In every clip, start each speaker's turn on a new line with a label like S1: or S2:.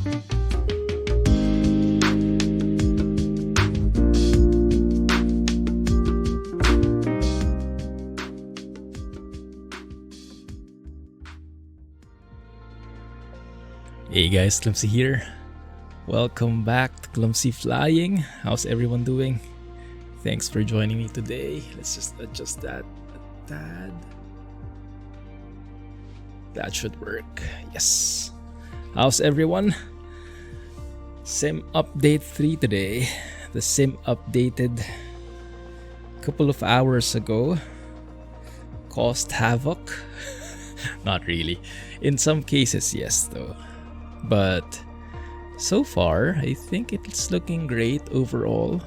S1: Hey guys, Clumsy here. Welcome back to Clumsy Flying. How's everyone doing? Thanks for joining me today. Let's just adjust that a tad. That should work. Yes. How's everyone? Sim Update 3 today. The Sim updated a couple of hours ago. Caused havoc. Not really. In some cases, yes though. But so far, I think it's looking great overall.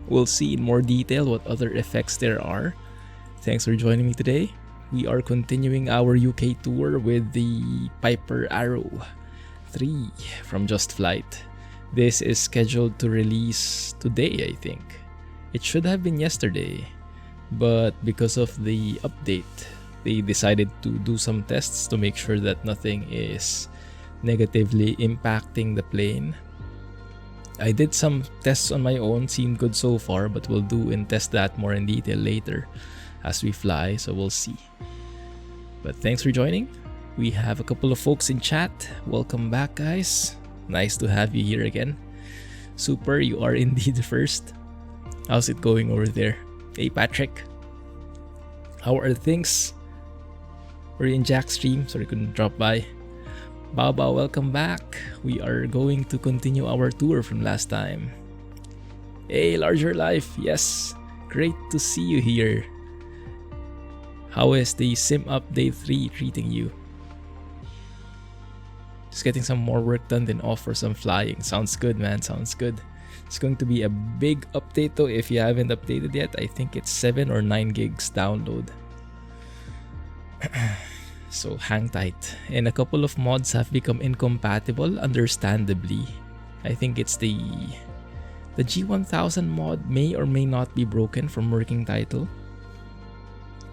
S1: We'll see in more detail what other effects there are. Thanks for joining me today. We are continuing our UK tour with the Piper Arrow 3 from Just Flight. This is scheduled to release today, I think. It should have been yesterday, but because of the update, they decided to do some tests to make sure that nothing is negatively impacting the plane. I did some tests on my own, seemed good so far, but we'll do and test that more in detail later as we fly, so we'll see. But thanks for joining. We have a couple of folks in chat. Welcome back, guys. Nice to have you here again. Super, you are indeed the first. How's it going over there? Hey Patrick. How are things? Were you in Jack's stream? Sorry, couldn't drop by. Baba, welcome back. We are going to continue our tour from last time. Hey, Larger Life. Yes, great to see you here. How is the Sim Update 3 treating you? Just getting some more work done, then off for some flying. Sounds good, man. Sounds good. It's going to be a big update though if you haven't updated yet. I think it's 7 or 9 gigs download. So hang tight. And a couple of mods have become incompatible, understandably. I think it's the G1000 mod may or may not be broken from working title.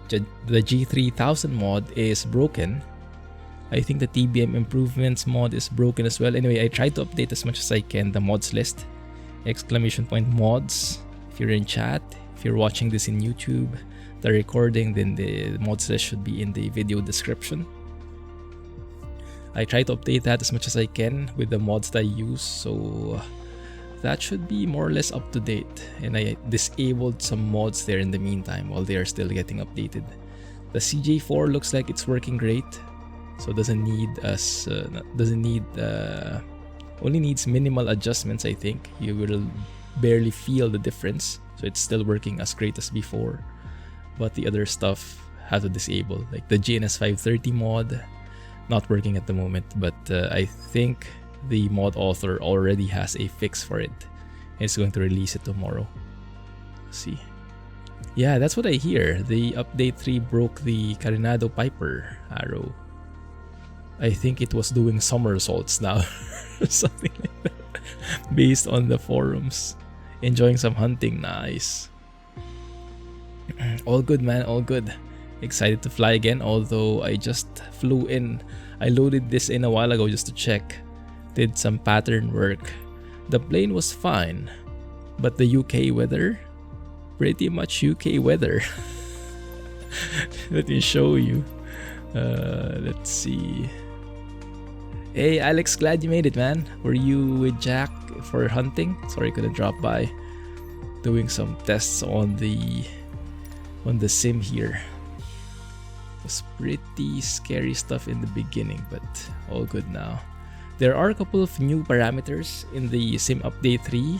S1: The G3000 mod is broken. I think the TBM improvements mod is broken as well. Anyway, I tried to update as much as I can the mods list. !mods if you're in chat. If you're watching this in YouTube, the recording, then the mods list should be in the video description. I try to update that as much as I can with the mods that I use, so that should be more or less up to date. And I disabled some mods there in the meantime while they are still getting updated. The CJ4 looks like it's working great, so only needs minimal adjustments. I think you will barely feel the difference, so it's still working as great as before. But the other stuff have to disable, like the GNS 530 mod, not working at the moment, but I think the mod author already has a fix for it. It's going to release it tomorrow. Let's see. Yeah, that's what I hear. The update 3 broke the Caernarfon Piper Arrow. I think it was doing somersaults now, something like that, based on the forums. Enjoying some hunting, nice. All good, man, all good. Excited to fly again, although I just flew in. I loaded this in a while ago just to check. Did some pattern work. The plane was fine, but the UK weather, pretty much UK weather. Let me show you. Let's see. Hey Alex, glad you made it, man. Were you with Jack for hunting? Sorry, couldn't drop by. Doing some tests on the sim here. It was pretty scary stuff in the beginning, but all good now. There are a couple of new parameters in the Sim Update 3.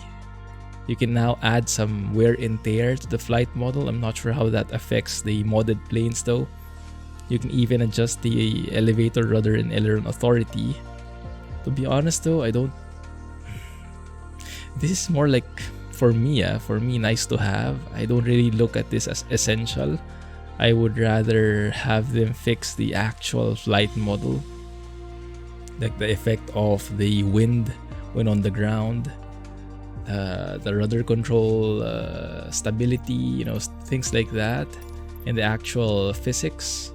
S1: You can now add some wear and tear to the flight model. I'm not sure how that affects the modded planes though. You can even adjust the elevator, rudder, and aileron authority. To be honest though, I don't... This is more like, for me, nice to have. I don't really look at this as essential. I would rather have them fix the actual flight model. Like the effect of the wind when on the ground. The rudder control, stability, things like that. And the actual physics.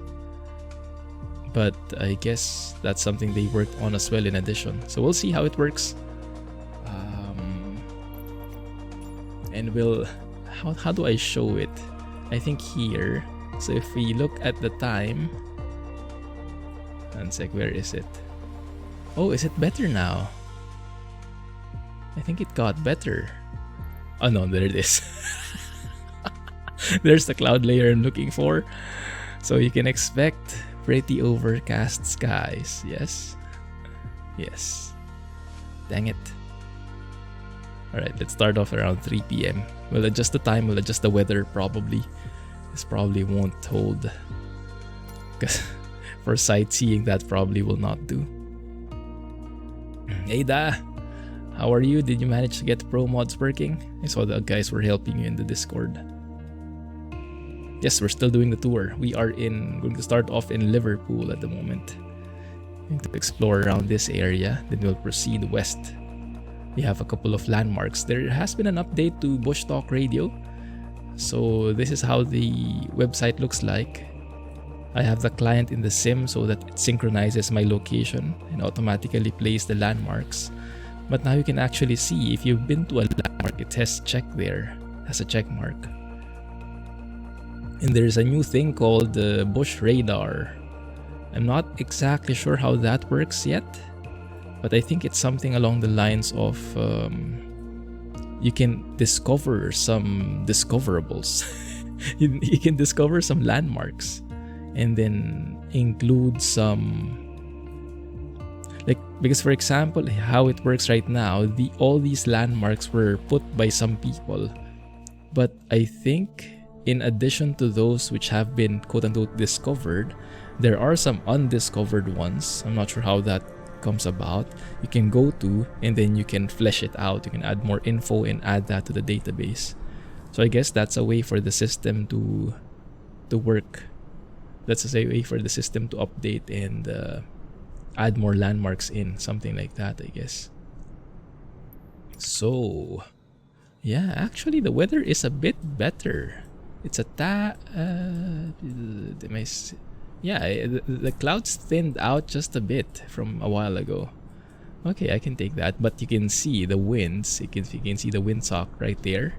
S1: but I guess that's something they worked on as well in addition. So we'll see how it works. And how do I show it? I think here. So if we look at the time, one sec, where is it? Oh, is it better now? I think it got better. Oh no, there it is. There's the cloud layer I'm looking for. So you can expect pretty overcast skies. Yes. Yes. Dang it. Alright, let's start off around 3 p.m. We'll adjust the time, we'll adjust the weather probably. This probably won't hold. Because for sightseeing, that probably will not do. Ada, how are you? Did you manage to get pro mods working? I saw the guys were helping you in the Discord. Yes, we're still doing the tour. We are going to start off in Liverpool at the moment. Going to explore around this area, then we'll proceed west. We have a couple of landmarks. There has been an update to Bush Talk Radio. So this is how the website looks like. I have the client in the sim so that it synchronizes my location and automatically plays the landmarks. But now you can actually see if you've been to a landmark, it has check there, has a check mark. And there's a new thing called the Bush Radar. I'm not exactly sure how that works yet, but I think it's something along the lines of you can discover some discoverables. You can discover some landmarks and then include some, like, because for example how it works right now, all these landmarks were put by some people, but I think in addition to those which have been quote-unquote discovered, there are some undiscovered ones. I'm not sure how that comes about. You can go to and then you can flesh it out. You can add more info and add that to the database. So I guess that's a way for the system to work. That's a way for the system to update and add more landmarks in, something like that, I guess. So yeah, actually the weather is a bit better. It's a the clouds thinned out just a bit from a while ago. Okay, I can take that, but you can see the winds. You can see the windsock right there.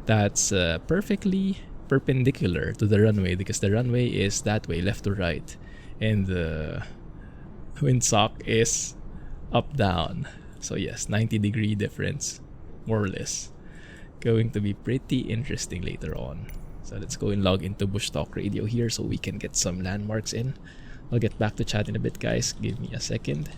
S1: That's perfectly perpendicular to the runway because the runway is that way, left to right, and the windsock is up down. So yes, 90-degree difference, more or less. Going to be pretty interesting later on. So let's go and log into Bush Talk Radio here so we can get some landmarks in. I'll get back to chat in a bit, guys. Give me a second.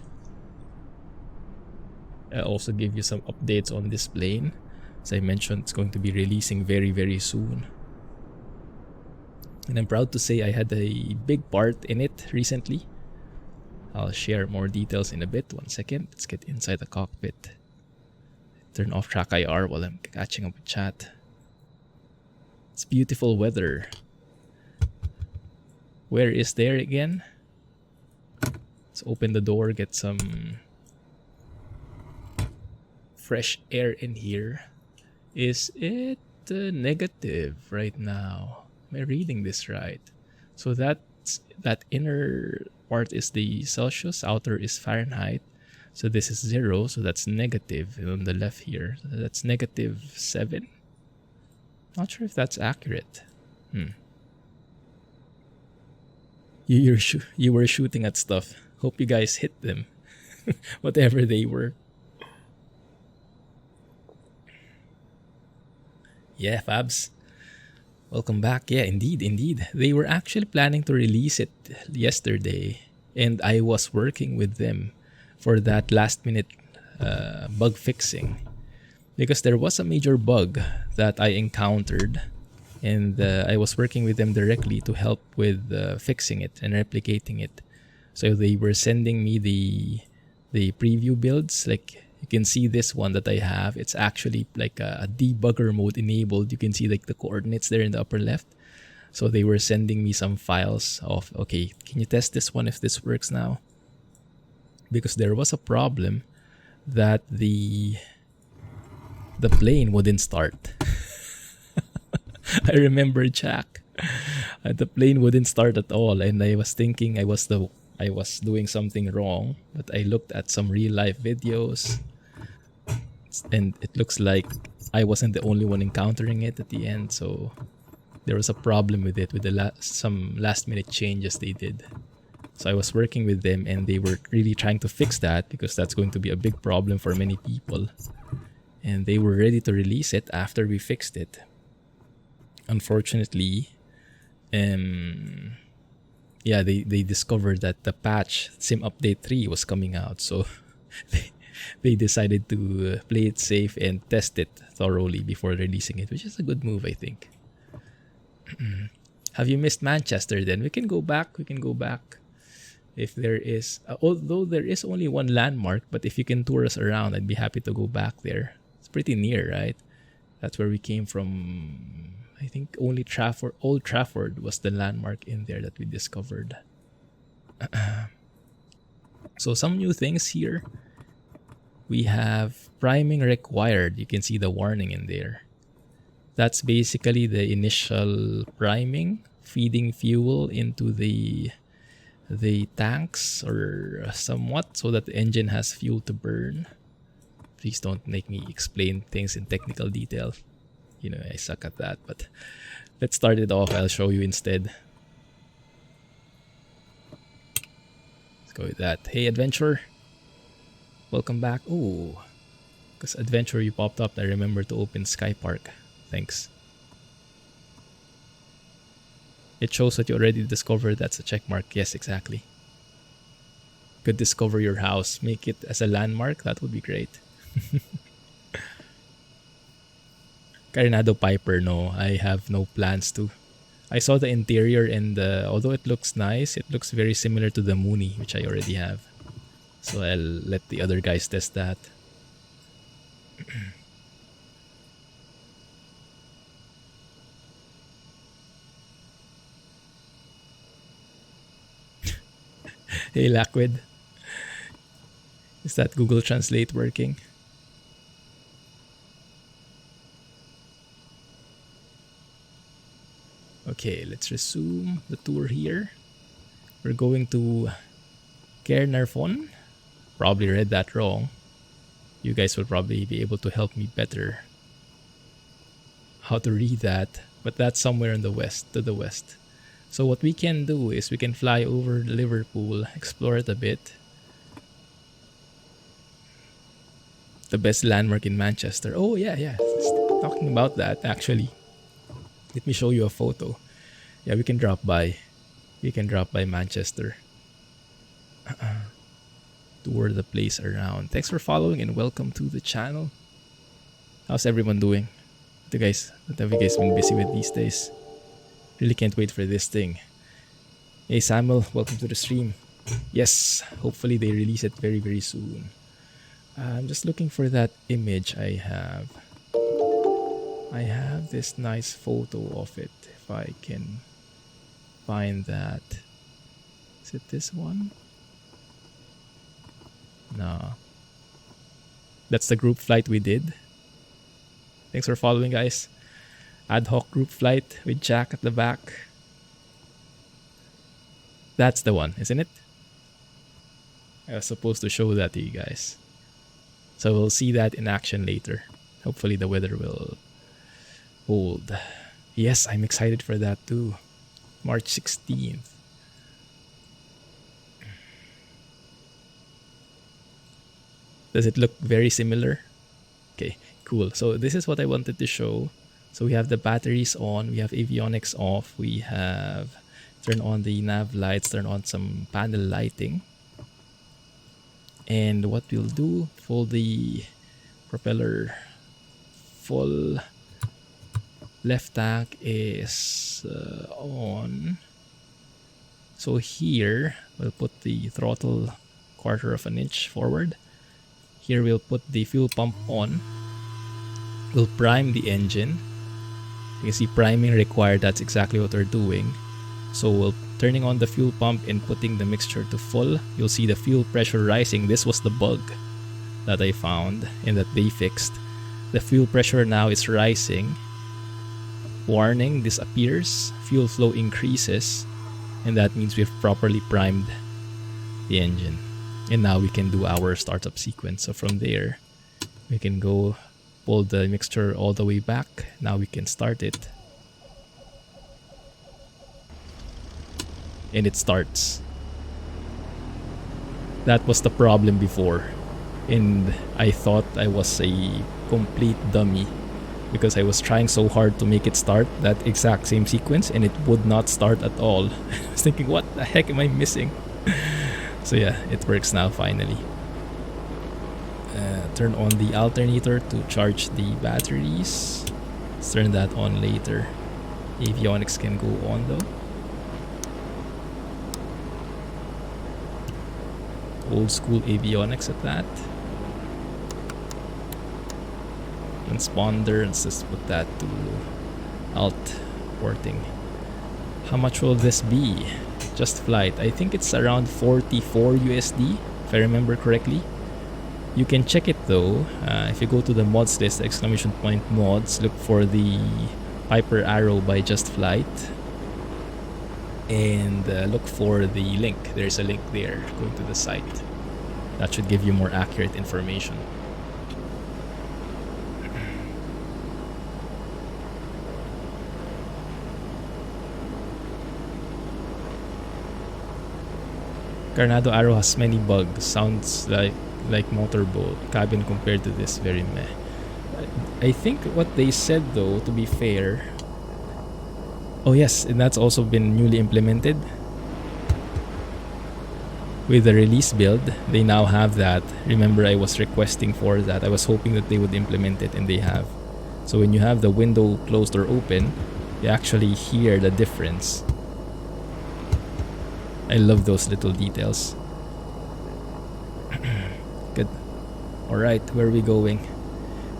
S1: I'll also give you some updates on this plane. As I mentioned, it's going to be releasing very, very soon. And I'm proud to say I had a big part in it recently. I'll share more details in a bit. 1 second. Let's get inside the cockpit. Turn off track IR while I'm catching up with chat. It's beautiful weather. Where is there again? Let's open the door, get some fresh air in here. Is it negative right now? Am I reading this right? So that inner part is the Celsius, outer is Fahrenheit. So this is 0, so that's negative on the left here. So that's -7. Not sure if that's accurate. You were shooting at stuff. Hope you guys hit them. Whatever they were. Yeah, Fabs. Welcome back. Yeah, indeed. They were actually planning to release it yesterday, and I was working with them for that last-minute bug fixing. Because there was a major bug that I encountered, and I was working with them directly to help with fixing it and replicating it. So they were sending me the preview builds. Like you can see this one that I have. It's actually like a debugger mode enabled. You can see like the coordinates there in the upper left. So they were sending me some files of, okay, can you test this one if this works now? Because there was a problem that the plane wouldn't start. I remember Jack. The plane wouldn't start at all, and I was thinking I was doing something wrong. But I looked at some real life videos, and it looks like I wasn't the only one encountering it at the end. So there was a problem with it, with some last minute changes they did. So I was working with them, and they were really trying to fix that, because that's going to be a big problem for many people. And they were ready to release it after we fixed it. Unfortunately, they discovered that the patch Sim Update 3 was coming out. So they decided to play it safe and test it thoroughly before releasing it, which is a good move, I think. Have you missed Manchester then? We can go back. If there is, although there is only one landmark, but if you can tour us around, I'd be happy to go back there. It's pretty near, right? That's where we came from. I think only Old Trafford was the landmark in there that we discovered. So some new things here. We have priming required. You can see the warning in there. That's basically the initial priming, feeding fuel into the tanks or somewhat, so that the engine has fuel to burn. Please don't make me explain things in technical detail. You know, I suck at that, but let's start it off. I'll show you instead. Let's go with that. Hey, Adventure. Welcome back. Oh, because Adventure, you popped up. I remember to open Sky Park. Thanks. It shows that you already discovered. That's a check mark. Yes, exactly. Could discover your house. Make it as a landmark. That would be great. Caernarfon Piper, no. I have no plans to. I saw the interior, and although it looks nice, it looks very similar to the Mooney, which I already have. So I'll let the other guys test that. Hey, Laquid. Is that Google Translate working? Okay, let's resume the tour here. We're going to Caernarfon. Probably read that wrong. You guys will probably be able to help me better how to read that. But that's somewhere in the west, to the west. So what we can do is we can fly over Liverpool, explore it a bit. The best landmark in Manchester. Oh yeah. Talking about that, actually. Let me show you a photo. Yeah, we can drop by. We can drop by Manchester. Tour the place around. Thanks for following and welcome to the channel. How's everyone doing? What have you guys been busy with these days? Really can't wait for this thing. Hey Samuel, welcome to the stream. Yes, hopefully they release it very, very soon. I'm just looking for that image I have. I have this nice photo of it. If I can find that. Is it this one? No. That's the group flight we did. Thanks for following, guys. Ad hoc group flight with Jack at the back. That's the one, isn't it? I was supposed to show that to you guys. So we'll see that in action later. Hopefully the weather will hold. Yes, I'm excited for that too. March 16th. Does it look very similar? Okay, cool. So this is what I wanted to show. So we have the batteries on, we have avionics off, we have turn on the nav lights, turn on some panel lighting. And what we'll do, for the propeller full, left tank is on. So here we'll put the throttle 1/4 of an inch forward. Here we'll put the fuel pump on. We'll prime the engine. You can see priming required. That's exactly what we're doing. So we'll turning on the fuel pump and putting the mixture to full. You'll see the fuel pressure rising. This was the bug that I found and that they fixed. The fuel pressure now is rising. warning disappears, fuel flow increases, and that means we've properly primed the engine. And now we can do our startup sequence. So from there, we can go pull the mixture all the way back. Now we can start it. And it starts. That was the problem before. And I thought I was a complete dummy because I was trying so hard to make it start that exact same sequence and it would not start at all. I was thinking, what the heck am I missing? So yeah, it works now finally. Turn on the alternator to charge the batteries. Let's turn that on later. Avionics can go on though. Old school avionics at that. Transponder, let's just put that to alt porting. How much will this be? Just flight. I think it's around 44 USD if I remember correctly. You can check it though. If you go to the mods list, exclamation point mods, look for the Piper Arrow by Just Flight and look for the link. There's a link there going to the site. That should give you more accurate information. Carnado Arrow has many bugs. Sounds like motorboat. Cabin compared to this, very meh. I think what they said though, to be fair. Oh yes, and that's also been newly implemented. With the release build, they now have that. Remember, I was requesting for that. I was hoping that they would implement it, and they have. So when you have the window closed or open, you actually hear the difference. I love those little details. Good. Alright, where are we going?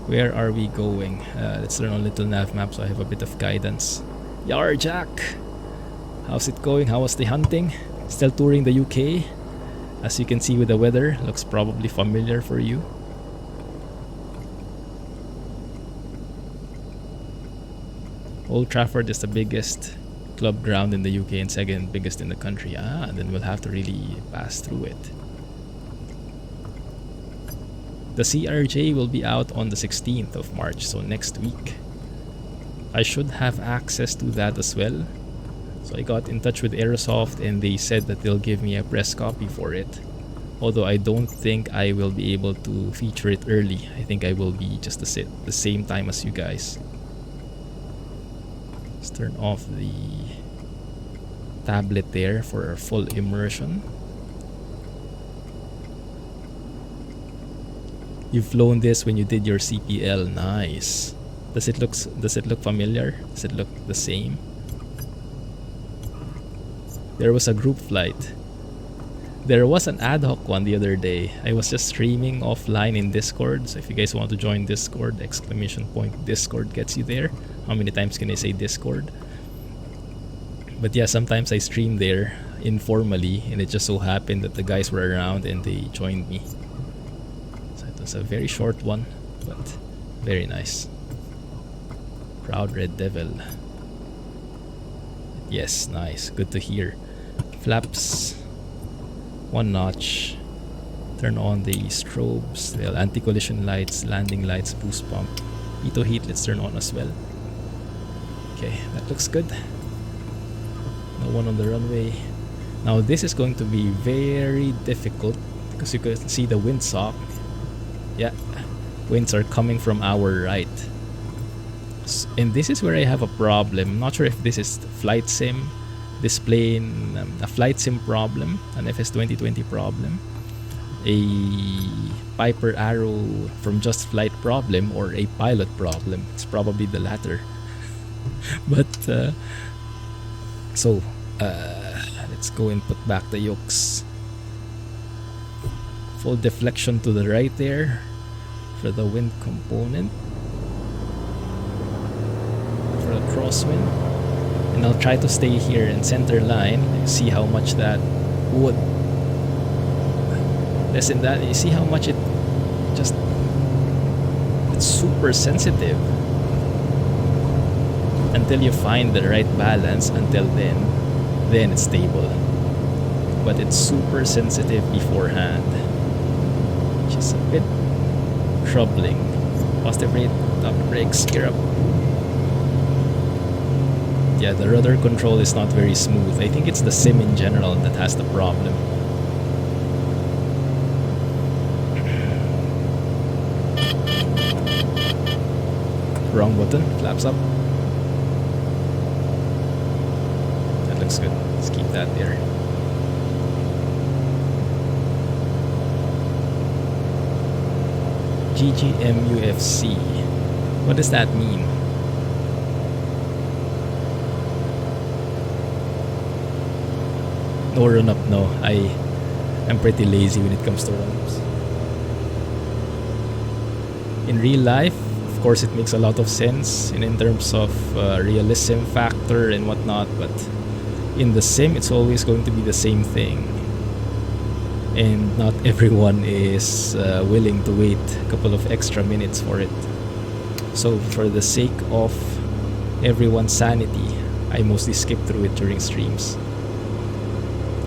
S1: Where are we going? Let's turn on little nav map so I have a bit of guidance. Yar Jack! How's it going? How was the hunting? Still touring the UK? As you can see with the weather, looks probably familiar for you. Old Trafford is the biggest club ground in the UK and second biggest in the country. And then we'll have to really pass through it. The CRJ will be out on the 16th of March, so next week. I should have access to that as well. So I got in touch with Aerosoft and they said that they'll give me a press copy for it. Although I don't think I will be able to feature it early. I think I will be just the same time as you guys. Let's turn off the tablet there for a full immersion. You've flown this when you did your CPL. Nice. Does it look familiar? Does it look the same? There was a group flight. There was an ad hoc one the other day. I was just streaming offline in Discord. So if you guys want to join Discord, exclamation point Discord gets you there. How many times can I say Discord? But yeah, sometimes I stream there informally and it just so happened that the guys were around and they joined me. So it was a very short one, but very nice. Proud Red Devil. Yes, nice. Good to hear. Flaps. One notch. Turn on the strobes. The anti-collision lights, landing lights, boost pump. Ito heat, let's turn on as well. Okay, that looks good. No one on the runway. Now this is going to be very difficult because you can see the windsock. Yeah, winds are coming from our right. And this is where I have a problem. I'm not sure if this is flight sim displaying a flight sim problem, an FS 2020 problem, a Piper Arrow from Just Flight problem, or a pilot problem. It's probably the latter. But let's go and put back the yokes. Full deflection to the right there for the wind component. For the crosswind. And I'll try to stay here in center line and see how much that would. Listen, that you see how much it's super sensitive. until you find the right balance. Until then it's stable, but it's super sensitive beforehand, which is a bit troubling. Positive rate, top brakes, gear up. Yeah, the rudder control is not very smooth. I think it's the sim in general that has the problem. Wrong button, flaps up. That looks good. Let's keep that there. GGMUFC. What does that mean? No run up, no. I'm pretty lazy when it comes to run ups. In real life, of course, it makes a lot of sense in terms of realism factor and whatnot, but in the sim, it's always going to be the same thing. And not everyone is willing to wait a couple of extra minutes for it. So for the sake of everyone's sanity, I mostly skip through it during streams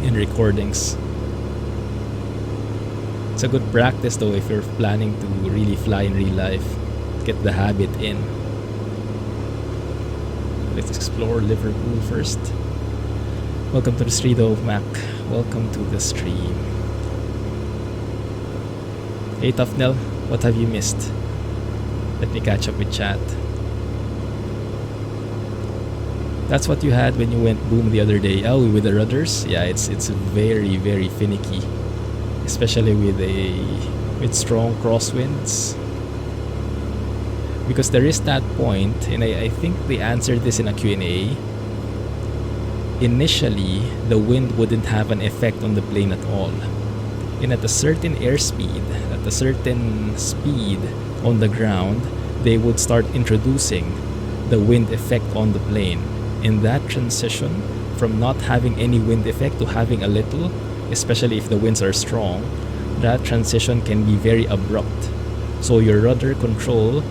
S1: and recordings. It's a good practice though if you're planning to really fly in real life. Get the habit in. Let's explore Liverpool first. Welcome to the street, though, Mac. Welcome to the stream. Hey Tufnell, what have you missed? Let me catch up with chat. That's what you had when you went boom the other day. Oh, with the rudders? Yeah, it's very, very finicky. Especially with strong crosswinds. Because there is that point, and I think they answered this in a Q&A. Initially, the wind wouldn't have an effect on the plane at all. And at a certain airspeed, at a certain speed on the ground, they would start introducing the wind effect on the plane. And that transition from not having any wind effect to having a little, especially if the winds are strong, that transition can be very abrupt. So your rudder control,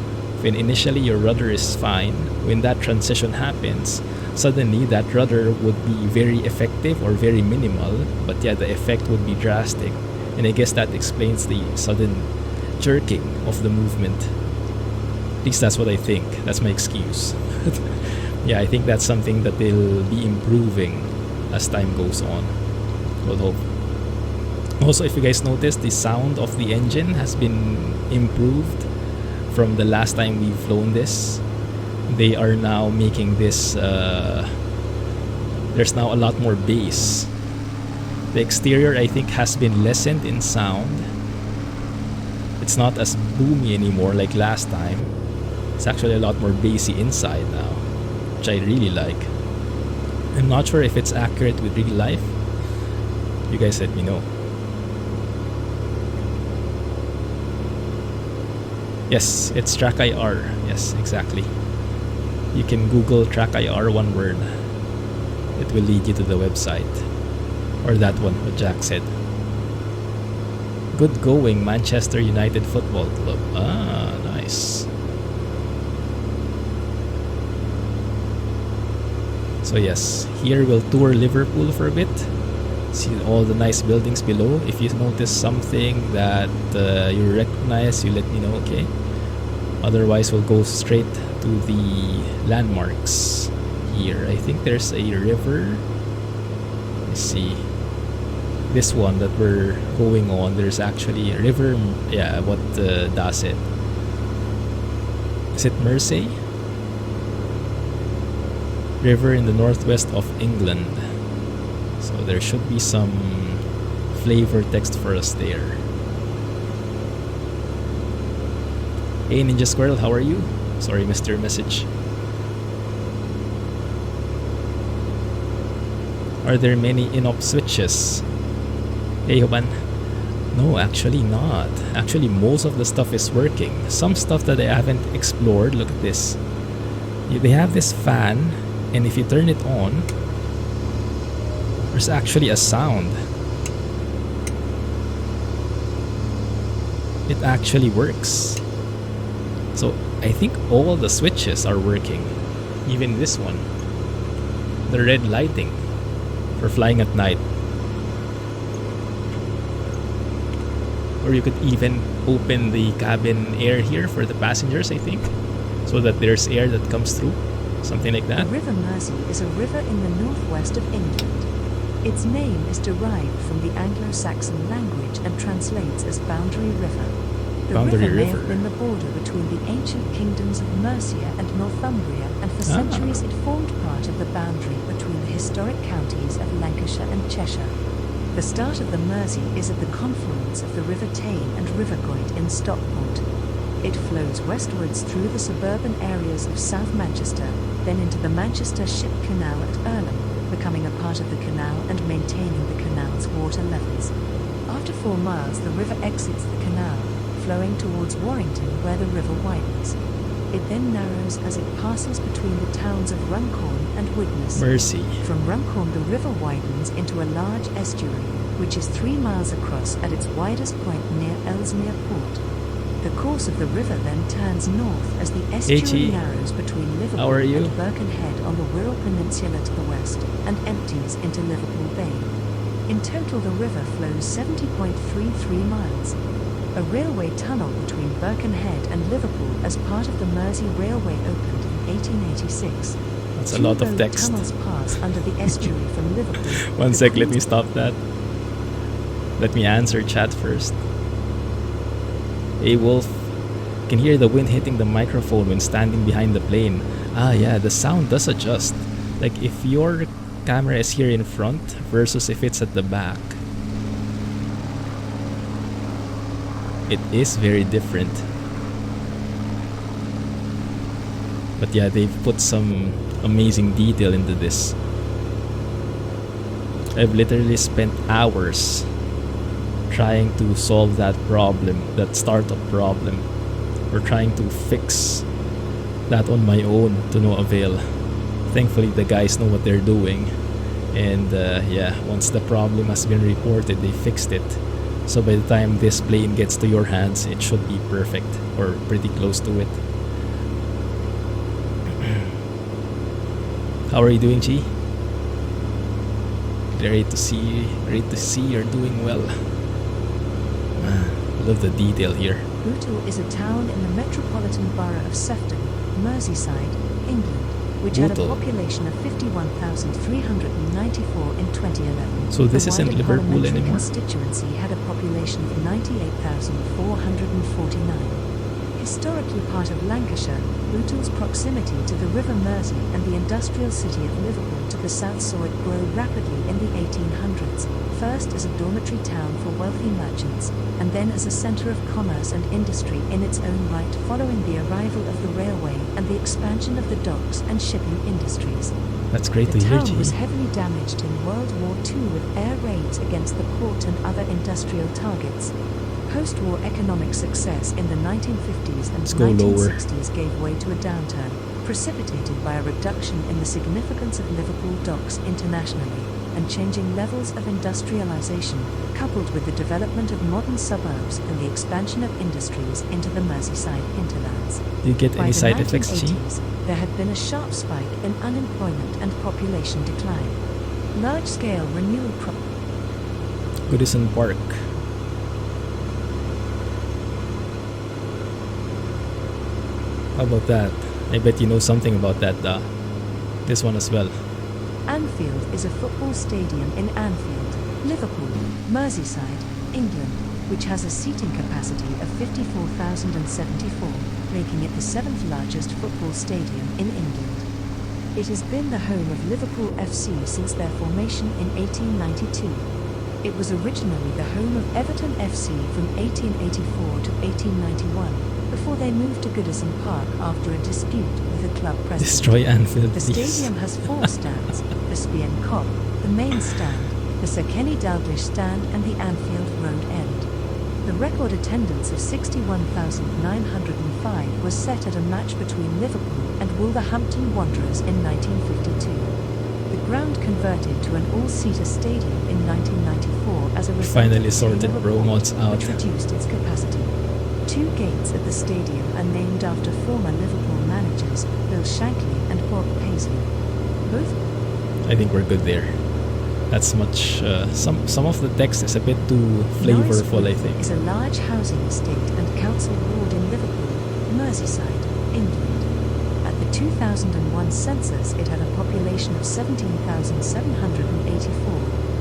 S1: when initially your rudder is fine, when that transition happens, suddenly that rudder would be very effective or very minimal, but yeah, the effect would be drastic. And I guess that explains the sudden jerking of the movement. At least that's what I think. That's my excuse. Yeah, I think that's something that they'll be improving as time goes on. We'll hope. Also, if you guys noticed, the sound of the engine has been improved from the last time we've flown this. They are now making this, there's now a lot more bass. The exterior, I think, has been lessened in sound. It's not as boomy anymore like last time. It's actually a lot more bassy inside now, which I really like. I'm not sure if it's accurate with real life. You guys let me know. Yes, it's Track IR. Yes, exactly. You can Google Track IR, one word. It will lead you to the website. Or that one, what Jack said. Good going, Manchester United Football Club. Ah, nice. So yes, here we'll tour Liverpool for a bit. See all the nice buildings below. If you notice something that you recognize, you let me know, okay? Otherwise, we'll go straight to the landmarks here. I think there's a river. Let's see. This one that we're going on, there's actually a river. Yeah, what does it? Is it Mersey? River in the northwest of England. So there should be some flavor text for us there. Hey Ninja Squirrel, how are you? Sorry, missed your message. Are there many in-op switches? Hey Hoban. No, actually not. Actually, most of the stuff is working. Some stuff that I haven't explored, look at this. They have this fan, and if you turn it on, there's actually a sound. It actually works. So I think all the switches are working. Even this one. The red lighting for flying at night. Or you could even open the cabin air here for the passengers, I think, so that there's air that comes through. Something like that.
S2: The River Mersey is a river in the northwest of England. Its name is derived from the Anglo-Saxon language and translates as Boundary River. The
S1: Boundary
S2: river may
S1: River.
S2: have been the border between the ancient kingdoms of Mercia and Northumbria, and for centuries it formed part of the boundary between the historic counties of Lancashire and Cheshire. The start of the Mersey is at the confluence of the River Tame and River Goyt in Stockport. It flows westwards through the suburban areas of South Manchester, then into the Manchester Ship Canal at Earlham, becoming a part of the canal and maintaining the canal's water levels. After 4 miles, the river exits the canal, flowing towards Warrington where the river widens. It then narrows as it passes between the towns of Runcorn and Widnes.
S1: Mercy.
S2: From Runcorn the river widens into a large estuary, which is 3 miles across at its widest point near Ellesmere Port. The course of the river then turns north as the estuary narrows between Liverpool and Birkenhead on the Wirral Peninsula to the west, and empties into Liverpool Bay. In total the river flows 70.33 miles. A railway tunnel between Birkenhead and Liverpool as part of the Mersey Railway opened in 1886.
S1: That's a lot of text.
S2: Tunnels pass under the estuary from Liverpool.
S1: One sec, let me stop that. Let me answer chat first. Hey Wolf, can hear the wind hitting the microphone when standing behind the plane. Ah yeah, the sound does adjust. Like if your camera is here in front versus if it's at the back. It is very different. But yeah, they've put some amazing detail into this. I've literally spent hours trying to solve that problem, that startup problem, or trying to fix that on my own to no avail. Thankfully the guys know what they're doing, and yeah, once the problem has been reported, they fixed it. So by the time this plane gets to your hands, it should be perfect, or pretty close to it. How are you doing, G? Great to see you're doing well. I love the detail here.
S2: Bootle is a town in the metropolitan borough of Sefton, Merseyside, England, which had a population of 51,394 in 2011.
S1: So this isn't
S2: wider
S1: Liverpool
S2: parliamentary
S1: anymore?
S2: constituency had a population of 98,449. Historically part of Lancashire, Bootle's proximity to the River Mersey and the industrial city of Liverpool to the south saw it grow rapidly in the 1800s, first as a dormitory town for wealthy merchants, and then as a centre of commerce and industry in its own right following the arrival of the railway and the expansion of the docks and shipping industries.
S1: That's great
S2: The
S1: to hear,
S2: town
S1: G.
S2: was heavily damaged in World War II with air raids against the port and other industrial targets. Post-war economic success in the 1950s and 1960s gave way to a downturn, precipitated by a reduction in the significance of Liverpool docks internationally, and changing levels of industrialization, coupled with the development of modern suburbs and the expansion of industries into the Merseyside hinterlands.
S1: Do you get
S2: By
S1: any
S2: the
S1: side effects, G?
S2: 1980s, there had been a sharp spike in unemployment and population decline. Large-scale renewal
S1: Goodison Park. How about that? I bet you know something about that, this one as well.
S2: Anfield is a football stadium in Anfield, Liverpool, Merseyside, England, which has a seating capacity of 54,074, making it the 7th largest football stadium in England. It has been the home of Liverpool FC since their formation in 1892. It was originally the home of Everton FC from 1884 to 1891, before they moved to Goodison Park after a dispute with the club president.
S1: Destroy Anfield,
S2: The
S1: please.
S2: stadium has 4 stands, the Spian Kop, the main stand, the Sir Kenny Dalglish stand and the Anfield Road end. The record attendance of 61,905 was set at a match between Liverpool and Wolverhampton Wanderers in 1952. The ground converted to an all-seater stadium in 1994 as a result
S1: Finally
S2: of
S1: sorted
S2: Taylor
S1: bro
S2: report,
S1: mods out.
S2: which reduced its capacity. 2 gates at the stadium are named after former Liverpool manager Meadows, Bill Shankly and Bob Paisley. Both.
S1: I think we're good there. That's much. Some of the text is a bit too flavorful, I think.
S2: Is a large housing estate and council ward in Liverpool, Merseyside, England. At the 2001 census, it had a population of 17,784,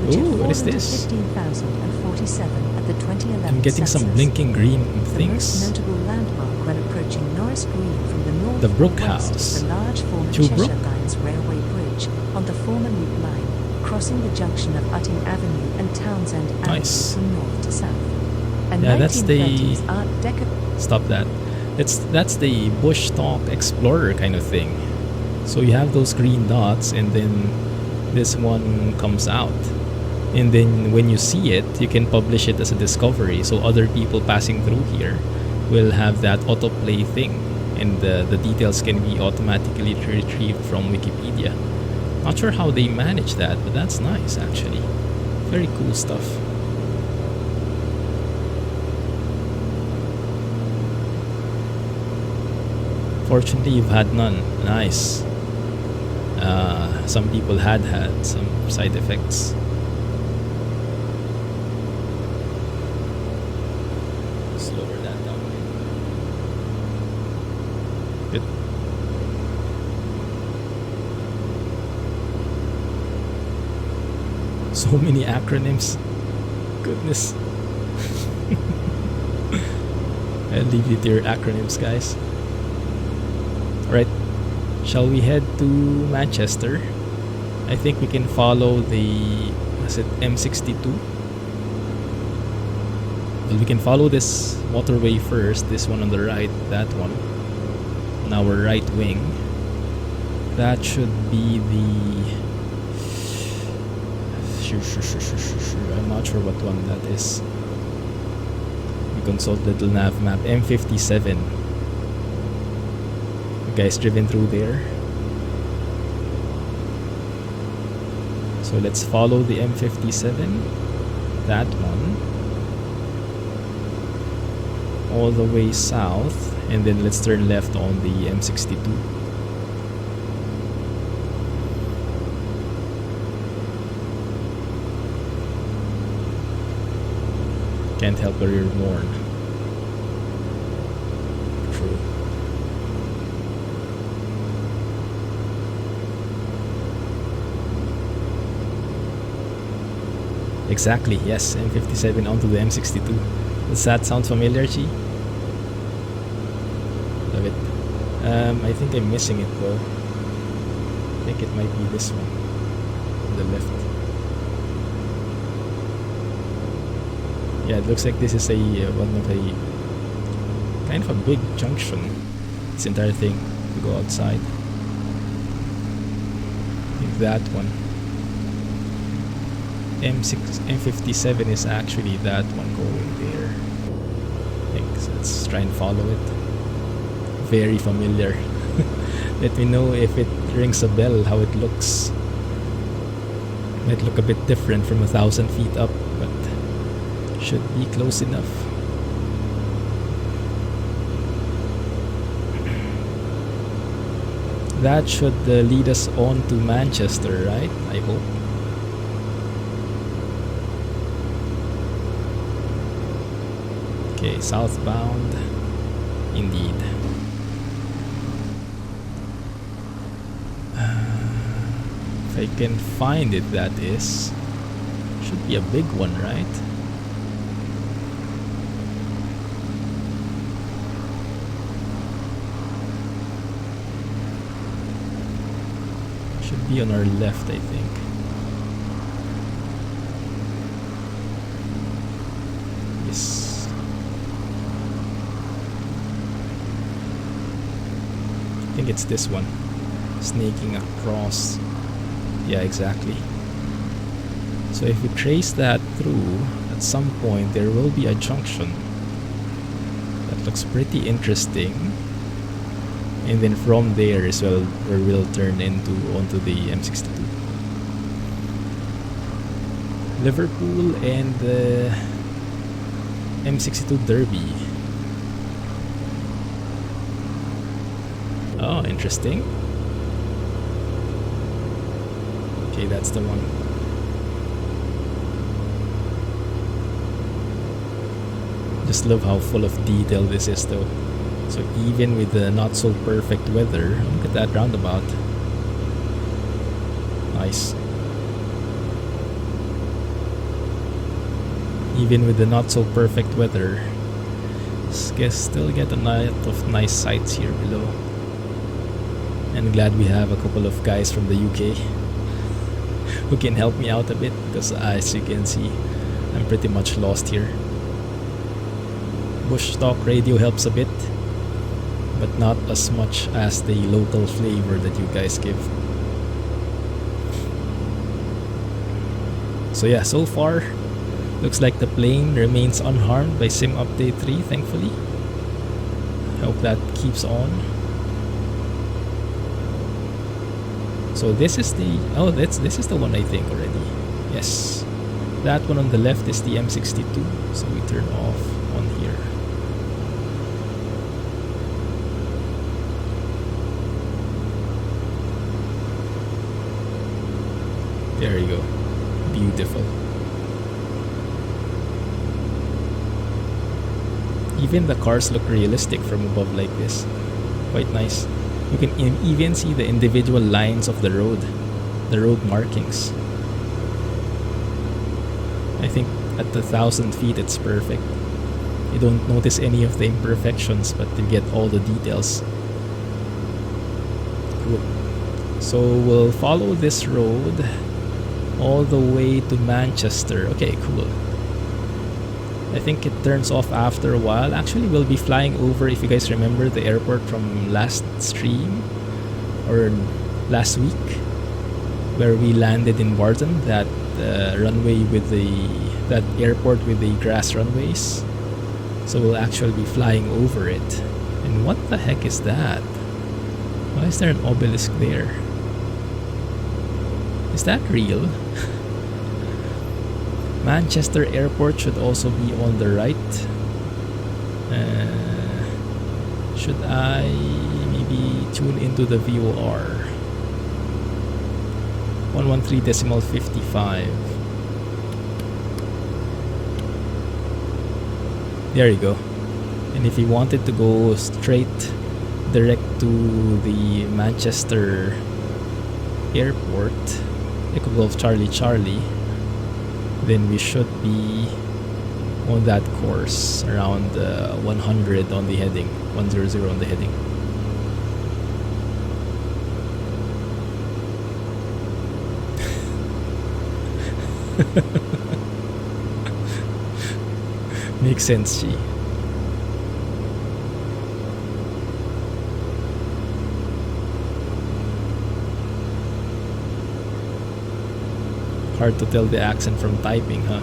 S2: which had fallen to 15,047 at the 2011
S1: I'm getting
S2: census.
S1: some blinking green
S2: The
S1: things.
S2: most notable landmark when approaching Norris Green from the north
S1: The Brook
S2: or west
S1: House.
S2: is the large former
S1: Two
S2: Cheshire
S1: Brook?
S2: Line's railway bridge on the former Loop Line, crossing the junction of Utting Avenue and Townsend Avenue
S1: Nice.
S2: from north to south. A
S1: Yeah, that's the-
S2: 1930s Art Deco.
S1: Stop that. That's the Bush Talk Explorer kind of thing. So you have those green dots, and then this one comes out. And then when you see it, you can publish it as a discovery. So other people passing through here will have that autoplay thing, and the details can be automatically retrieved from Wikipedia. Not sure how they manage that, but that's nice actually. Very cool stuff. Fortunately, you've had none. Nice. Some people had some side effects. Slower that down. Good. So many acronyms. Goodness. I'll leave you to your acronyms, guys. Alright, shall we head to Manchester? I think we can follow the M62. Well, we can follow this motorway first, this one on the right, that one, on our right wing. That should be the... I'm not sure what one that is. We consult little nav map. M57. Guys driven through there. So let's follow the M57, that one, all the way south, and then let's turn left on the M62. Can't help but mourn. True. Exactly, yes, M57 onto the M62. Does that sound familiar, Chi? Love it. I think I'm missing it though. I think it might be this one on the left. Yeah, it looks like this is a one of a kind of a big junction. This entire thing to go outside. I think that one. M57 is actually that one going there. I think so. Let's try and follow it. Very familiar. Let me know if it rings a bell, how it looks. Might look a bit different from 1,000 feet up, but should be close enough. That should lead us on to Manchester, right? I hope. Okay, southbound. Indeed. If I can find it, that is. Should be a big one, right? Should be on our left, I think. Yes. I think it's this one. Snaking across. Yeah, exactly. So if we trace that through, at some point there will be a junction. That looks pretty interesting. And then from there is where we'll turn onto the M62. Liverpool and the M62 Derby. Oh, interesting. Okay, that's the one. Just love how full of detail this is though. So even with the not so perfect weather, look at that roundabout. Nice. Even with the not so perfect weather, still get a lot of nice sights here below. And glad we have a couple of guys from the UK who can help me out a bit, because as you can see, I'm pretty much lost here. Bush talk radio helps a bit, but not as much as the local flavor that you guys give. So yeah, so far looks like the plane remains unharmed by Sim Update 3, thankfully. Hope that keeps on. So this is the this is the one I think already. Yes, that one on the left is the M62. So we turn off on here. There you go. Beautiful. Even the cars look realistic from above like this. Quite nice. You can even see the individual lines of the road markings. I think at 1,000 feet it's perfect. You don't notice any of the imperfections, but you get all the details. Cool. So we'll follow this road all the way to Manchester. Okay, cool. I think it turns off after a while. Actually, we'll be flying over, if you guys remember, the airport from last stream or last week, where we landed in Barton, that runway with that airport with the grass runways. So we'll actually be flying over it. And what the heck is that? Why is there an obelisk there? Is that real? Manchester Airport should also be on the right. Should I maybe tune into the VOR? 113.55. There you go. And if you wanted to go straight direct to the Manchester Airport, Echo Golf Charlie Charlie, then we should be on that course around 100 on the heading, 100 on the heading. Makes sense, G. Hard to tell the accent from typing, huh?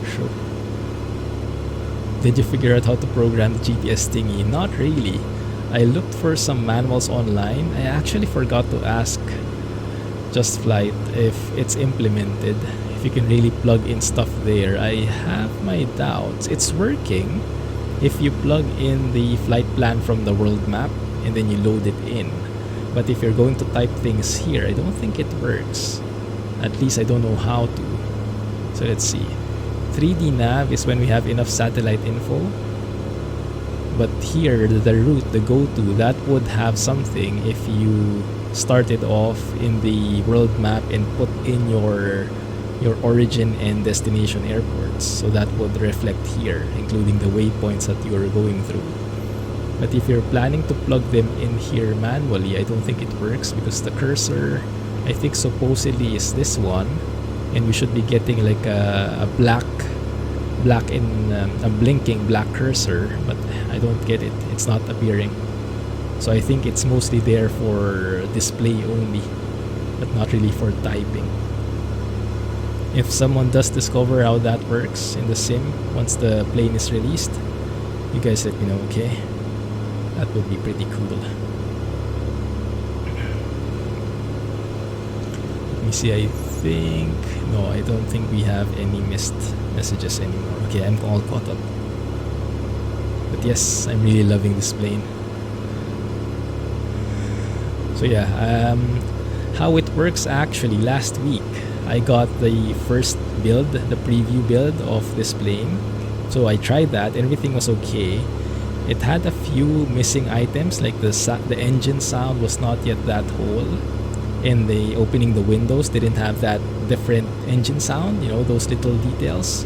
S1: Sure. Did you figure out how to program the GPS thingy? Not really. I looked for some manuals online. I actually forgot to ask Just Flight if it's implemented, if you can really plug in stuff there. I have my doubts. It's working if you plug in the flight plan from the world map and then you load it in. But if you're going to type things here, I don't think it works. At least I don't know how to. So let's see. 3D nav is when we have enough satellite info. But here, the route, the go-to, that would have something if you started off in the world map and put in your origin and destination airports. So that would reflect here, including the waypoints that you're going through. But if you're planning to plug them in here manually, I don't think it works because the cursor, I think supposedly is this one, and we should be getting like a blinking black cursor, but I don't get it. It's not appearing. So I think it's mostly there for display only, but not really for typing. If someone does discover how that works in the sim once the plane is released, you guys let me know, okay? That would be pretty cool. Let me see, I don't think we have any missed messages anymore. Okay, I'm all caught up. But yes, I'm really loving this plane. So yeah, how it works actually, last week I got the first build, the preview build of this plane. So I tried that, everything was okay. It had a few missing items, like the engine sound was not yet that whole, and the opening the windows didn't have that different engine sound, you know, those little details.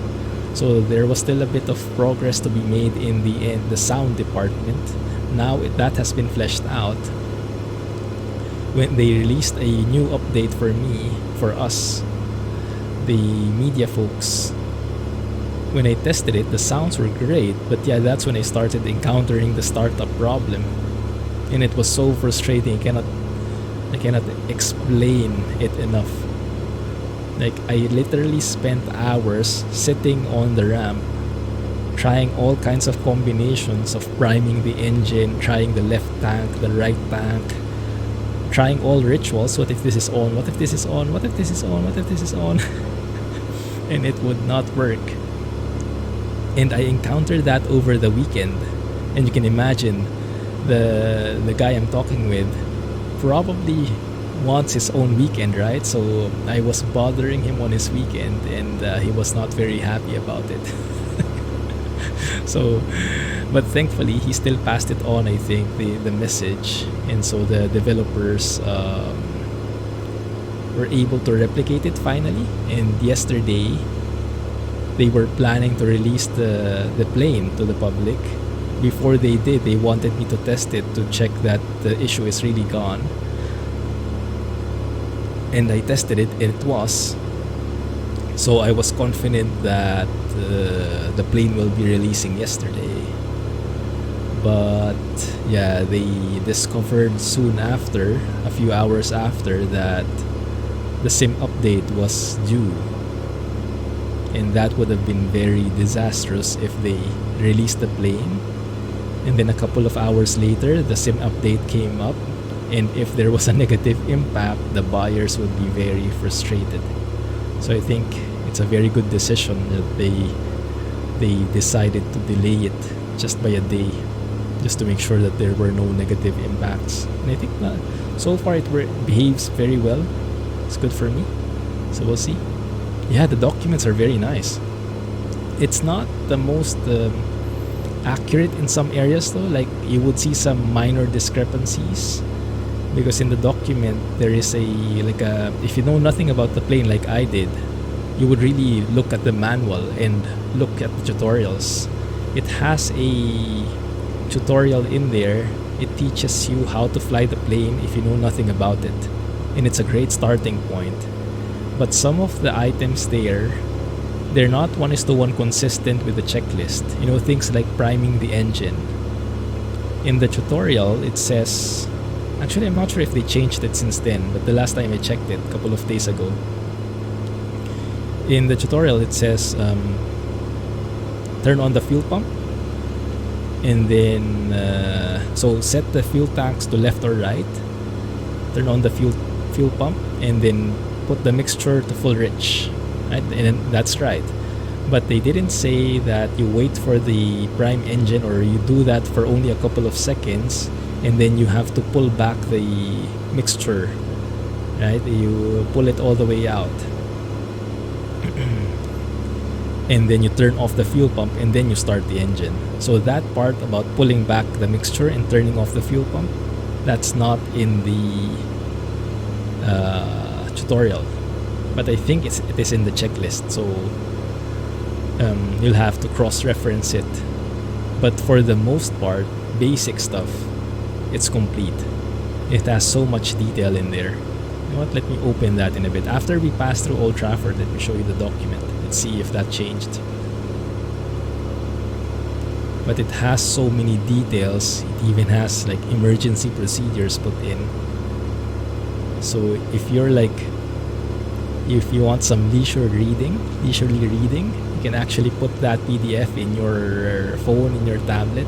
S1: So there was still a bit of progress to be made in the sound department. Now that has been fleshed out. When they released a new update for us, the media folks, when I tested it, the sounds were great, but yeah, that's when I started encountering the startup problem, and it was so frustrating. I cannot explain it enough. Like, I literally spent hours sitting on the ramp, trying all kinds of combinations of priming the engine, trying the left tank, the right tank, trying all rituals. What if this is on? What if this is on? What if this is on? What if this is on? And it would not work. And I encountered that over the weekend, and you can imagine the guy I'm talking with probably wants his own weekend, right? So I was bothering him on his weekend, and he was not very happy about it. So, but thankfully he still passed it on, I think, the message, and so the developers were able to replicate it finally. And yesterday they were planning to release the plane to the public. Before they did, they wanted me to test it to check that the issue is really gone. And I tested it, and it was. So I was confident that the plane will be releasing yesterday. But yeah, they discovered soon after, a few hours after, that the sim update was due. And that would have been very disastrous if they released the plane, and then a couple of hours later the sim update came up, and if there was a negative impact, the buyers would be very frustrated. So I think it's a very good decision that they decided to delay it just by a day, just to make sure that there were no negative impacts. And I think so far it behaves very well. It's good for me, so we'll see. Yeah, the documents are very nice. It's not the most accurate in some areas though. Like, you would see some minor discrepancies, because in the document there is if you know nothing about the plane like I did, you would really look at the manual and look at the tutorials. It has a tutorial in there. It teaches you how to fly the plane if you know nothing about it, and it's a great starting point. But some of the items there, they're not 1:1 consistent with the checklist. You know, things like priming the engine. In the tutorial, it says... Actually, I'm not sure if they changed it since then, but the last time I checked it, a couple of days ago. In the tutorial, it says, turn on the fuel pump. And then, so set the fuel tanks to left or right. Turn on the fuel pump, and then put the mixture to full rich, right? And that's right. But they didn't say that you wait for the prime engine, or you do that for only a couple of seconds, and then you have to pull back the mixture, right? You pull it all the way out. And then you turn off the fuel pump, and then you start the engine. So that part about pulling back the mixture and turning off the fuel pump, that's not in the tutorial, but I think it is in the checklist, so you'll have to cross-reference it. But for the most part, basic stuff, it's complete. It has so much detail in there. You know what, let me open that in a bit. After we pass through Old Trafford, let me show you the document. Let's see if that changed. But it has so many details. It even has like emergency procedures put in. So if you want some leisurely reading, you can actually put that PDF in your phone, in your tablet.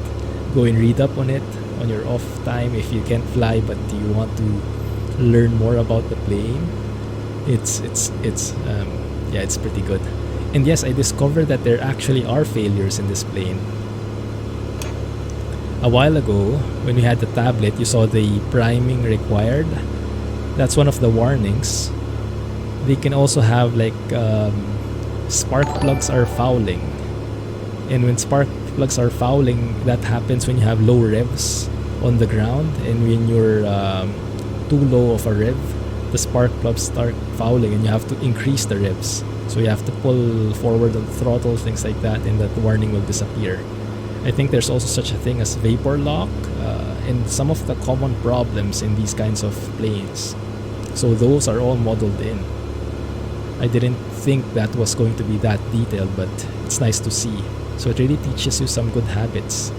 S1: Go and read up on it on your off time if you can't fly but you want to learn more about the plane. It's pretty good. And yes, I discovered that there actually are failures in this plane. a while ago, when we had the tablet, you saw the priming required. That's one of the warnings. They can also have like spark plugs are fouling, and when spark plugs are fouling, that happens when you have low revs on the ground, and when you're too low of a rev, the spark plugs start fouling, and you have to increase the revs. So you have to pull forward the throttle, things like that, and that warning will disappear. I think there's also such a thing as vapor lock, and some of the common problems in these kinds of planes. So those are all modeled in. I didn't think that was going to be that detailed, but it's nice to see. So it really teaches you some good habits.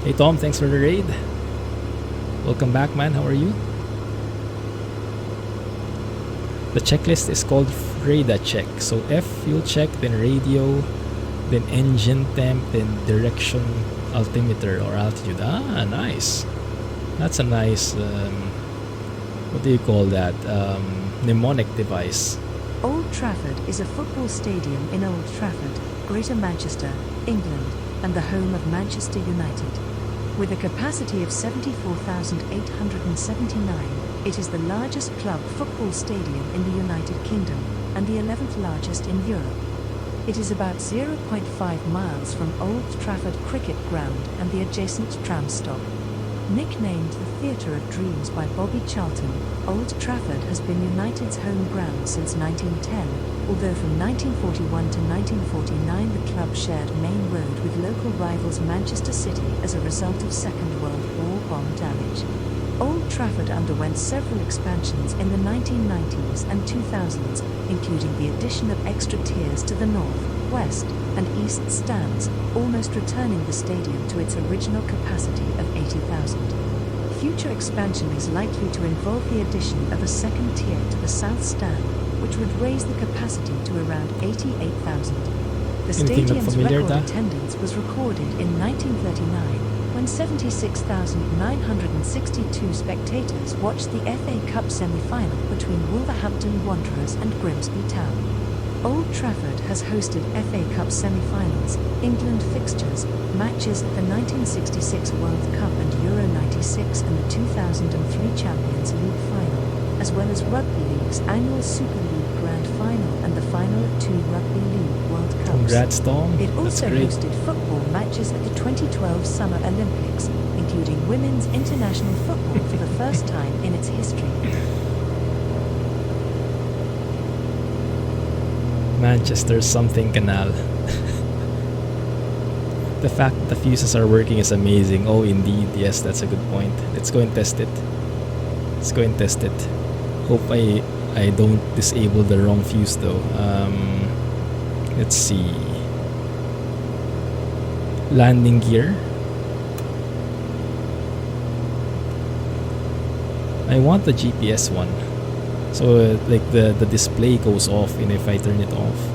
S1: Hey Tom, thanks for the raid. Welcome back, man. How are you? The checklist is called radar check. So F, fuel check, then radio, then engine temp, then direction, altimeter or altitude. Ah, nice. That's a nice, what do you call that? Mnemonic device.
S2: Old Trafford is a football stadium in Old Trafford, Greater Manchester, England, and the home of Manchester United. With a capacity of 74,879, it is the largest club football stadium in the United Kingdom, and the 11th largest in Europe. It is about 0.5 miles from Old Trafford Cricket Ground and the adjacent tram stop. Nicknamed the Theatre of Dreams by Bobby Charlton, Old Trafford has been United's home ground since 1910, although from 1941 to 1949 the club shared Main Road with local rivals Manchester City as a result of Second World War bomb damage. Old Trafford underwent several expansions in the 1990s and 2000s, including the addition of extra tiers to the north, west, and east stands, almost returning the stadium to its original capacity of 80,000. Future expansion is likely to involve the addition of a second tier to the south stand, which would raise the capacity to around 88,000. The stadium's record attendance was recorded in 1939, when 76,962 spectators watched the FA Cup semi-final between Wolverhampton Wanderers and Grimsby Town. Old Trafford has hosted FA Cup semi-finals, England fixtures, matches at the 1966 World Cup and Euro 96 and the 2003 Champions League final, as well as Rugby League's annual Super League Grand Final and the final of 2 Rugby League World Cups.
S1: Congrats, Tom.
S2: It also hosted football matches at the 2012 Summer Olympics, including women's international football for the first time in its history.
S1: Manchester something canal. The fact that the fuses are working is amazing. Oh, indeed. Yes, that's a good point. Let's go and test it. Let's go and test it. Hope I don't disable the wrong fuse though. Let's see. Landing gear. I want the GPS one. So like the display goes off and if I turn it off.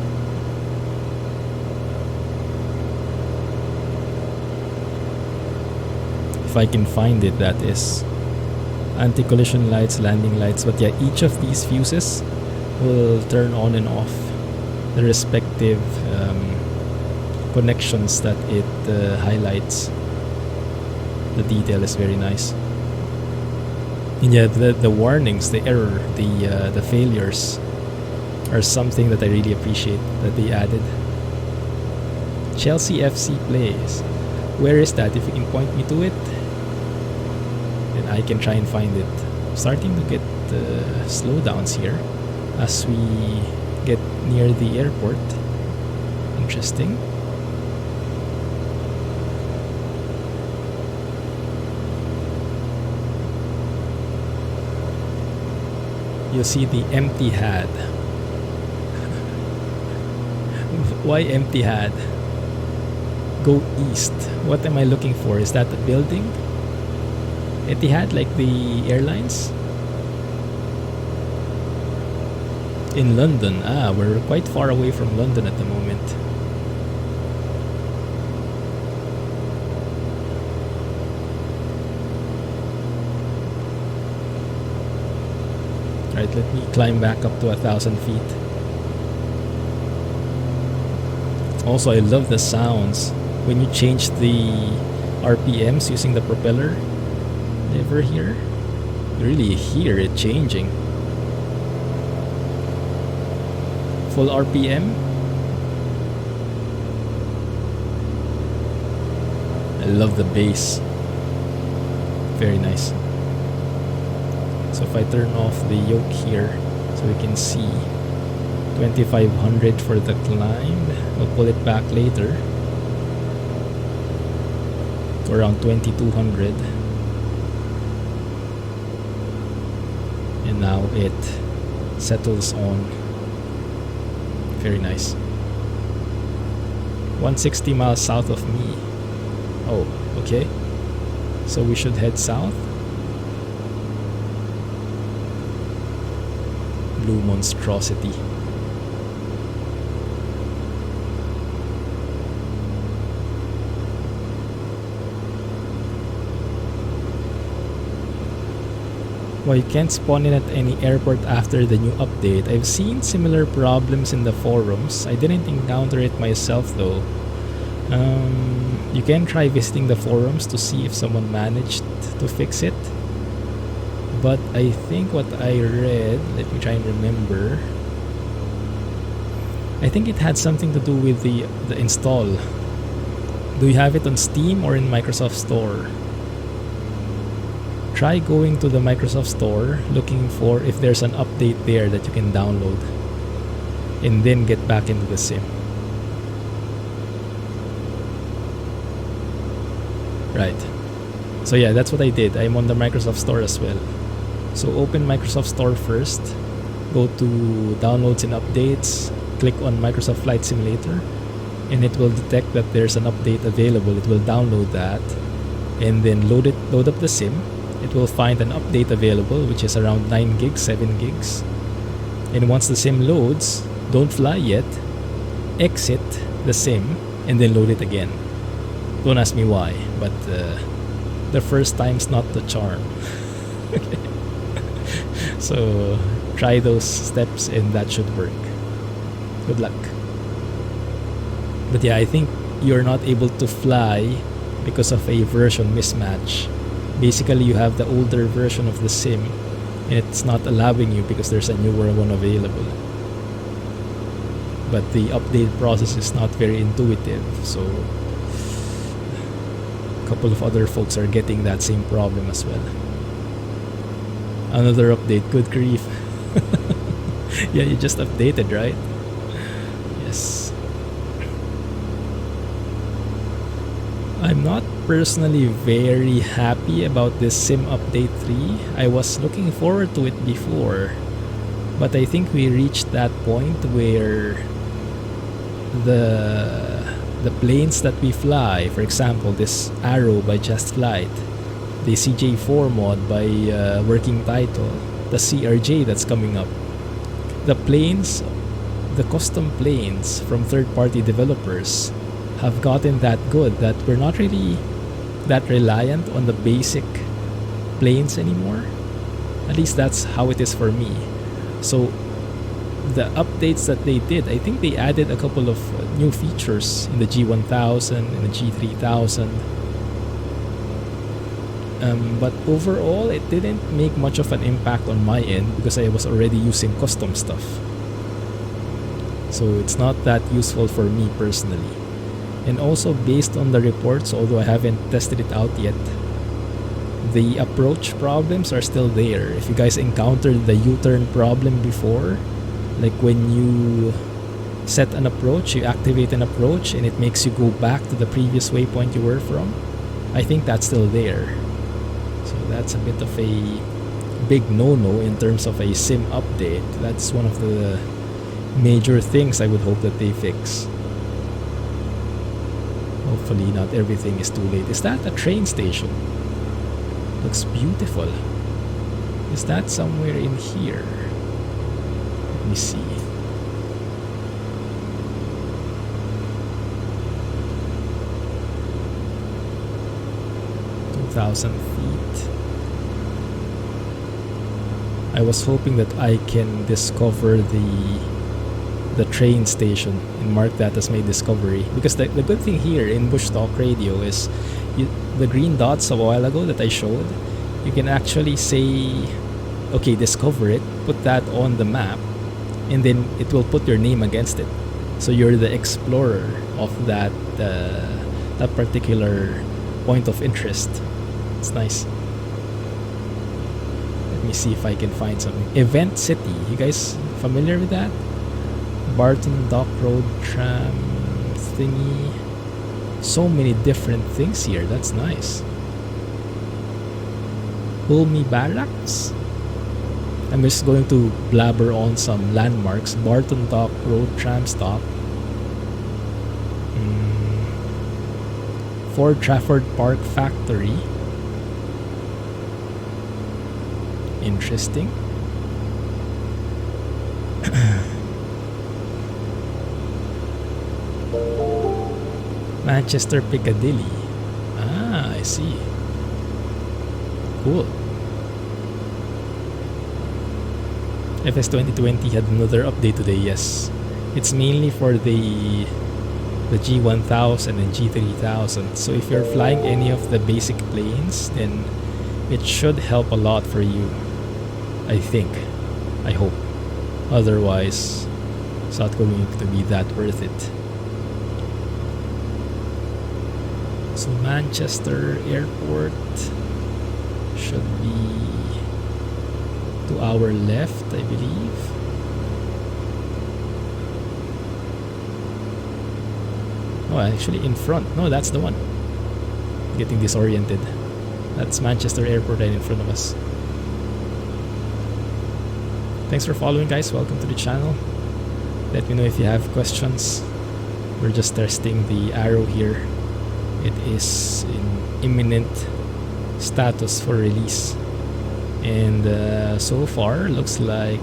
S1: If I can find it, that is. Anti-collision lights, landing lights, but yeah, each of these fuses will turn on and off the respective connections that it highlights. The detail is very nice. And yeah, the warnings, the error, the failures are something that I really appreciate that they added. Chelsea FC plays. Where is that? If you can point me to it, then I can try and find it. Starting to get slowdowns here as we get near the airport. Interesting. You'll see the empty had. Why empty had? Go east. What am I looking for? Is that a building? Etihad, like the airlines? In London. Ah, we're quite far away from London at the moment. Right, let me climb back up to 1,000 feet. Also, I love the sounds when you change the RPMs using the propeller lever here. You really hear it changing. Full RPM. I love the bass. Very nice. So if I turn off the yoke here so we can see 2500 for the climb, we'll pull it back later to around 2200, and now it settles on. Very nice. 160 miles south of me. Oh, okay. So we should head south. Blue monstrosity. Well, you can't spawn in at any airport after the new update. I've seen similar problems in the forums. I didn't encounter it myself though. You can try visiting the forums to see if someone managed to fix it. But I think what I read, let me try and remember. I think it had something to do with the install. Do you have it on Steam or in Microsoft Store? Try going to the Microsoft Store, looking for if there's an update there that you can download, and then get back into the sim. Right. So yeah, that's what I did. I'm on the Microsoft Store as well. So open Microsoft Store first, go to Downloads and Updates, click on Microsoft Flight Simulator, and it will detect that there's an update available. It will download that, and then load up the sim. It will find an update available, which is around 9 gigs, 7 gigs. And once the sim loads, don't fly yet, exit the sim, and then load it again. Don't ask me why, but the first time's not the charm. Okay. So try those steps and that should work. Good luck. But yeah, I think you're not able to fly because of a version mismatch. Basically, you have the older version of the sim and it's not allowing you because there's a newer one available. But the update process is not very intuitive, so a couple of other folks are getting that same problem as well. Another update, good grief. Yeah, you just updated, right? Yes. I'm not personally very happy about this Sim Update 3. I was looking forward to it before, but I think we reached that point where the planes that we fly, for example, this Arrow by Just Flight, the CJ4 mod by Working Title, the CRJ that's coming up, the planes, the custom planes from third-party developers have gotten that good that we're not really that reliant on the basic planes anymore. At least that's how it is for me. So the updates that they did, I think they added a couple of new features in the G1000 and the G3000. But overall, it didn't make much of an impact on my end because I was already using custom stuff. So it's not that useful for me personally. And also based on the reports, although I haven't tested it out yet, the approach problems are still there. If you guys encountered the U-turn problem before, like when you set an approach, you activate an approach and it makes you go back to the previous waypoint you were from, I think that's still there. So that's a bit of a big no-no in terms of a sim update. That's one of the major things I would hope that they fix. Hopefully not everything is too late. Is that a train station? Looks beautiful. Is that somewhere in here? Let me see. feet. I was hoping that I can discover the the train station and mark that as my discovery. Because the good thing here in Bush Talk Radio is the green dots a while ago that I showed, you can actually say, okay, discover it, put that on the map, and then it will put your name against it. So you're the explorer of that particular point of interest. It's nice. Let me see if I can find something. Event City. You guys familiar with that? Barton Dock Road tram thingy. So many different things here. That's nice. Hulme Barracks. I'm just going to blabber on some landmarks. Barton Dock Road tram stop. Ford Trafford Park Factory. Interesting. Manchester Piccadilly. Ah, I see. Cool. FS 2020 had another update today, yes. It's mainly for the G1000 and G3000. So if you're flying any of the basic planes, then it should help a lot for you. I think. I hope. Otherwise, it's not going to be that worth it. So Manchester Airport should be to our left, I believe. Oh, actually in front. No, that's the one. Getting disoriented. That's Manchester Airport right in front of us. Thanks for following, guys. Welcome to the channel. Let me know if you have questions. We're just testing the arrow here. It is in imminent status for release. And so far, looks like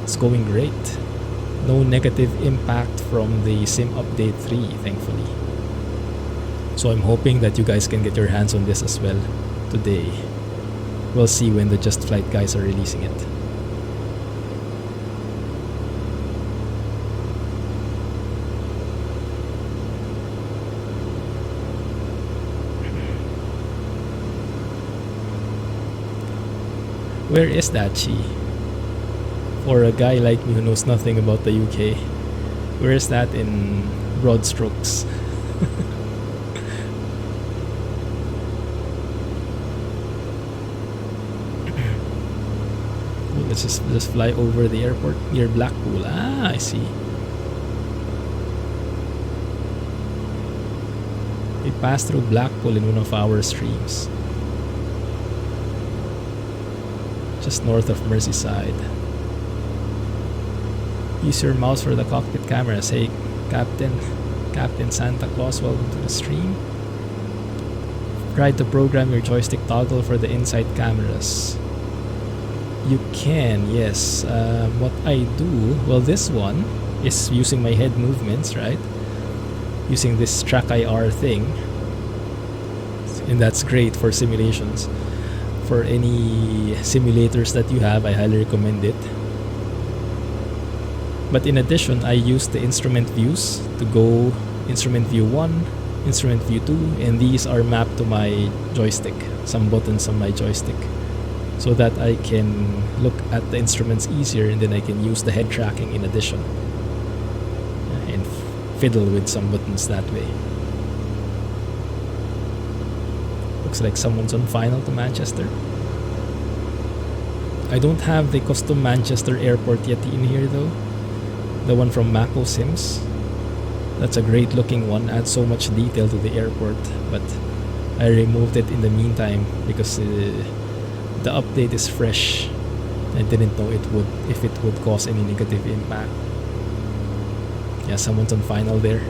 S1: it's going great. No negative impact from the Sim Update 3, thankfully. So I'm hoping that you guys can get your hands on this as well today. We'll see when the Just Flight guys are releasing it. Where is that, Chi? For a guy like me who knows nothing about the UK, where is that in broad strokes? Let's just fly over the airport near Blackpool. Ah, I see. We passed through Blackpool in one of our streams. Just north of Merseyside. Use your mouse for the cockpit cameras. Hey, Captain Santa Claus, welcome to the stream. Try to program your joystick toggle for the inside cameras. You can, yes. What I do, well, this one is using my head movements, right? Using this Track IR thing. And that's great for simulations. For any simulators that you have, I highly recommend it. But in addition, I use the instrument views to go instrument view 1, instrument view 2, and these are mapped to my joystick, some buttons on my joystick, so that I can look at the instruments easier, and then I can use the head tracking in addition and fiddle with some buttons that way. Looks like someone's on final to Manchester. I don't have the custom Manchester Airport yet in here though. The one from Mako Sims. That's a great looking one, adds so much detail to the airport, but I removed it in the meantime because the update is fresh. I didn't know if it would cause any negative impact. Yeah, someone's on final there.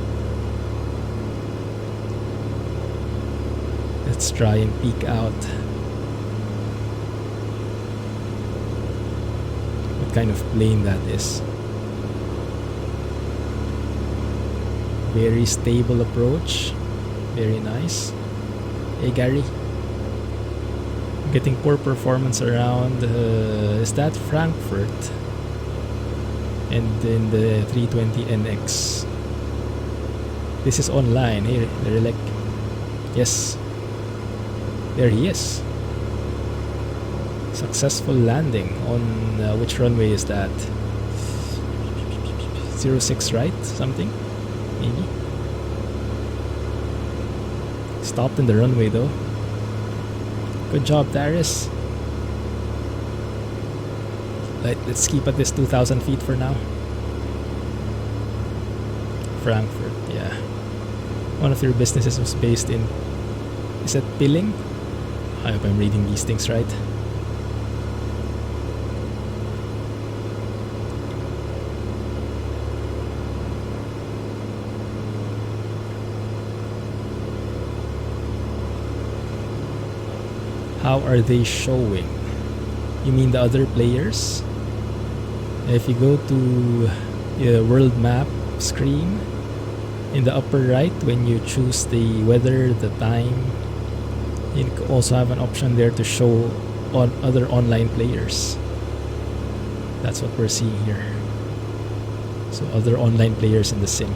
S1: Let's try and peek out. What kind of plane that is. Very stable approach. Very nice. Hey Gary. Getting poor performance around. Is that Frankfurt? and in the 320NX. This is online. Here, they're like, yes, there he is. Successful landing on which runway is that? 06, right? Something, maybe. Stopped in the runway though. Good job, Darius. Let's keep at this 2,000 feet for now. Frankfurt, yeah. One of your businesses was based in... Is that Pilling? I hope I'm reading these things right. How are they showing? You mean the other players? If you go to the world map screen, in the upper right, when you choose the weather, the time, you also have an option there to show on other online players. That's what we're seeing here. So other online players in the sim.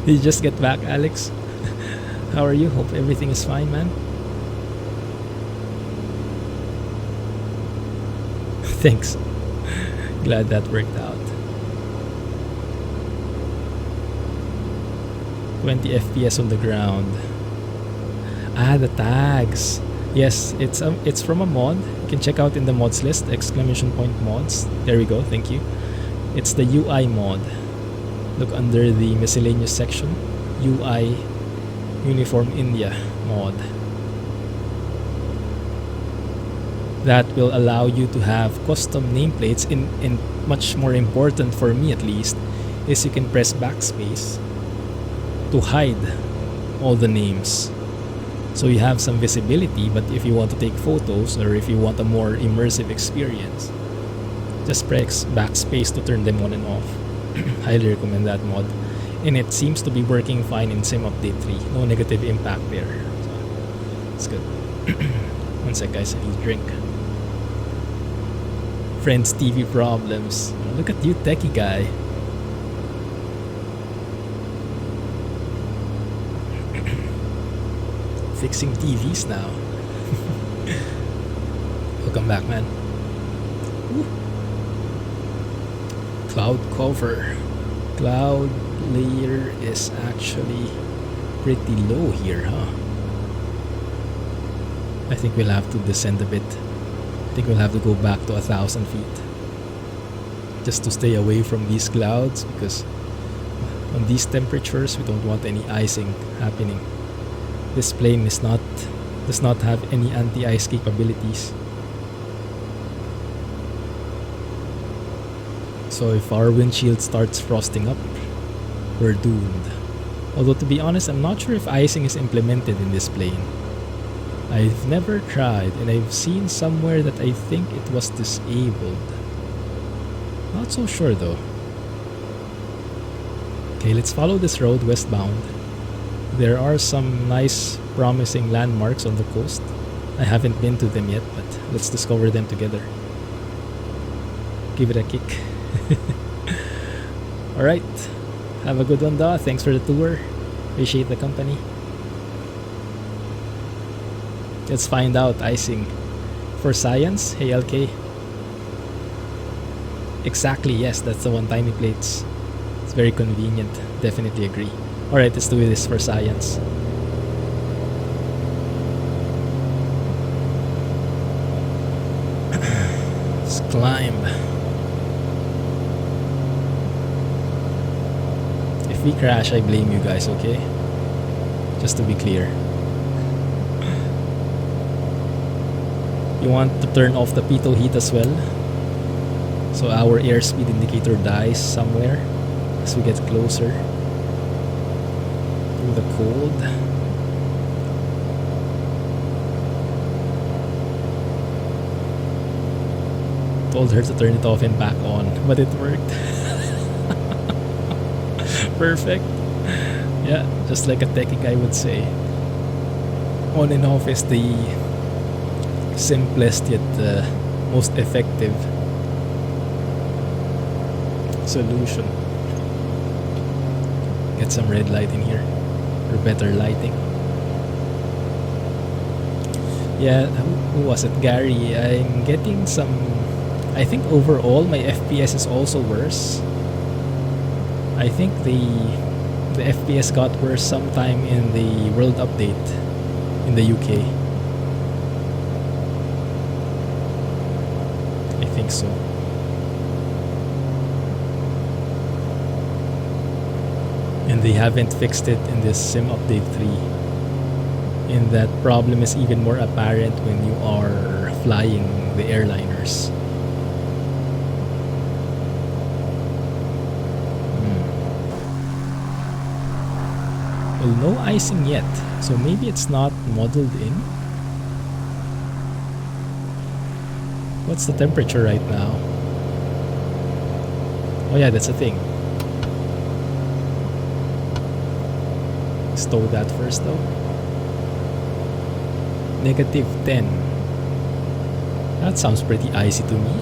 S1: Did you just get back, Alex? How are you? Hope everything is fine, man. Thanks. Glad that worked out. 20 FPS on the ground. Ah, the tags. Yes, it's from a mod. You can check out in the mods list, ! Mods. There we go, thank you. It's the UI mod. Look under the miscellaneous section. UI Uniform India mod. That will allow you to have custom nameplates. In much more important for me at least is you can press backspace to hide all the names, so you have some visibility. But if you want to take photos or if you want a more immersive experience, just press backspace to turn them on and off. Highly recommend that mod, and it seems to be working fine in Sim Update 3. No negative impact there, so it's good. One sec guys, I need a drink. Friends TV problems. Look at you, techie guy. Fixing TVs now. Welcome back, man. Woo. Cloud cover. Cloud layer is actually pretty low here, huh? I think we'll have to descend a bit. I think we'll have to go back to 1,000 feet just to stay away from these clouds, because on these temperatures we don't want any icing happening. This plane does not have any anti-ice capabilities. So if our windshield starts frosting up, we're doomed. Although to be honest, I'm not sure if icing is implemented in this plane. I've never tried, and I've seen somewhere that I think it was disabled. Not so sure though. Okay, let's follow this road westbound. There are some nice, promising landmarks on the coast. I haven't been to them yet, but let's discover them together. Give it a kick. Alright, have a good one, Da. Thanks for the tour. Appreciate the company. Let's find out icing for science. Hey LK. Exactly, yes, that's the one. Tiny plates. It's very convenient. Definitely agree. Alright, let's do this for science. Let's climb. If we crash, I blame you guys, okay? Just to be clear. You want to turn off the pitot heat as well, so our airspeed indicator dies somewhere as we get closer to the cold. Told her to turn it off and back on, but it worked. Perfect. Yeah, just like a techie guy would say. On and off is the simplest yet most effective solution. Get some red light in here for better lighting. Yeah, who was it? Gary. I'm getting some. I think overall my FPS is also worse. I think the FPS got worse sometime in the World Update in the UK. I think so. And they haven't fixed it in this Sim Update 3. And that problem is even more apparent when you are flying the airliners. Well, no icing yet, so maybe it's not modeled in. What's the temperature right now? Oh yeah, that's a thing. Stow that first though. -10. That sounds pretty icy to me.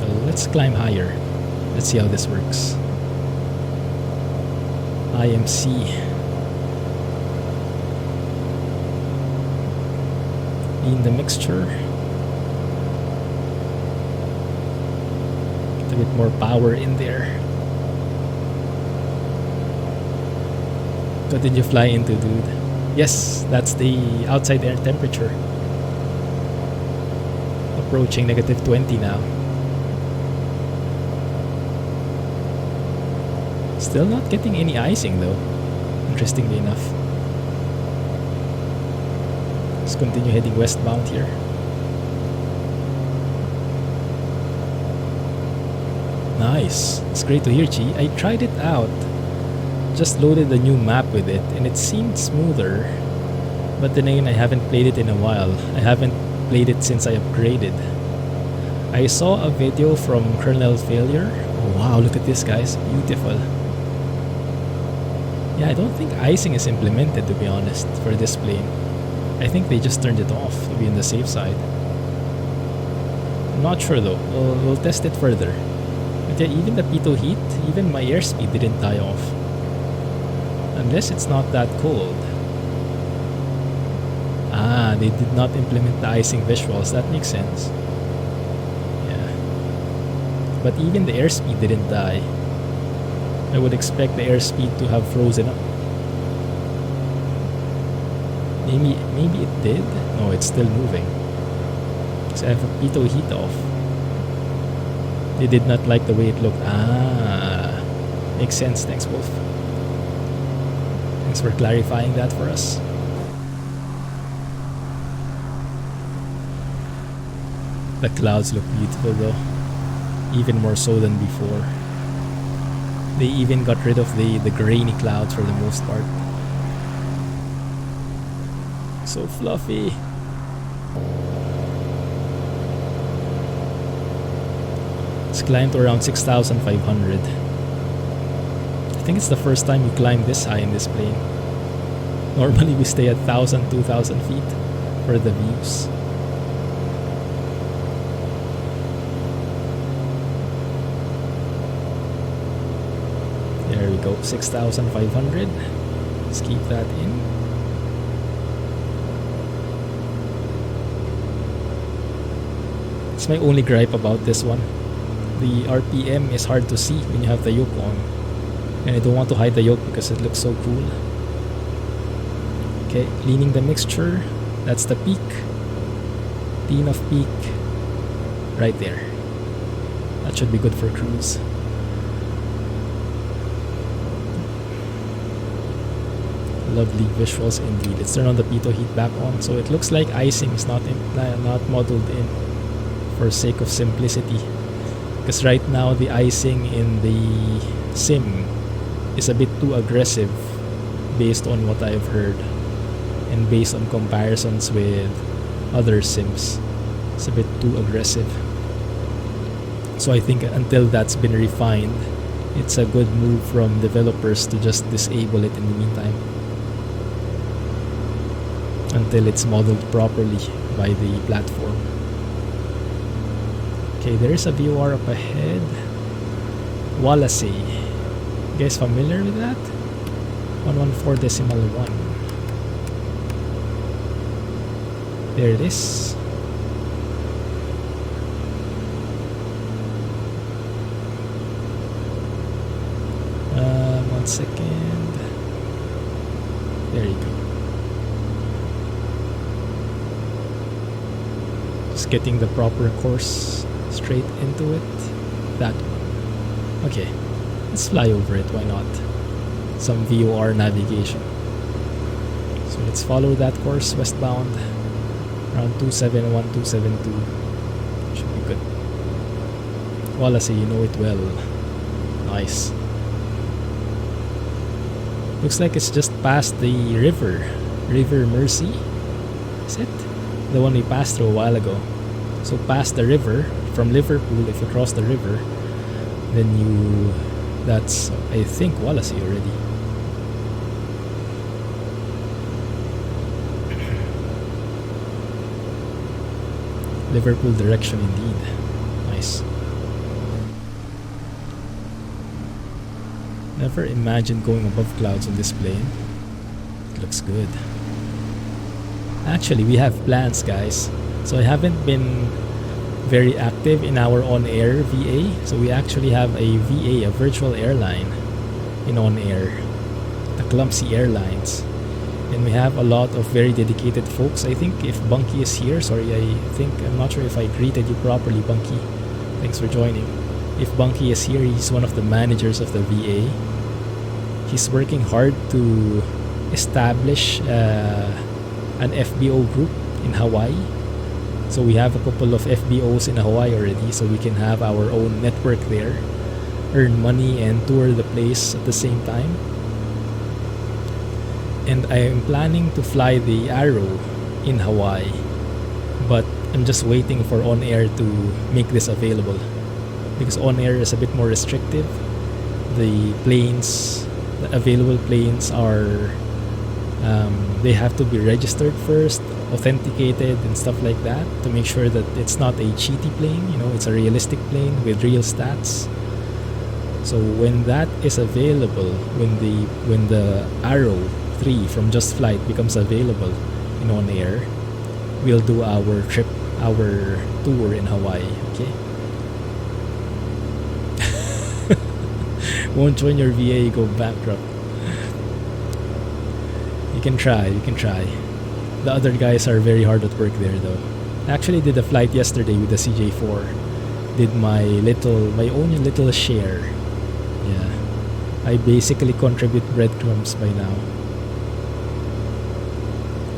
S1: Well, let's climb higher. Let's see how this works. IMC. In the mixture. Get a bit more power in there. What did you fly into, dude? Yes, that's the outside air temperature. Approaching -20 now. Still not getting any icing though, interestingly enough. Let's continue heading westbound here. Nice. It's great to hear, Chi. I tried it out. Just loaded the new map with it and it seemed smoother. But then again, I haven't played it in a while. I haven't played it since I upgraded. I saw a video from Kernel Failure. Oh wow, look at this, guys. Beautiful. Yeah, I don't think icing is implemented, to be honest, for this plane. I think they just turned it off to be on the safe side. I'm not sure though. We'll test it further. But yeah, even the pitot heat, even my airspeed didn't die off. Unless it's not that cold. Ah, they did not implement the icing visuals. That makes sense. Yeah. But even the airspeed didn't die. I would expect the airspeed to have frozen up. Maybe it did? No, it's still moving. Because I have a pitot heat off. They did not like the way it looked. Ah, makes sense. Thanks, Wolf. Thanks for clarifying that for us. The clouds look beautiful though. Even more so than before. They even got rid of the grainy clouds for the most part. So fluffy. Let's climb to around 6,500. I think it's the first time we climb this high in this plane. Normally we stay at 1,000, 2,000 feet for the views. There we go, 6,500. Let's keep that in. It's my only gripe about this one. The RPM is hard to see when you have the yoke on. And I don't want to hide the yoke because it looks so cool. Okay, leaning the mixture. That's the peak. Teen of peak. Right there. That should be good for cruise. Lovely visuals indeed. Let's turn on the pitot heat back on. So it looks like icing is not modeled in for sake of simplicity. Because right now the icing in the sim is a bit too aggressive based on what I've heard and based on comparisons with other sims. It's a bit too aggressive. So I think until that's been refined, it's a good move from developers to just disable it in the meantime until it's modeled properly. by the platform. Okay, there is a VOR up ahead. Wallasey. You guys familiar with that? 114.1. There it is. One second. There you go. Just getting the proper course straight into it. That one. Okay, let's fly over it. Why not? Some VOR navigation. So let's follow that course westbound. Around 271, 272. Should be good. Wallasey, you know it well. Nice. Looks like it's just past the river. River Mersey. Is it? The one we passed through a while ago. So past the river, from Liverpool, if you cross the river, then you... That's, I think, Wallasey already. Liverpool direction indeed. Nice. Never imagined going above clouds on this plane. It looks good. Actually, we have plans, guys. So I haven't been very active in our on-air VA. So we actually have a VA, a virtual airline, in on-air. The Clumsy Airlines. And we have a lot of very dedicated folks. I think if Bunky is here, sorry, I'm not sure if I greeted you properly, Bunky. Thanks for joining. If Bunky is here, he's one of the managers of the VA. He's working hard to establish an FBO group in Hawaii. So we have a couple of FBOs in Hawaii already, so we can have our own network there, earn money and tour the place at the same time. And I am planning to fly the Arrow in Hawaii, but I'm just waiting for on-air to make this available, because on-air is a bit more restrictive. The planes, the available planes are they have to be registered first, authenticated and stuff like that, to make sure that it's not a cheaty plane, you know, it's a realistic plane with real stats. So when that is available, when the Arrow 3 from Just Flight becomes available in on-air, we'll do our trip, our tour in Hawaii, okay? Won't join your VA, go bankrupt. You can try. The other guys are very hard at work there though. I actually did a flight yesterday with the CJ4. Did my own little share. Yeah. I basically contribute breadcrumbs by now.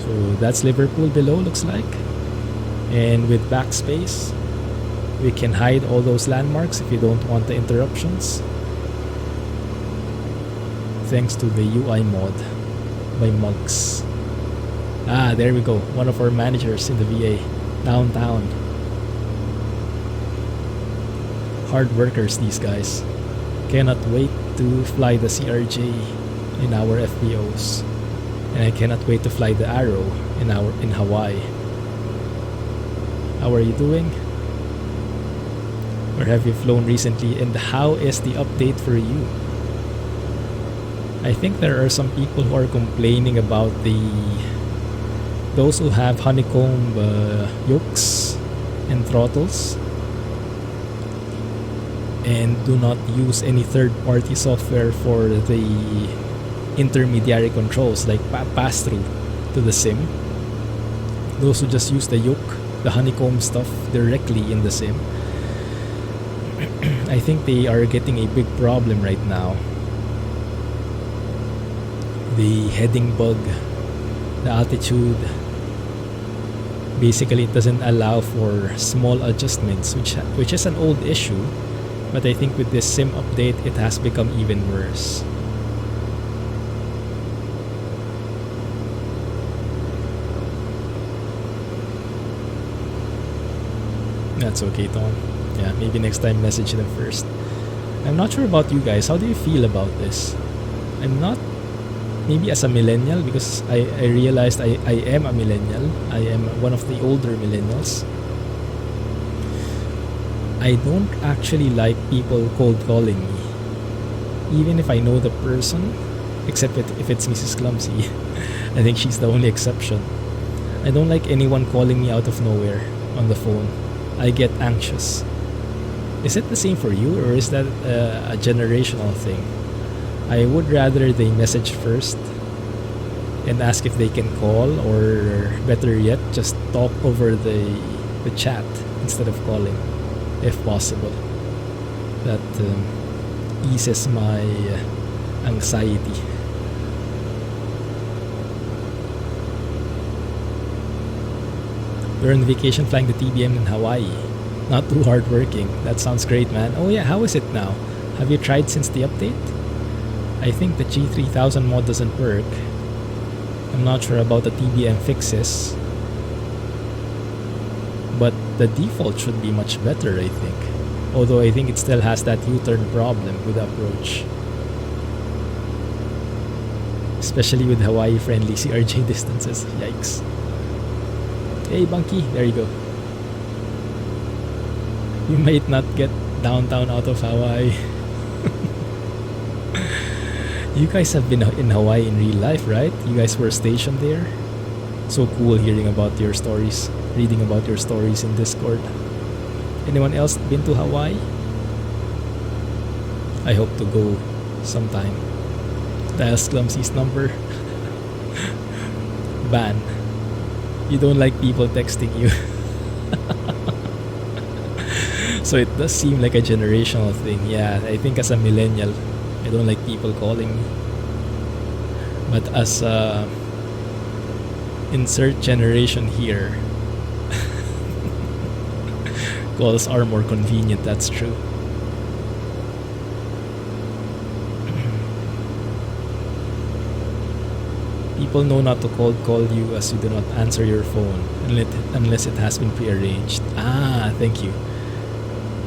S1: So that's Liverpool below, looks like. And with backspace, we can hide all those landmarks if you don't want the interruptions. Thanks to the UI mod by Mugs. Ah, there we go. One of our managers in the VA. Downtown. Hard workers, these guys. Cannot wait to fly the CRJ in our FBOs. And I cannot wait to fly the Arrow in Hawaii. How are you doing? Or have you flown recently? And how is the update for you? I think there are some people who are complaining about those who have honeycomb yokes and throttles and do not use any third-party software for the intermediary controls like pass-through to the sim. Those who just use the yoke, the honeycomb stuff directly in the sim, I think they are getting a big problem right now. The heading bug, the altitude, basically it doesn't allow for small adjustments, which is an old issue, but I think with this sim update it has become even worse. That's okay, Tom. Yeah, maybe next time message them first. I'm not sure about you guys. How do you feel about this? I'm not maybe as a millennial, because I realized I am a millennial. I am one of the older millennials. I don't actually like people cold calling me, even if I know the person, except if it's Mrs. Clumsy. I think she's the only exception. I don't like anyone calling me out of nowhere on the phone. I get anxious. Is it the same for you, or is that a generational thing? I would rather they message first and ask if they can call, or better yet, just talk over the chat instead of calling, if possible. That eases my anxiety. We're on vacation flying the TBM in Hawaii. Not too hardworking. That sounds great, man. Oh yeah, how is it now? Have you tried since the update? I think the G3000 mod doesn't work. I'm not sure about the TBM fixes, but the default should be much better, I think. Although I think it still has that U-turn problem with the approach. Especially with Hawaii-friendly CRJ distances. Yikes. Hey Bunky, there you go. You might not get downtown out of Hawaii. You guys have been in Hawaii in real life, right? You guys were stationed there? So cool hearing about your stories, reading about your stories in Discord. Anyone else been to Hawaii? I hope to go sometime. Dial Clumsy's number. Ban. You don't like people texting you. So it does seem like a generational thing. Yeah, I think as a millennial, I don't like people calling me. But as a insert generation here, calls are more convenient, that's true. People know not to cold call you, as you do not answer your phone unless it has been prearranged. Ah, thank you.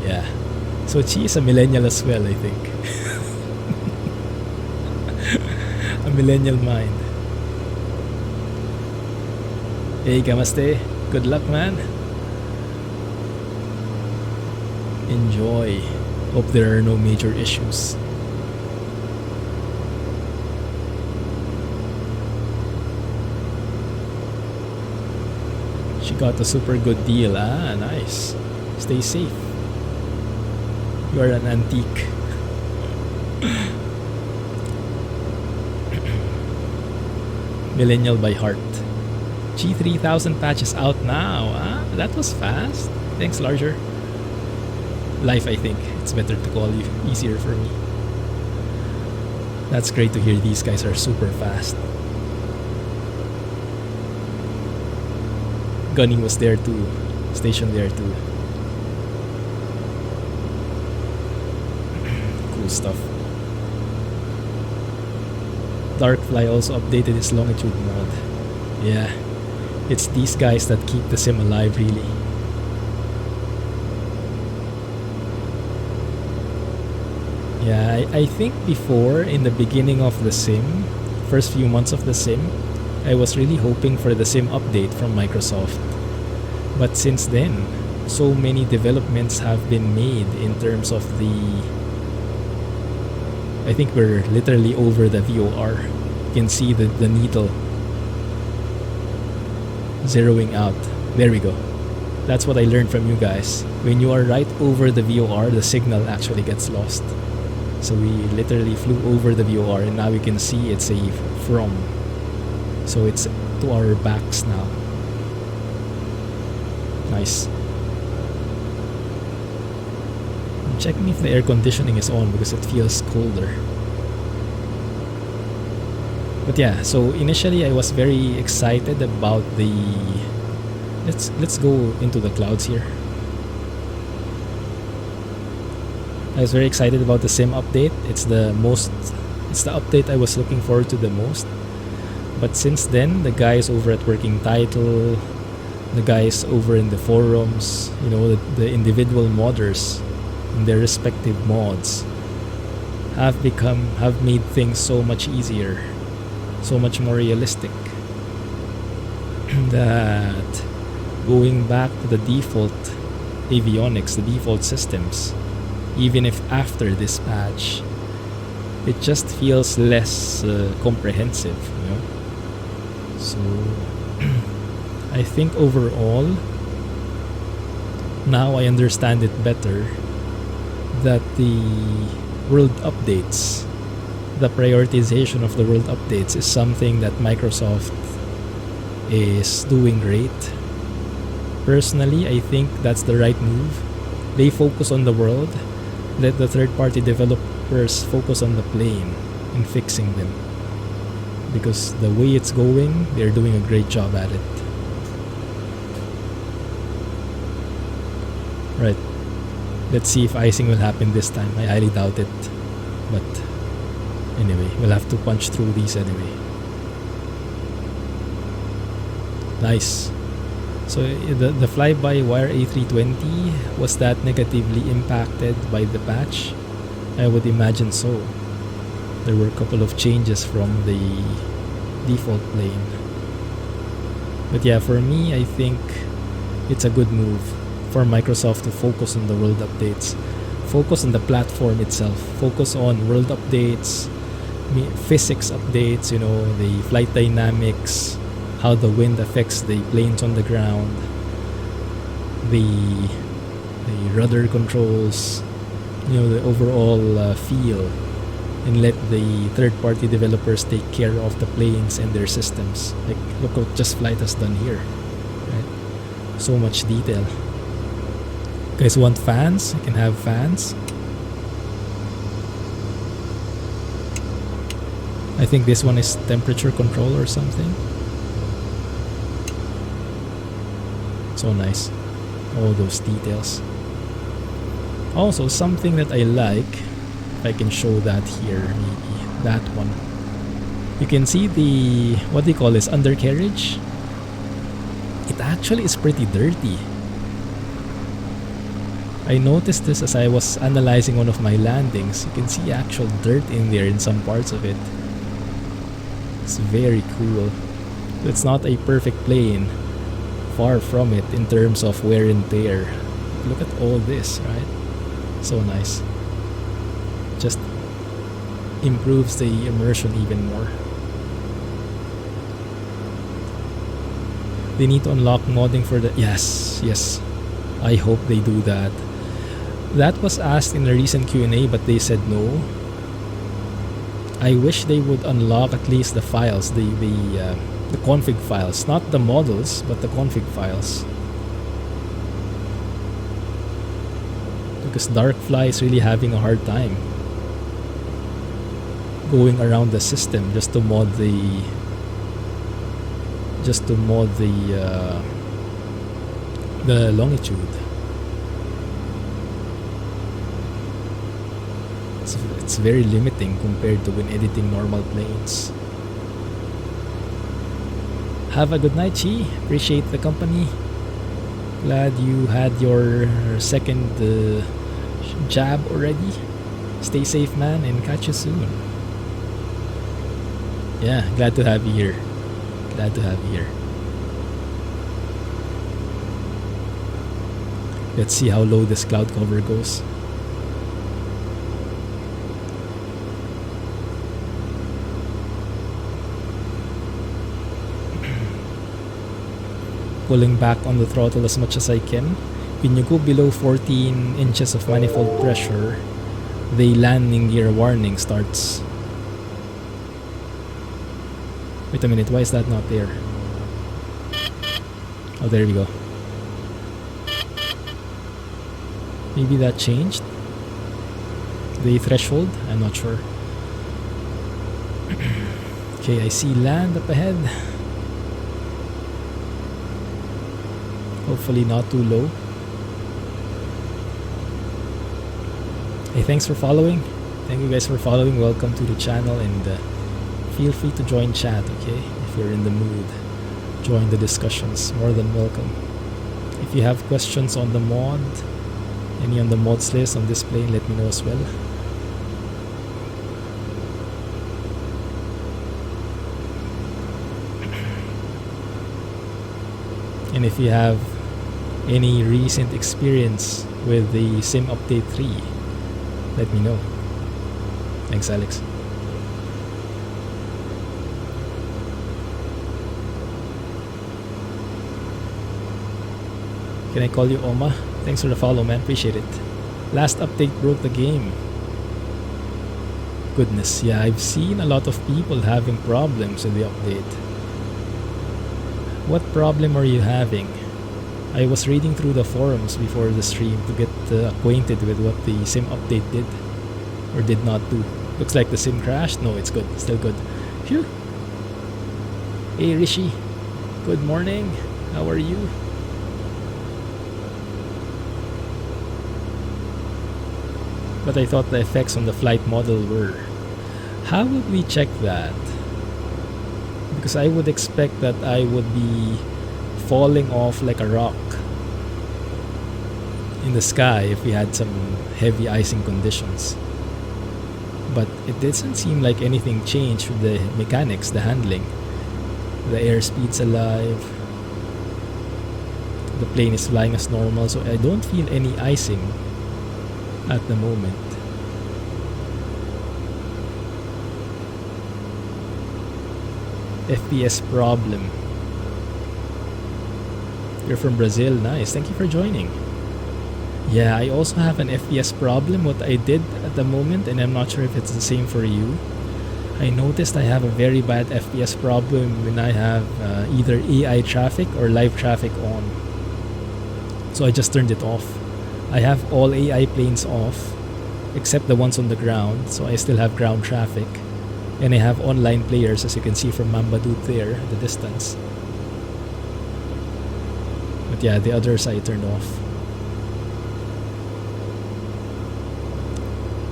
S1: Yeah. So she is a millennial as well, I think. A millennial mind. Hey, Kamaste. Good luck, man. Enjoy. Hope there are no major issues. She got a super good deal. Ah, nice. Stay safe. You are an antique. Millennial by heart. G3000 patch is out now. Ah, that was fast. Thanks, Larger. Life, I think. It's better to call you. Easier for me. That's great to hear these guys are super fast. Gunny was there too. Stationed there too. Cool stuff. Darkfly also updated his longitude mod. Yeah. It's these guys that keep the sim alive, really. Yeah, I think before, in the beginning of the sim, first few months of the sim, I was really hoping for the sim update from Microsoft. But since then, so many developments have been made in terms of the... I think we're literally over the VOR. You can see the needle zeroing out. There we go. That's what I learned from you guys. When you are right over the VOR, the signal actually gets lost. So we literally flew over the VOR, and now we can see it's a from. So it's to our backs now. Nice. I'm checking if the air conditioning is on because it feels colder. But yeah, so initially I was very excited about the... Let's go into the clouds here. I was very excited about the sim update. It's the update I was looking forward to the most. But since then, the guys over at Working Title, the guys over in the forums, you know, the individual modders in their respective mods have made things so much easier. so much more realistic that going back to the default avionics, the default systems, even if after this patch, it just feels less comprehensive, you know. So I think overall, now I understand it better that the world updates, the prioritization of the world updates is something that Microsoft is doing great. Personally, I think that's the right move. They focus on the world, let the third-party developers focus on the plane and fixing them. Because the way it's going, they're doing a great job at it. Right. Let's see if icing will happen this time. I highly doubt it. But anyway, we'll have to punch through these anyway. Nice. So the fly-by-wire A320, was that negatively impacted by the patch? I would imagine so. There were a couple of changes from the default plane. But yeah, for me, I think it's a good move for Microsoft to focus on the world updates. Focus on the platform itself. Focus on world updates, physics updates, you know, the flight dynamics, how the wind affects the planes on the ground, the rudder controls, you know, the overall feel, and let the third-party developers take care of the planes and their systems. Like, look what Just Flight has done here, right? So much detail. You guys want fans? You can have fans. I think this one is temperature control or something. So nice. All those details. Also, something that I like, if I can show that here, maybe that one. You can see the, what do you call this, undercarriage? It actually is pretty dirty. I noticed this as I was analyzing one of my landings. You can see actual dirt in there in some parts of it. It's very cool. It's not a perfect plane. Far from it in terms of wear and tear. Look at all this, right? So nice. Just improves the immersion even more. They need to unlock modding for the... Yes. I hope they do that. That was asked in a recent Q&A, but they said no. I wish they would unlock at least the files, the config files, not the models, but the config files. Because Darkfly is really having a hard time going around the system just to mod the longitude. It's very limiting compared to when editing normal planes. Have a good night, Chi. Appreciate the company. Glad you had your second jab already. Stay safe, man, and catch you soon. Yeah, glad to have you here. Glad to have you here. Let's see how low this cloud cover goes. Pulling back on the throttle as much as I can. When you go below 14 inches of manifold pressure, the landing gear warning starts. Wait a minute, why is that not there? Oh, there we go. Maybe that changed the threshold? I'm not sure. Okay, I see land up ahead. Hopefully not too low. Hey, thanks for following. Thank you guys for following. Welcome to the channel, and feel free to join chat, okay? If you're in the mood, join the discussions. More than welcome. If you have questions on the mod, any on the mods list on this plane, let me know as well. And if you have any recent experience with the Sim Update 3, let me know. Thanks, Alex. Can I call you Oma? Thanks for the follow, man. Appreciate it. Last update broke the game. Goodness, yeah, I've seen a lot of people having problems with the update. What problem are you having? I was reading through the forums before the stream to get acquainted with what the Sim update did or did not do. Looks like the Sim crashed. No, it's good. Still good. Phew. Hey, Rishi. Good morning. How are you? But I thought the effects on the flight model were. How would we check that? Because I would expect that I would be falling off like a rock in the sky if we had some heavy icing conditions. But it doesn't seem like anything changed with the mechanics, the handling. The airspeed's alive. The plane is flying as normal, so I don't feel any icing at the moment. FPS problem. You're from Brazil, nice. Thank you for joining. Yeah, I also have an FPS problem. What I did at the moment, and I'm not sure if it's the same for you, I noticed I have a very bad FPS problem when I have either AI traffic or live traffic on. So I just turned it off. I have all AI planes off except the ones on the ground, so I still have ground traffic. And I have online players, as you can see from Mamba Dude there at the distance. But yeah, the others I turned off.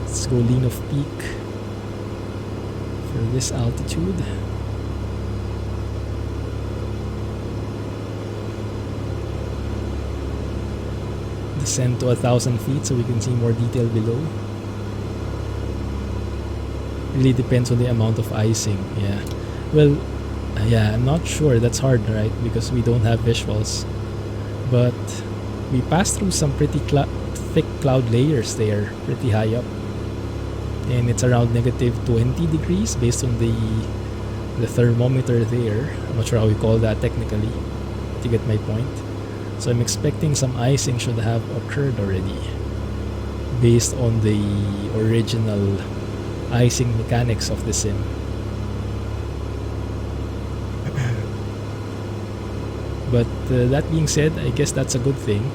S1: Let's go lean of peak for this altitude. Descend to 1,000 feet so we can see more detail below. Really depends on the amount of icing. Yeah. Well, yeah, I'm not sure. That's hard, right? Because we don't have visuals. But we passed through some pretty thick cloud layers there, pretty high up. And it's around negative 20 degrees based on the thermometer there. I'm not sure how we call that technically, to get my point. So I'm expecting some icing should have occurred already based on the original icing mechanics of the sim. But that being said, I guess that's a good thing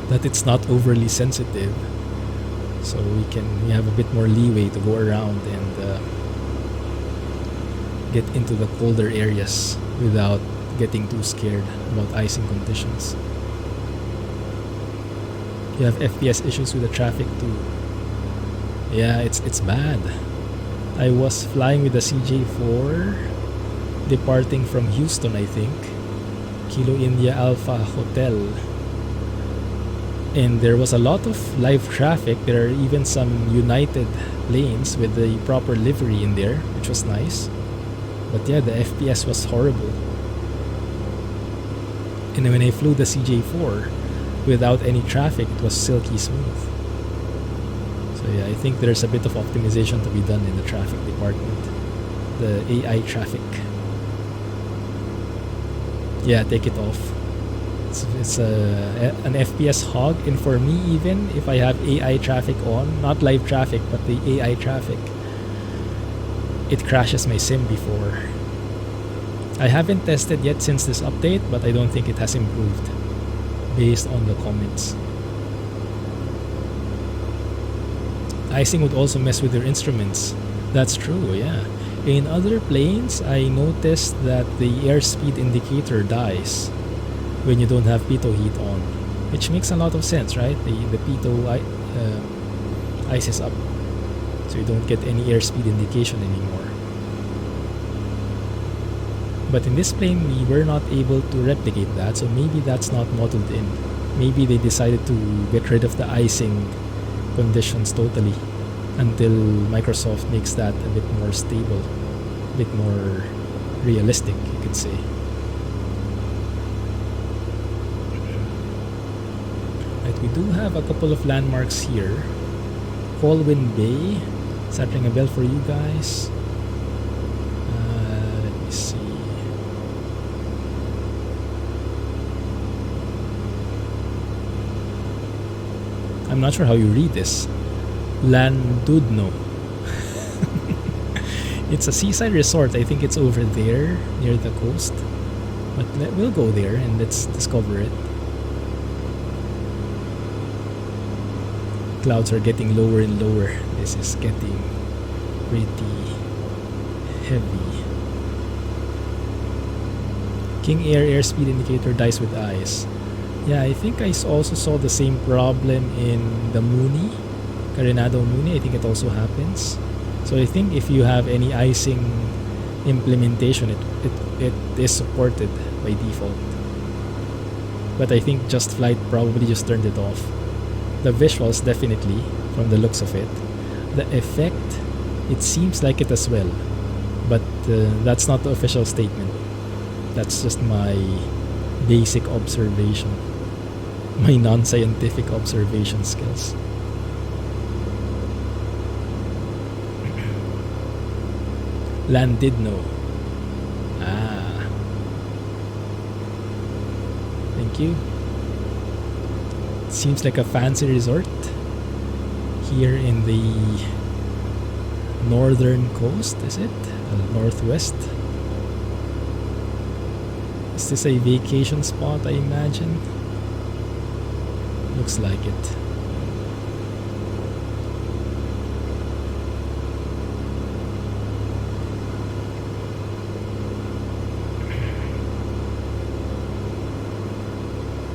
S1: that it's not overly sensitive, so we have a bit more leeway to go around and get into the colder areas without getting too scared about icing conditions. You have FPS issues with the traffic too. Yeah, it's bad. I was flying with the CJ4 departing from Houston, I think. Kilo India Alpha Hotel. And there was a lot of live traffic. There are even some United planes with the proper livery in there, which was nice. But yeah, the FPS was horrible. And when I flew the CJ4 without any traffic, it was silky smooth. So yeah, I think there's a bit of optimization to be done in the traffic department. The AI traffic. Yeah, take it off. It's an FPS hog, and for me, even if I have AI traffic on, not live traffic, but the AI traffic, it crashes my sim before. I haven't tested yet since this update, but I don't think it has improved based on the comments. Icing would also mess with your instruments. That's true, yeah. In other planes, I noticed that the airspeed indicator dies when you don't have pitot heat on, which makes a lot of sense, right? The pitot ices up, so you don't get any airspeed indication anymore. But in this plane, we were not able to replicate that, so maybe that's not modeled in. Maybe they decided to get rid of the icing conditions totally until Microsoft makes that a bit more stable, a bit more realistic, you could say. we do have a couple of landmarks here. Colwyn Bay. Is that ring a bell for you guys? Let me see. I'm not sure how you read this. Llandudno. It's a seaside resort. I think it's over there near the coast. But we'll go there and let's discover it. Clouds are getting lower and lower. This is getting pretty heavy. King Air airspeed indicator dies with ice. Yeah, I think I also saw the same problem in the Muni, Carenado Muni. I think it also happens. So I think if you have any icing implementation, it is supported by default. But I think Just Flight probably just turned it off. The visuals definitely, from the looks of it. The effect, it seems like it as well. But that's not the official statement. That's just my basic observation. My non-scientific observation skills. Llandudno. Ah. Thank you. Seems like a fancy resort here in the northern coast, is it? Northwest. Is this a vacation spot, I imagine? Looks like it.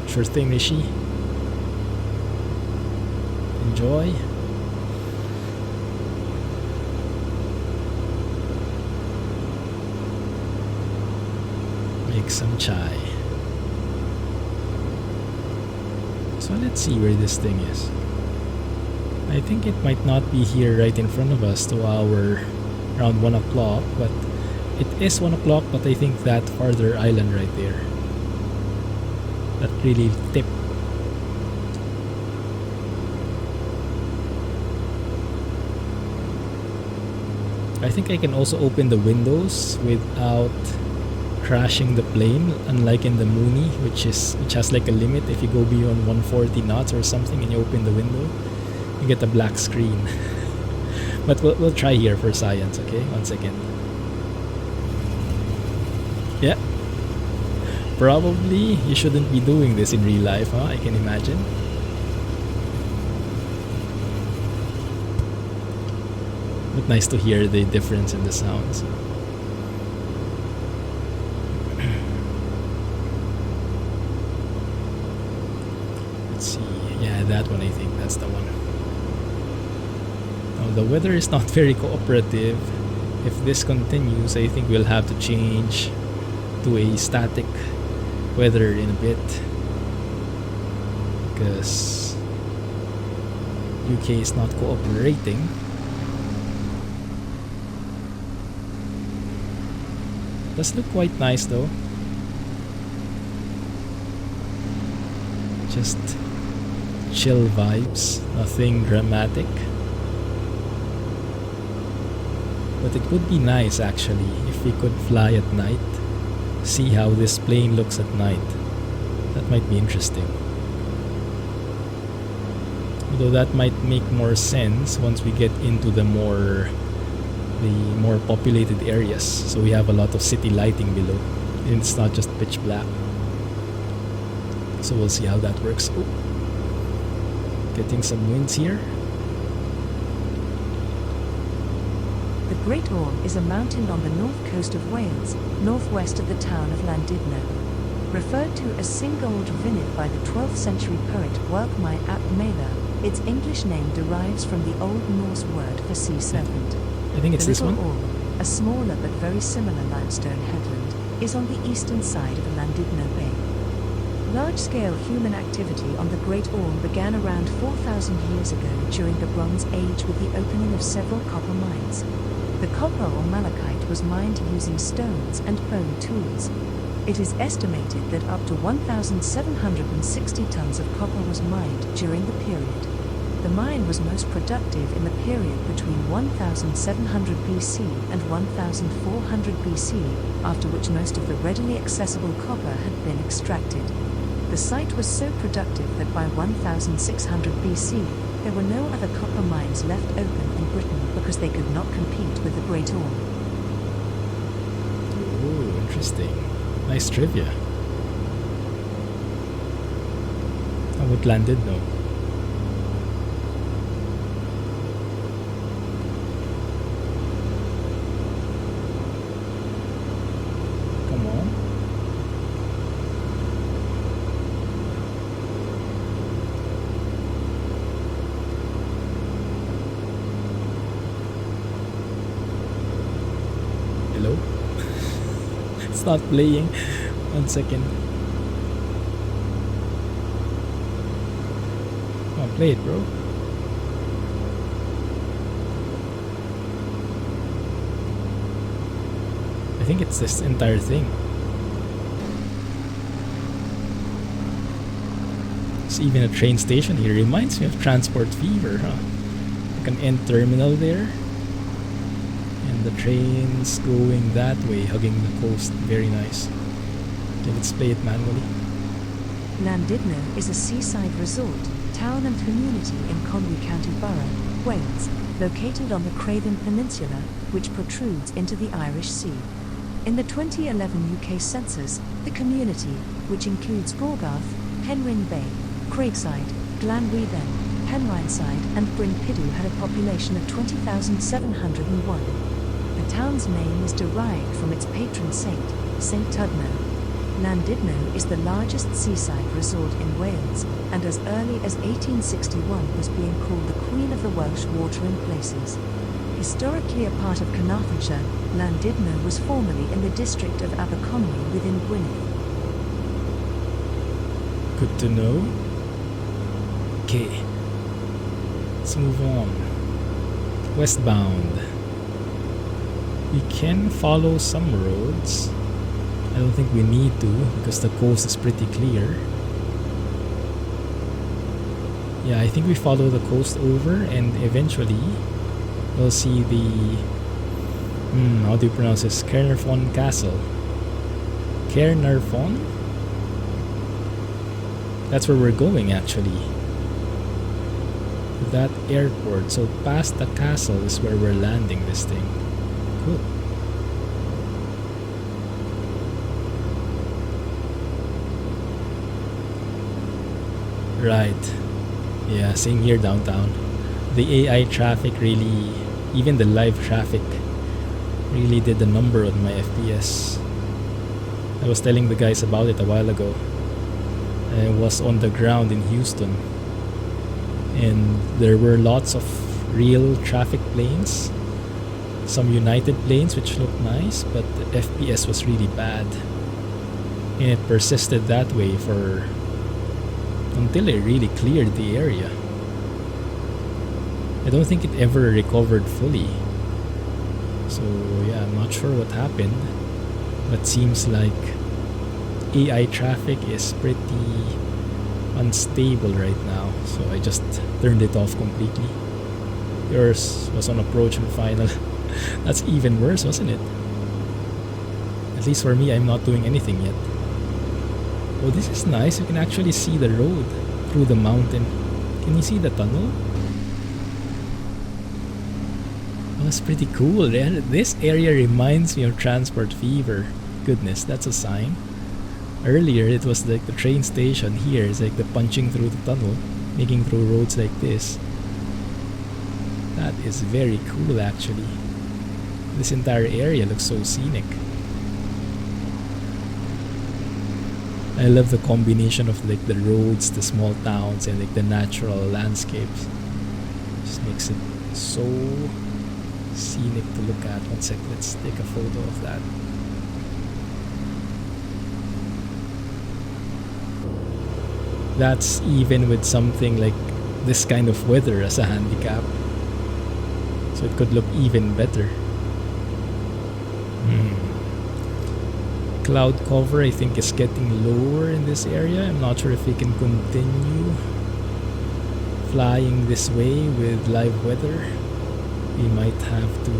S1: Sure thing, Rishi. Enjoy. Make some chai. So let's see where this thing is. I think it might not be here right in front of us to our around 1 o'clock, but it is 1 o'clock, but I think that farther island right there. That really tip. I think I can also open the windows without crashing the plane, unlike in the Muni, which has like a limit. If you go beyond 140 knots or something and you open the window, you get a black screen. But we'll try here for science, okay? 1 second. Yeah. Probably you shouldn't be doing this in real life, huh? I can imagine. But nice to hear the difference in the sounds. Let's see. Yeah, that one, I think that's the one. Now, the weather is not very cooperative. If this continues, I think we'll have to change to a static weather in a bit, because UK is not cooperating. Does look quite nice though. Just chill vibes, nothing dramatic. But it would be nice actually if we could fly at night. See how this plane looks at night. That might be interesting. Although that might make more sense once we get into the more populated areas. So we have a lot of city lighting below. And it's not just pitch black. So we'll see how that works. Oh. Getting some winds here.
S2: The Great Orme is a mountain on the north coast of Wales, northwest of the town of Llandudno. Referred to as Singold Vinydd by the 12th century poet Welcmai ap Mela, its English name derives from the Old Norse word for sea serpent.
S1: I think it's this one.
S2: Orme, a smaller but very similar limestone headland, is on the eastern side of Llandudno Bay. Large-scale human activity on the Great Orme began around 4,000 years ago during the Bronze Age with the opening of several copper mines. The copper or malachite was mined using stones and bone tools. It is estimated that up to 1,760 tons of copper was mined during the period. The mine was most productive in the period between 1700 BC and 1400 BC, after which most of the readily accessible copper had been extracted. The site was so productive that by 1600 BC, there were no other copper mines left open in Britain because they could not compete with the Great Orme.
S1: Oh, interesting. Nice trivia. I would landed no. Come on. Hello? It's not playing. 1 second. Come on, play it, bro. I think it's this entire thing. There's even a train station here. Reminds me of Transport Fever, huh? Like an end terminal there. And the trains going that way, hugging the coast. Very nice. Okay, let's play it manually.
S2: Llandudno is a seaside resort, town and community in Conwy County Borough, Wales, located on the Craven Peninsula, which protrudes into the Irish Sea. In the 2011 UK census, the community, which includes Gorgarth, Penryn Bay, Craigside, Glanweven, Penrhyside and Bryn Pidw, had a population of 20,701. The town's name is derived from its patron saint, St Tudno. Llandudno is the largest seaside resort in Wales, and as early as 1861 was being called the Queen of the Welsh Watering Places. Historically a part of Caernarfonshire, Llandudno was formerly in the district of Aberconwy within Gwynedd.
S1: Good to know. Okay, let's move on. Westbound. We can follow some roads. I don't think we need to because the coast is pretty clear. Yeah, I think we follow the coast over and eventually we'll see the how do you pronounce this? Caernarfon Castle. Caernarfon? That's where we're going actually. That airport. So past the castle is where we're landing this thing. Cool. Right. Yeah, same here downtown. The AI traffic really, even the live traffic, really did the number on my FPS. I was telling the guys about it a while ago. I was on the ground in Houston. And there were lots of real traffic planes. Some United planes which looked nice, but the FPS was really bad. And it persisted that way until it really cleared the area. I don't think it ever recovered fully. So yeah, I'm not sure what happened. But seems like AI traffic is pretty unstable right now. So I just turned it off completely. Yours was on approach and final. That's even worse, wasn't it? At least for me, I'm not doing anything yet. Oh, this is nice. You can actually see the road through the mountain. Can you see the tunnel? Oh, that's pretty cool. This area reminds me of Transport Fever. Goodness, that's a sign. Earlier, it was like the train station. Here is like the punching through the tunnel, making through roads like this. That is very cool, actually. This entire area looks so scenic. I love the combination of like the roads, the small towns, and like the natural landscapes. Just makes it so scenic to look at. One sec, let's take a photo of that. That's even with something like this kind of weather as a handicap. So it could look even better. cloud cover I think is getting lower in this area. I'm not sure if we can continue flying this way with live weather. We might have to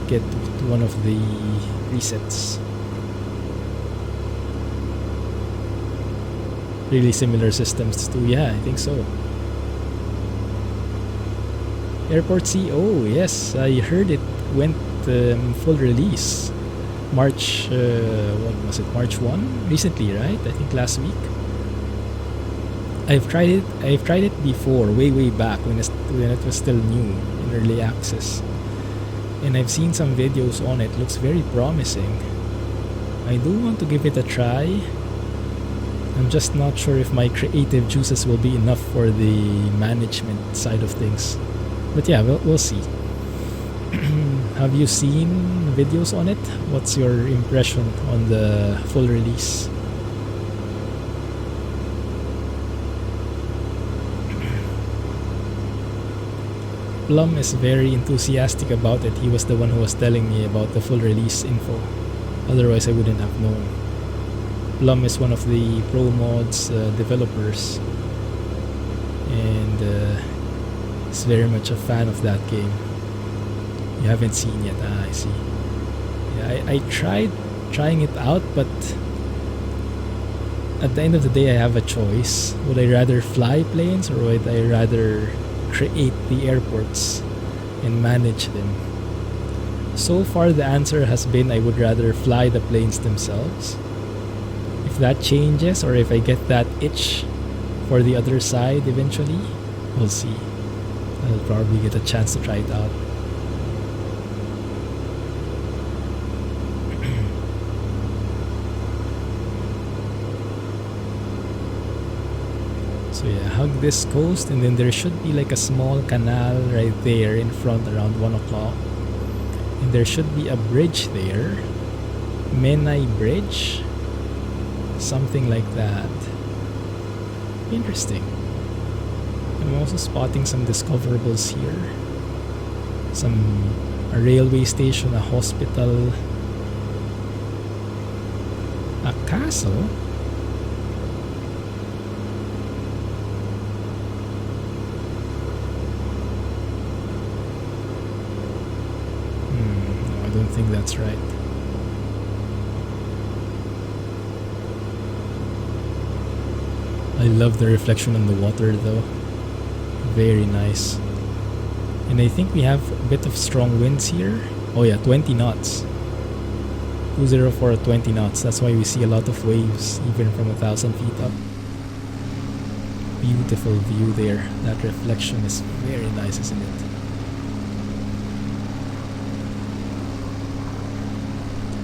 S1: get to one of the resets. Really similar systems to, yeah, I think so. Airport C, oh yes, I heard it went full release. March, what was it, March 1? Recently, right? I think last week. I've tried it before, way back when it was still new, in early access. And I've seen some videos on it, looks very promising. I do want to give it a try. I'm just not sure if my creative juices will be enough for the management side of things. But yeah, we'll see. Have you seen videos on it? What's your impression on the full release? Plum is very enthusiastic about it. He was the one who was telling me about the full release info. Otherwise, I wouldn't have known. Plum is one of the Pro Mods developers, and is very much a fan of that game. You haven't seen yet? I see. Yeah, I tried trying it out, but at the end of the day, I have a choice. Would I rather fly planes, or would I rather create the airports and manage them? So far, the answer has been I would rather fly the planes themselves. If that changes, or if I get that itch for the other side eventually, we'll see. I'll probably get a chance to try it out. So yeah, hug this coast, and then there should be like a small canal right there in front around 1 o'clock. And there should be a bridge there. Menai Bridge? Something like that. Interesting. I'm also spotting some discoverables here. A railway station, a hospital, a castle. No, I don't think that's right. I love the reflection on the water though. Very nice. And I think we have a bit of strong winds here. Oh yeah, 20 knots. 204 at 20 knots. That's why we see a lot of waves even from 1,000 feet up. Beautiful view there. That reflection is very nice, isn't it?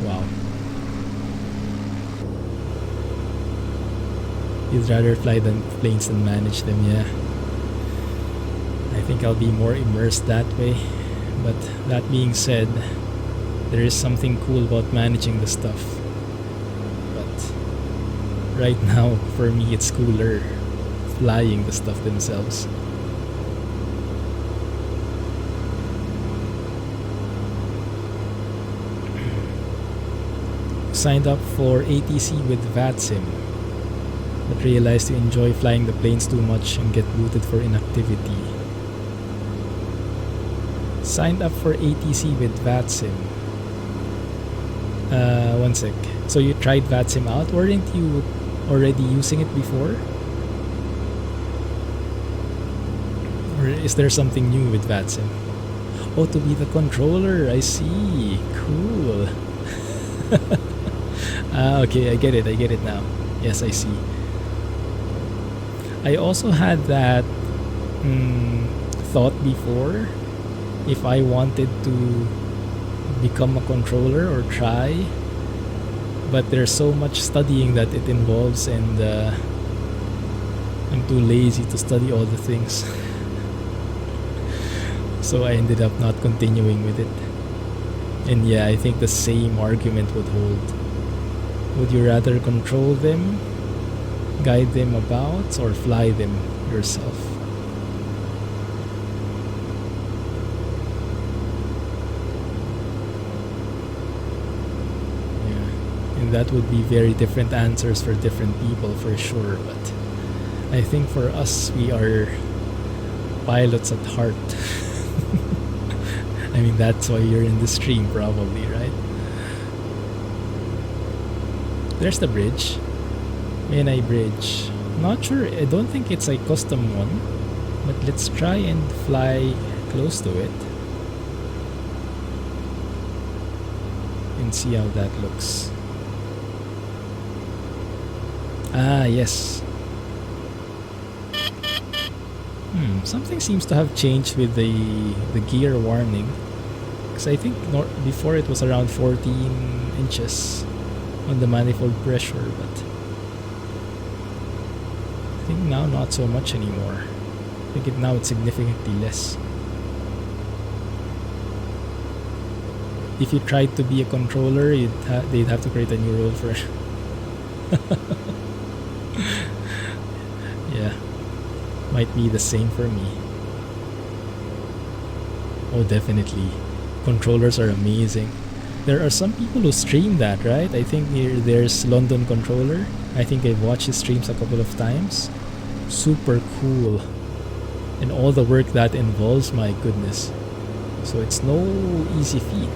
S1: Wow. You'd rather fly the planes than manage them, yeah. I think I'll be more immersed that way. But that being said, there is something cool about managing the stuff. But right now, for me, it's cooler flying the stuff themselves. Signed up for ATC with VATSIM, but realized you enjoy flying the planes too much and get booted for inactivity. Signed up for ATC with VATSIM. One sec. So you tried VATSIM out? Weren't you already using it before? Or is there something new with VATSIM? Oh, to be the controller. I see. Cool. Okay, I get it now. Yes, I see. I also had that thought before, if I wanted to become a controller or try, but there's so much studying that it involves, and I'm too lazy to study all the things. So I ended up not continuing with it. And yeah, I think the same argument would hold. Would you rather control them, guide them about, or fly them yourself? Yeah. And that would be very different answers for different people for sure, but I think for us, we are pilots at heart. I mean, that's why you're in the stream probably, right? There's the bridge. Menai Bridge. Not sure, I don't think it's a custom one, but let's try and fly close to it and see how that looks. Ah, yes. Something seems to have changed with the gear warning, because I think before it was around 14 inches on the manifold pressure, but I think now not so much anymore. I think now it's significantly less. If you tried to be a controller, they'd have to create a new role for it. Yeah, might be the same for me. Oh, definitely. Controllers are amazing. There are some people who stream that, right? I think there's London Controller. I think I've watched his streams a couple of times. Super cool. And all the work that involves, my goodness. So it's no easy feat.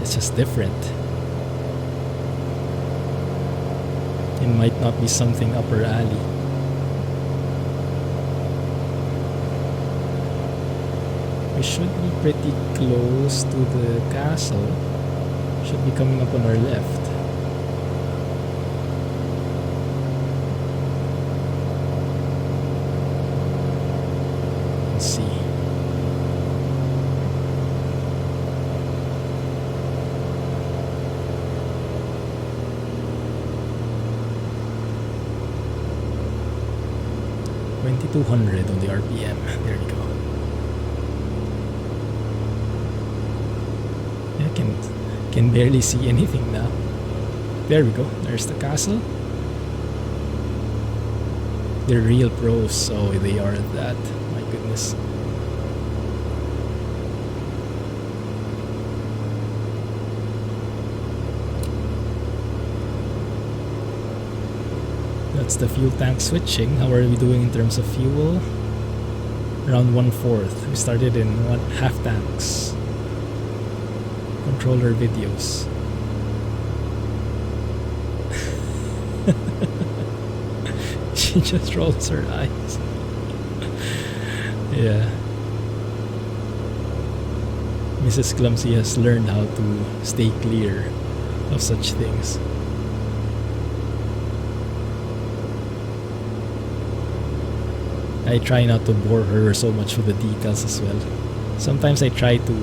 S1: It's just different. It might not be something up our alley. We should be pretty close to the castle. Should be coming up on our left. Let's see. $2,200 on the RPM. There we go. Can barely see anything now. There we go. There's the castle. They're real pros, so they are at that. My goodness. That's the fuel tank switching. How are we doing in terms of fuel? Around 1/4. We started in half tanks. Controller videos. She just rolls her eyes. Yeah. Mrs. Clumsy has learned how to stay clear of such things. I try not to bore her so much with the details as well. Sometimes I try to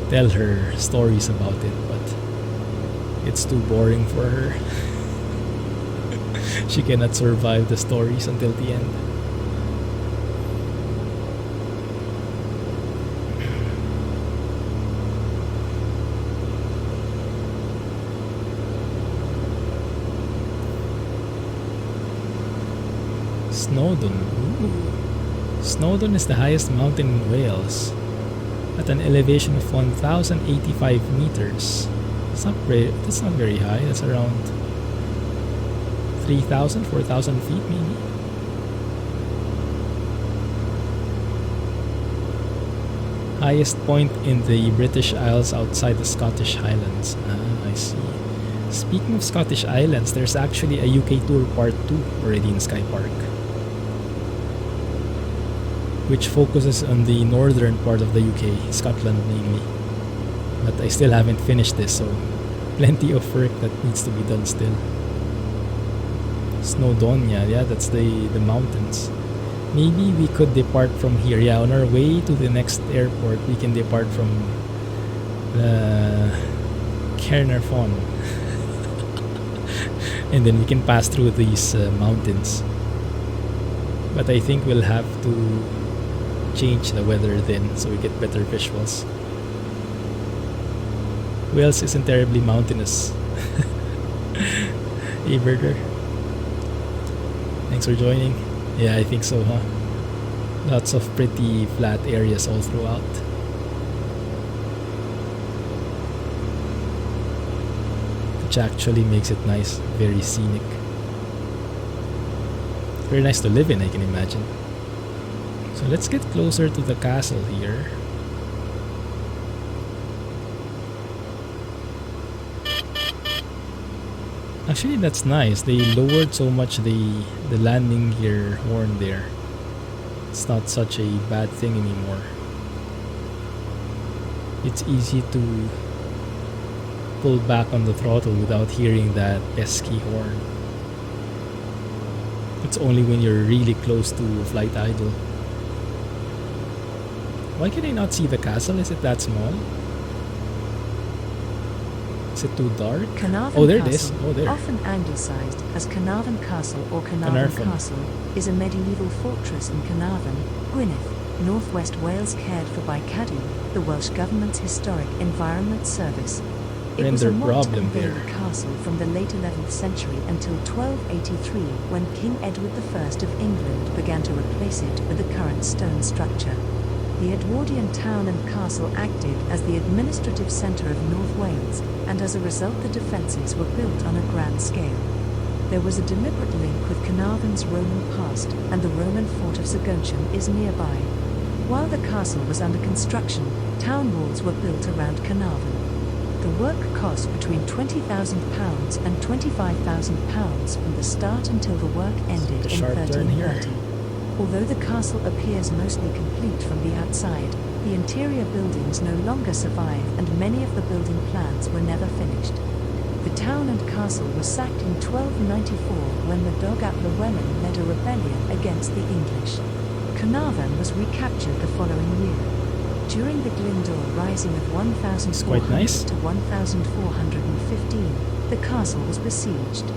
S1: tell her stories about it, but it's too boring for her. She cannot survive the stories until the end. Snowdon. Ooh. Snowdon is the highest mountain in Wales, at an elevation of 1,085 meters. That's not very high. That's around 3,000, 4,000 feet maybe. Highest point in the British Isles outside the Scottish Highlands. Ah, I see. Speaking of Scottish Islands, there's actually a UK Tour Part 2 already in Sky Park, which focuses on the northern part of the UK, Scotland mainly. But I still haven't finished this, so plenty of work that needs to be done still. Snowdon, yeah, that's the mountains. Maybe we could depart from here. Yeah, on our way to the next airport, we can depart from Caernarfon. And then we can pass through these mountains. But I think we'll have to change the weather then, so we get better visuals. Wales isn't terribly mountainous. Hey, Burger. Thanks for joining. Yeah, I think so, huh? Lots of pretty flat areas all throughout. The which actually makes it nice, very scenic. Very nice to live in, I can imagine. So let's get closer to the castle here. Actually, that's nice. They lowered so much the landing gear horn there. It's not such a bad thing anymore. It's easy to pull back on the throttle without hearing that pesky horn. It's only when you're really close to flight idle. Why can I not see the castle? Is it that small? Is it too dark?
S2: Caernarfon
S1: Oh, there
S2: Castle,
S1: it is. Oh, there.
S2: often anglicised as Caernarfon Castle or Caernarfon Castle, is a medieval fortress in Caernarfon, Gwynedd, northwest Wales, cared for by Cadw, the Welsh Government's Historic Environment Service. It was a motte and bailey castle from the late 11th century until 1283, when King Edward I of England began to replace it with the current stone structure. The Edwardian town and castle acted as the administrative centre of North Wales, and as a result the defences were built on a grand scale. There was a deliberate link with Caernarfon's Roman past, and the Roman fort of Saguntium is nearby. While the castle was under construction, town walls were built around Caernarfon. The work cost between £20,000 and £25,000 from the start until the work ended in 1330. Although the castle appears mostly complete from the outside, the interior buildings no longer survive and many of the building plans were never finished. The town and castle was sacked in 1294 when the Dog ap Llewellyn led a rebellion against the English. Caernarfon was recaptured the following year. During the Glyndŵr Rising of 1400 to 1415, the castle was besieged.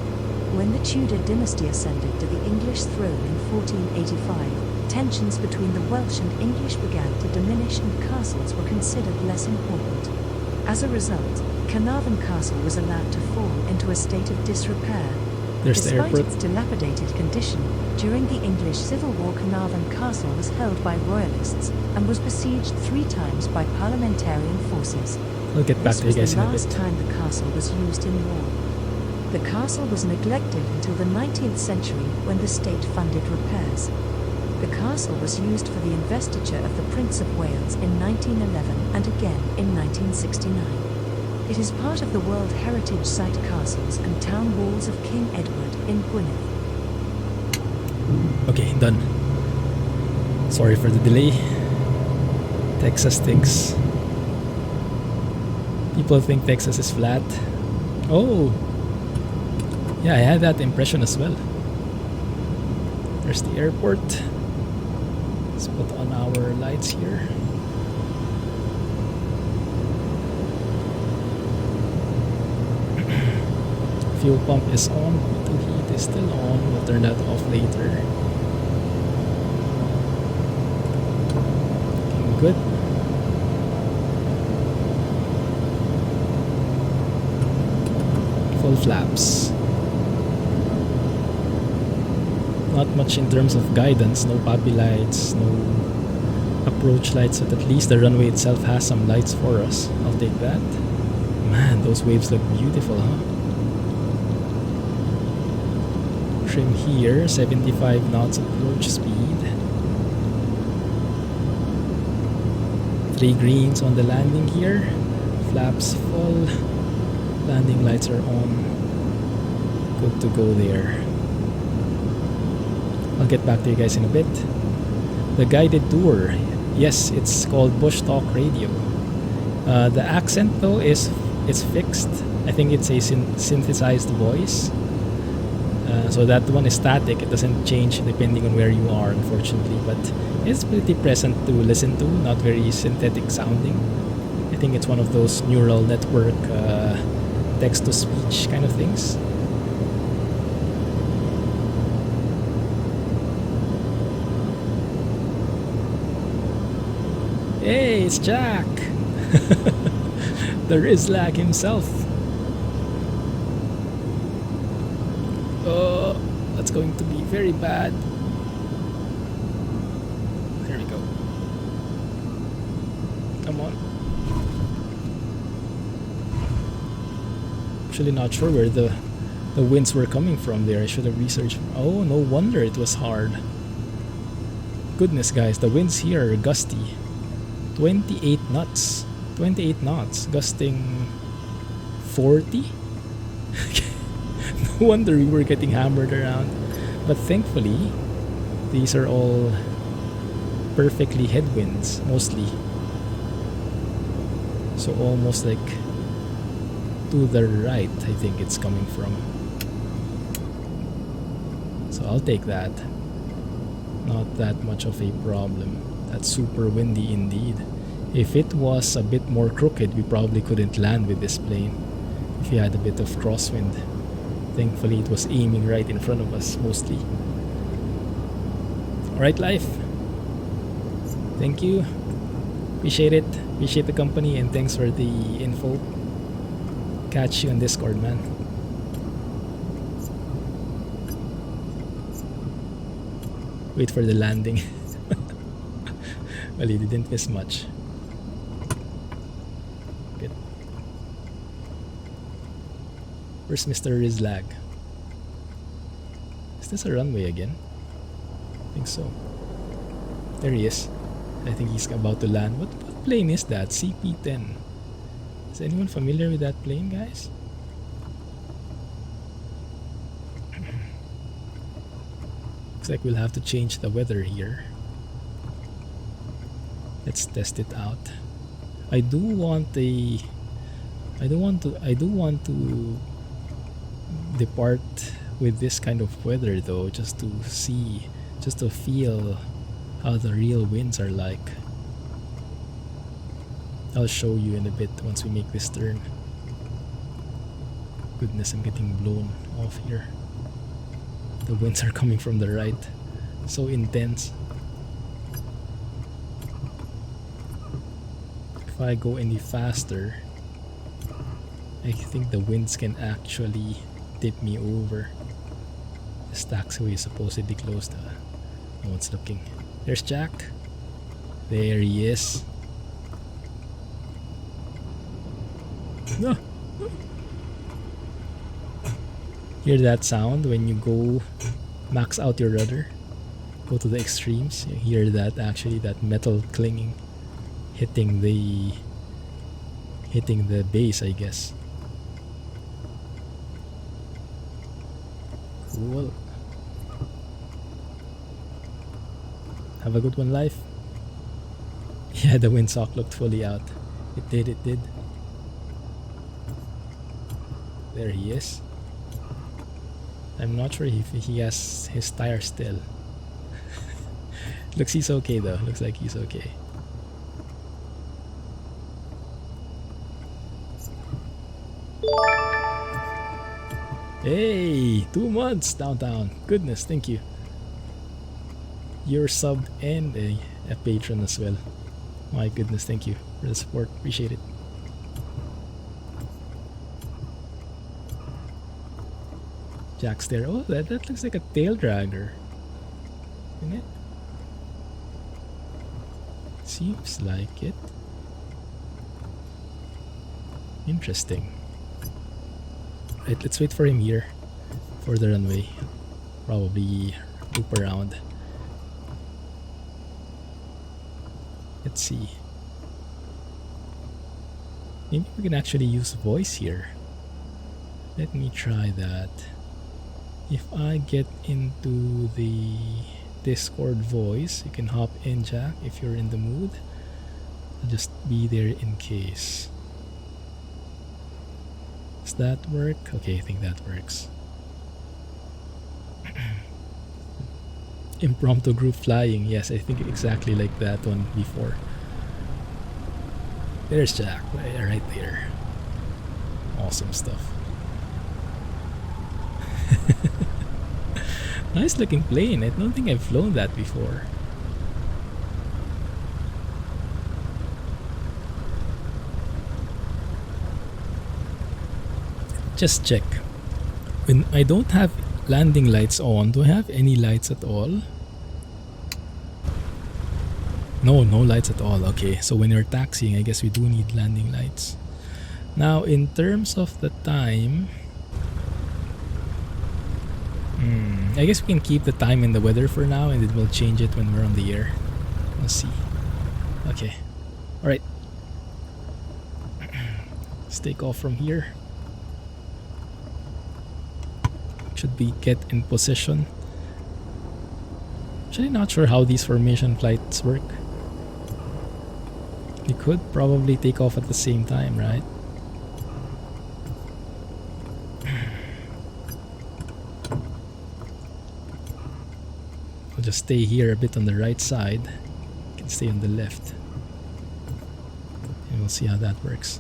S2: When the Tudor dynasty ascended to the English throne in 1485, tensions between the Welsh and English began to diminish and castles were considered less important. As a result, Caernarfon Castle was allowed to fall into a state of disrepair. Despite its dilapidated condition, during the English Civil War Caernarfon Castle was held by royalists and was besieged 3 times by parliamentarian forces.
S1: We'll get back to you guys in a bit.
S2: This was the last time the castle was used in war. The castle was neglected until the 19th century when the state funded repairs. The castle was used for the investiture of the Prince of Wales in 1911 and again in 1969. It is part of the World Heritage Site Castles and Town Walls of King Edward in Gwynedd.
S1: Okay, done. Sorry for the delay. Texas thinks... People think Texas is flat. Oh! Yeah, I had that impression as well. There's the airport. Let's put on our lights here. Fuel pump is on, the heat is still on, we'll turn that off later. Looking good. Full flaps. Not much in terms of guidance, no puppy lights, no approach lights, but at least the runway itself has some lights for us. I'll take that. Man, those waves look beautiful, huh? Trim here, 75 knots approach speed. 3 greens on the landing gear. Flaps full. Landing lights are on. Good to go there. I'll get back to you guys in a bit. The guided tour. Yes, it's called Bush Talk Radio. The accent though is fixed. I think it's a synthesized voice. So that one is static. It doesn't change depending on where you are, unfortunately. But it's pretty pleasant to listen to. Not very synthetic sounding. I think it's one of those neural network text-to-speech kind of things. Hey, it's Jack! The Rizlak himself. Oh, that's going to be very bad. There we go. Come on. actually not sure where the winds were coming from there. I should have researched. Oh, no wonder it was hard. Goodness, guys, the winds here are gusty. 28 knots. 28 knots. Gusting 40? No wonder we were getting hammered around. But thankfully, these are all perfectly headwinds, mostly. So almost like to the right, I think it's coming from. So I'll take that. Not that much of a problem. That's super windy indeed. If it was a bit more crooked, we probably couldn't land with this plane. If we had a bit of crosswind. Thankfully, it was aiming right in front of us, mostly. Alright, life. Thank you. Appreciate it. Appreciate the company, and thanks for the info. Catch you on Discord, man. Wait for the landing. Well, you didn't miss much. Good. Where's Mr. Rizlag? Is this a runway again? I think so. There he is. I think he's about to land. What plane is that? CP-10. Is anyone familiar with that plane, guys? Looks like we'll have to change the weather here. Let's test it out. I do want to depart with this kind of weather though, just to see, just to feel how the real winds are like. I'll show you in a bit once we make this turn. Goodness, I'm getting blown off here. The winds are coming from the right. So intense. If I go any faster, I think the winds can actually tip me over. This taxiway is supposedly closed. No one's looking. There's Jack. There he is. No. Hear that sound when you go max out your rudder? Go to the extremes. You hear that actually, that metal clinging, hitting the base, I guess. Cool. Have a good one, life. Yeah, the windsock looked fully out. It did. There he is. I'm not sure if he has his tire still. Looks he's okay though. Looks like he's okay. Hey, 2 months downtown. Goodness, thank you. Your sub and a patron as well. My goodness, thank you for the support. Appreciate it. Jack's there. Oh, that looks like a tail dragger. Isn't it? Seems like it. Interesting. Right, let's wait for him here for the runway. Probably loop around. Let's see. Maybe we can actually use voice here. Let me try that. If I get into the Discord voice, you can hop in, Jack, if you're in the mood. I'll just be there in case. Does that work? Okay, I think that works. Impromptu group flying. Yes, I think exactly like that one before. There's Jack, right there. Awesome stuff. Nice looking plane. I don't think I've flown that before. Just check. When I don't have landing lights on, do I have any lights at all? No lights at all. Okay, so when you're taxiing, I guess we do need landing lights. Now, in terms of the time, I guess we can keep the time in the weather for now, and it will change it when we're on the air. Let's see. Okay. Alright. Let's take off from here. Should we get in position? Actually not sure how these formation flights work. We could probably take off at the same time, right? I'll just stay here a bit on the right side. You can stay on the left. And we'll see how that works.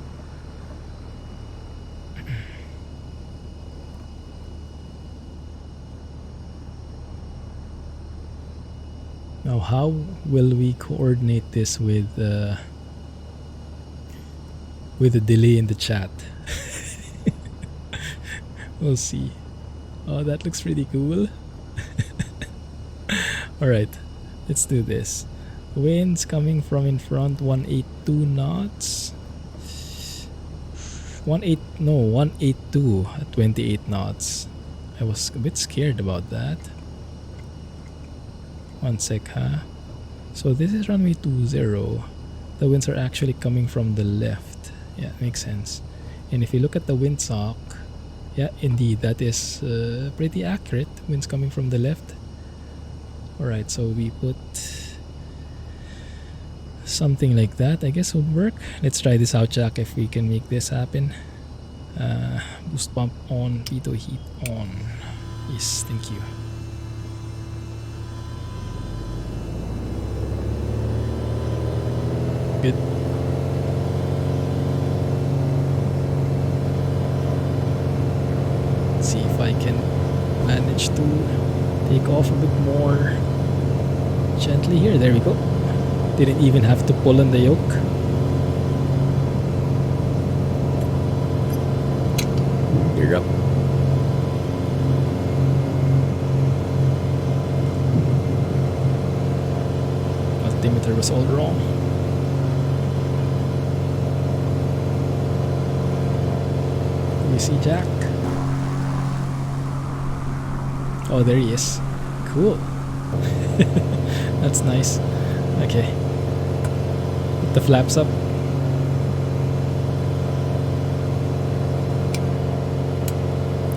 S1: Now, how will we coordinate this with the delay in the chat? We'll see. Oh, that looks pretty cool. Alright, let's do this. Winds coming from in front, 182 knots. 182 at 28 knots. I was a bit scared about that. One sec, huh? So this is runway 20. The winds are actually coming from the left. Yeah, makes sense. And if you look at the windsock, yeah, indeed, that is pretty accurate. Winds coming from the left. Alright, so we put something like that, I guess would work. Let's try this out, Jack, if we can make this happen. Boost pump on, pitot heat on. Yes, thank you. Good. Let's see if I can manage to take off a bit more gently here. There we go. Didn't even have to pull on the yoke. Gear up. Altimeter was all wrong. Can we see Jack? Oh, there he is. Cool. That's nice. Okay. Put the flaps up.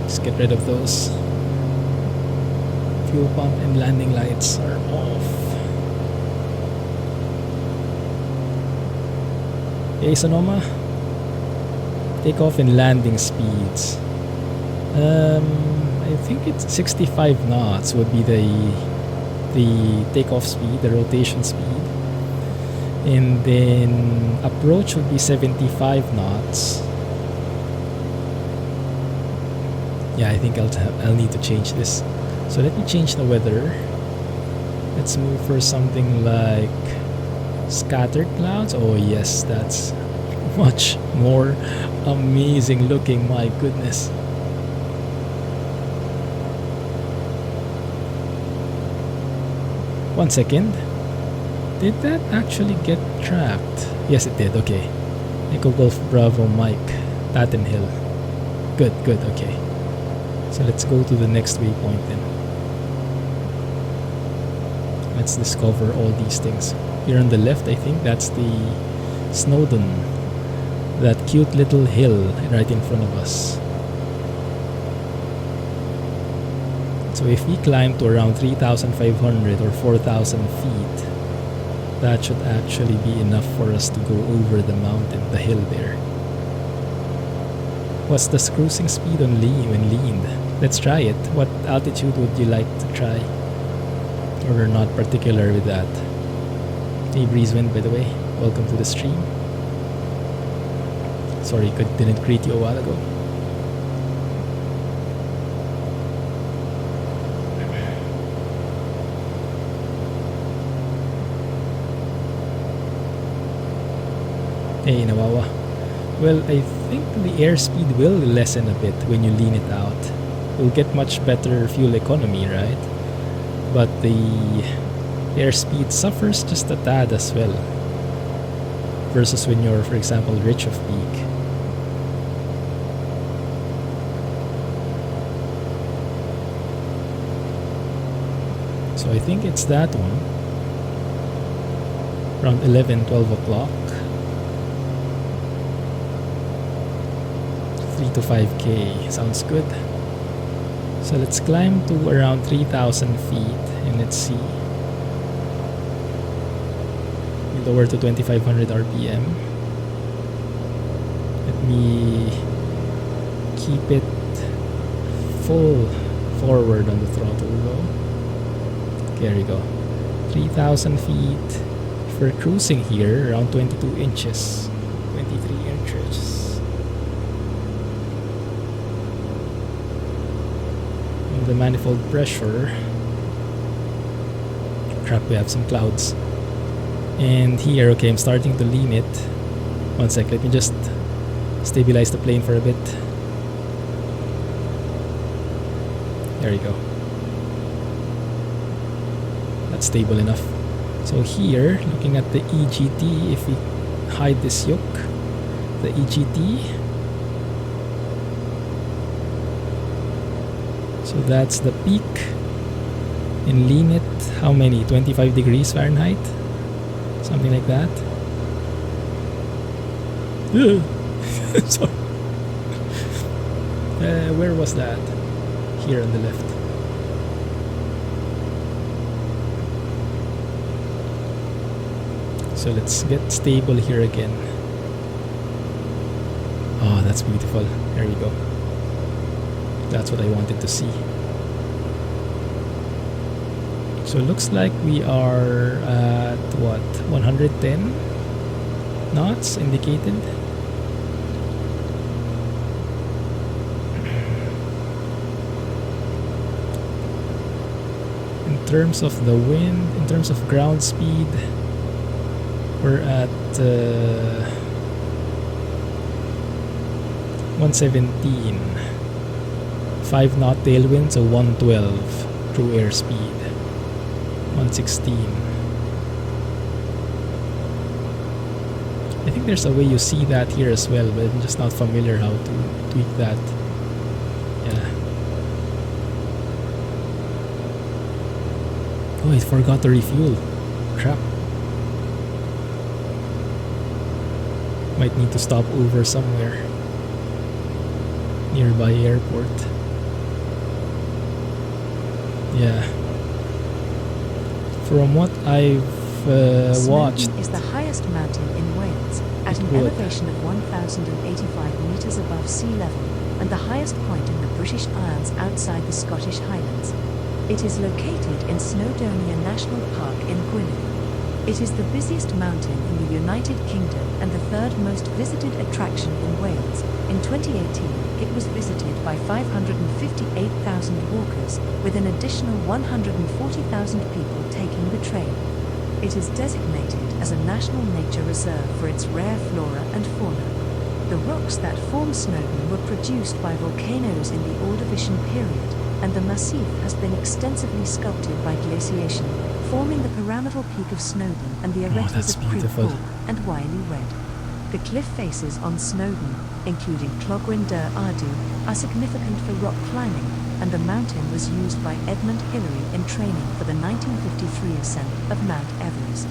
S1: Let's get rid of those. Fuel pump and landing lights are off. Hey Sonoma. Takeoff and landing speeds. I think it's 65 knots would be the takeoff speed, the rotation speed. And then approach would be 75 knots. Yeah, I think I'll need to change this. So let me change the weather. Let's move for something like scattered clouds. Oh yes, that's much more amazing looking, my goodness. One second. Did that actually get tracked? Yes, it did. Okay. Echo Golf Bravo Mike, Patton Hill. Good, good. Okay. So let's go to the next waypoint then. Let's discover all these things. Here on the left, I think that's the Snowdon. That cute little hill right in front of us. So if we climb to around 3,500 or 4,000 feet, that should actually be enough for us to go over the mountain, the hill there. What's the cruising speed on when leaned? Let's try it. What altitude would you like to try? Or we're not particular with that. Hey Breezewind, by the way, welcome to the stream. Sorry, didn't greet you a while ago. Hey Nawawa. Well, I think the airspeed will lessen a bit when you lean it out. You'll get much better fuel economy, right? But the airspeed suffers just a tad as well. Versus when you're, for example, rich of peak. So I think it's that one. Around 11, 12 o'clock. 3 to 5k. Sounds good. So let's climb to around 3,000 feet and let's see. We lower to 2,500 RPM. Let me keep it full forward on the throttle though. There we go. 3,000 feet. If we're cruising here, around 22 inches. 23 inches. And the manifold pressure. Crap, we have some clouds. And here, okay, I'm starting to lean it. One sec, let me just stabilize the plane for a bit. There you go. That's stable enough. So here, looking at the EGT, if we hide this yoke, the EGT. So that's the peak. And lean it, how many? 25 degrees Fahrenheit? Something like that. Sorry. Where was that? Here on the left. So let's get stable here again. Oh, that's beautiful. There we go. That's what I wanted to see. So it looks like we are at what? 110 knots indicated. In terms of the wind, in terms of ground speed, we're at 117. 5 knot tailwind, so 112 true airspeed. 116. I think there's a way you see that here as well, but I'm just not familiar how to tweak that. Yeah. Oh, I forgot to refuel. Crap. Might need to stop over somewhere. Nearby airport. Yeah. From what I've watched,
S2: Snowdon is the highest mountain in Wales, at an elevation of 1,085 metres above sea level, and the highest point in the British Isles outside the Scottish Highlands. It is located in Snowdonia National Park in Gwynedd. It is the busiest mountain in the United Kingdom and the third most visited attraction in Wales. In 2018, it was visited by 558,000 walkers, with an additional 140,000 people taking the train. It is designated as a national nature reserve for its rare flora and fauna. The rocks that form Snowdon were produced by volcanoes in the Ordovician period, and the massif has been extensively sculpted by glaciation, forming the pyramidal peak of Snowdon and the aretes of Crib Hall and Wiley Red. The cliff faces on Snowdon, including Crosswind Takeoff, are significant for rock climbing, and the mountain was used by Edmund Hillary in training for the 1953 ascent of Mount Everest.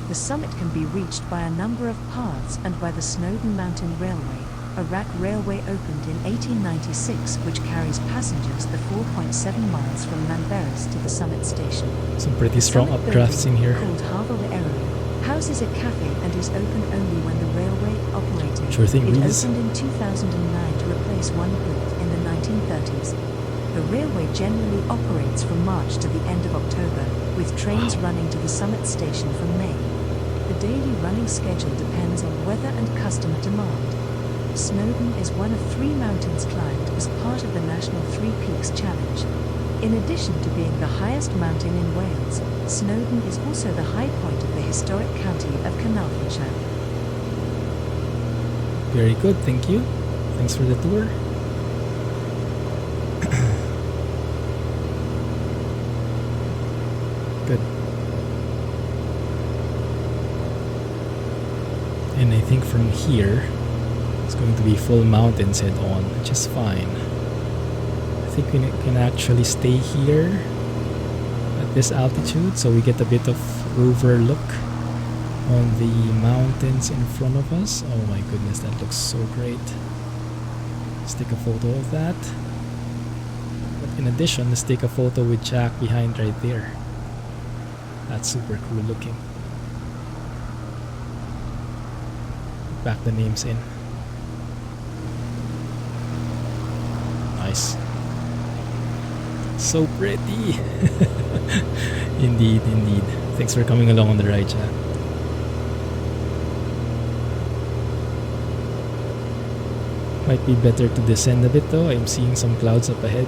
S2: The summit can be reached by a number of paths and by the Snowdon Mountain Railway. A rack railway opened in 1896 which carries passengers the 4.7 miles from Llanberis to the summit station.
S1: Some pretty strong updrafts in here.
S2: Called Harlech Castle, houses a cafe and is open only when the railway operated.
S1: Sure thing,
S2: it
S1: Reese.
S2: opened in 2009 to replace one built in the 1930s. The railway generally operates from March to the end of October, with trains running to the summit station from May. The daily running schedule depends on weather and customer demand. Snowdon is one of 3 mountains climbed as part of the National Three Peaks Challenge. In addition to being the highest mountain in Wales, Snowdon is also the high point of the historic county of Caernarfon.
S1: Very good, thank you. Thanks for the tour. Good. And I think from here, it's going to be full mountains head on, which is fine. I think we can actually stay here at this altitude, so we get a bit of overlook on the mountains in front of us. Oh my goodness, that looks so great. Let's take a photo of that. But in addition, let's take a photo with Jack behind right there. That's super cool looking. Back the names in. Nice. So pretty. Indeed, indeed. Thanks for coming along on the ride, chat. Might be better to descend a bit though. I'm seeing some clouds up ahead.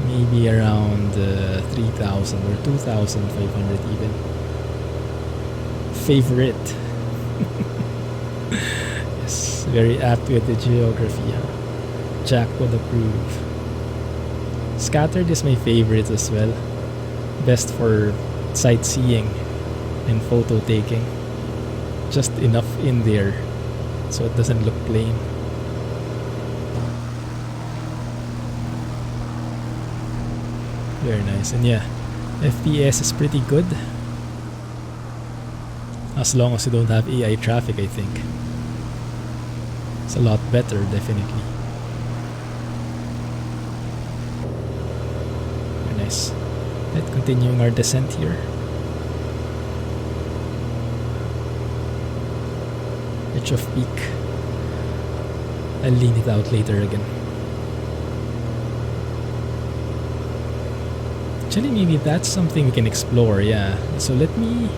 S1: Maybe around 3,000 or 2,500 even. Favorite. Yes, very apt with the geography, huh? Jack would approve. Scattered is my favorite as well. Best for sightseeing and photo taking. Just enough in there so it doesn't look plain. Very nice. And yeah, FPS is pretty good. As long as you don't have AI traffic, I think. It's a lot better, definitely. Very nice. Right, continuing our descent here. Edge of peak. I'll lean it out later again. Actually, maybe that's something we can explore, yeah. So let me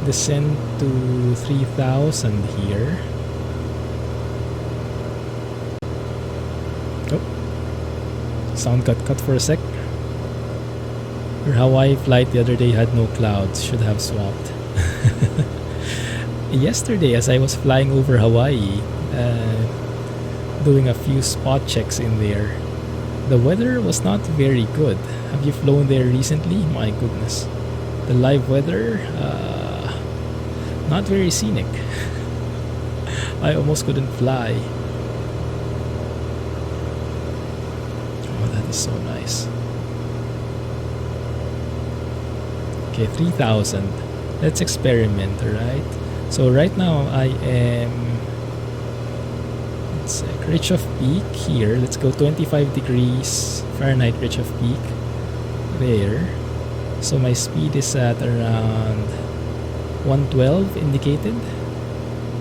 S1: descend to 3,000 here. Oh, sound got cut for a sec. Your Hawaii flight the other day had no clouds. Should have swapped. Yesterday, as I was flying over Hawaii, doing a few spot checks in there, the weather was not very good. Have you flown there recently? My goodness. The live weather, not very scenic. I almost couldn't fly. Oh, that is so nice. Okay, 3,000. Let's experiment, alright? So right now I am, let's see, reach of peak here. Let's go 25 degrees Fahrenheit reach of peak. There. So my speed is at around 112 indicated.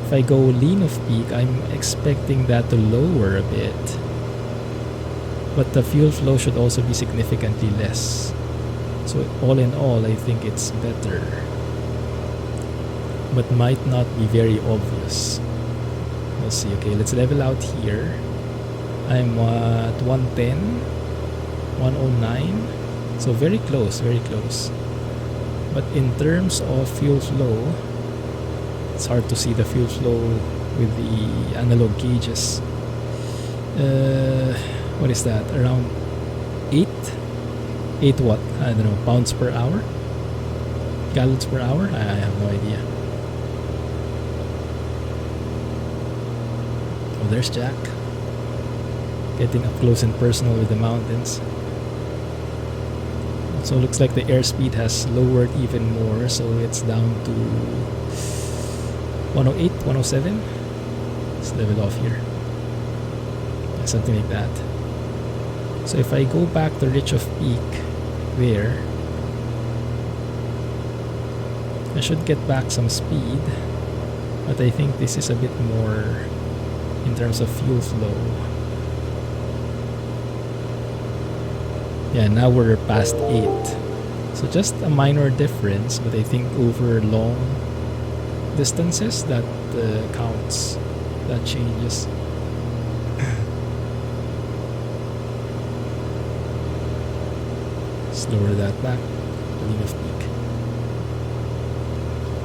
S1: If I go lean of peak, I'm expecting that to lower a bit. But the fuel flow should also be significantly less. So all in all, I think it's better. But might not be very obvious. We'll see. Okay, let's level out here. I'm at 110, 109. So very close, very close. But in terms of fuel flow, it's hard to see the fuel flow with the analog gauges. What is that? Around 8? 8 what? I don't know, pounds per hour? Gallons per hour? I have no idea. Oh, there's Jack. Getting up close and personal with the mountains. So it looks like the airspeed has lowered even more, so it's down to 108, 107. Let's level off here. Something like that. So if I go back to reach of peak there, I should get back some speed, but I think this is a bit more in terms of fuel flow. Yeah, now we're past 8. So just a minor difference, but I think over long distances that counts, that changes. Lower that back, lean of peak.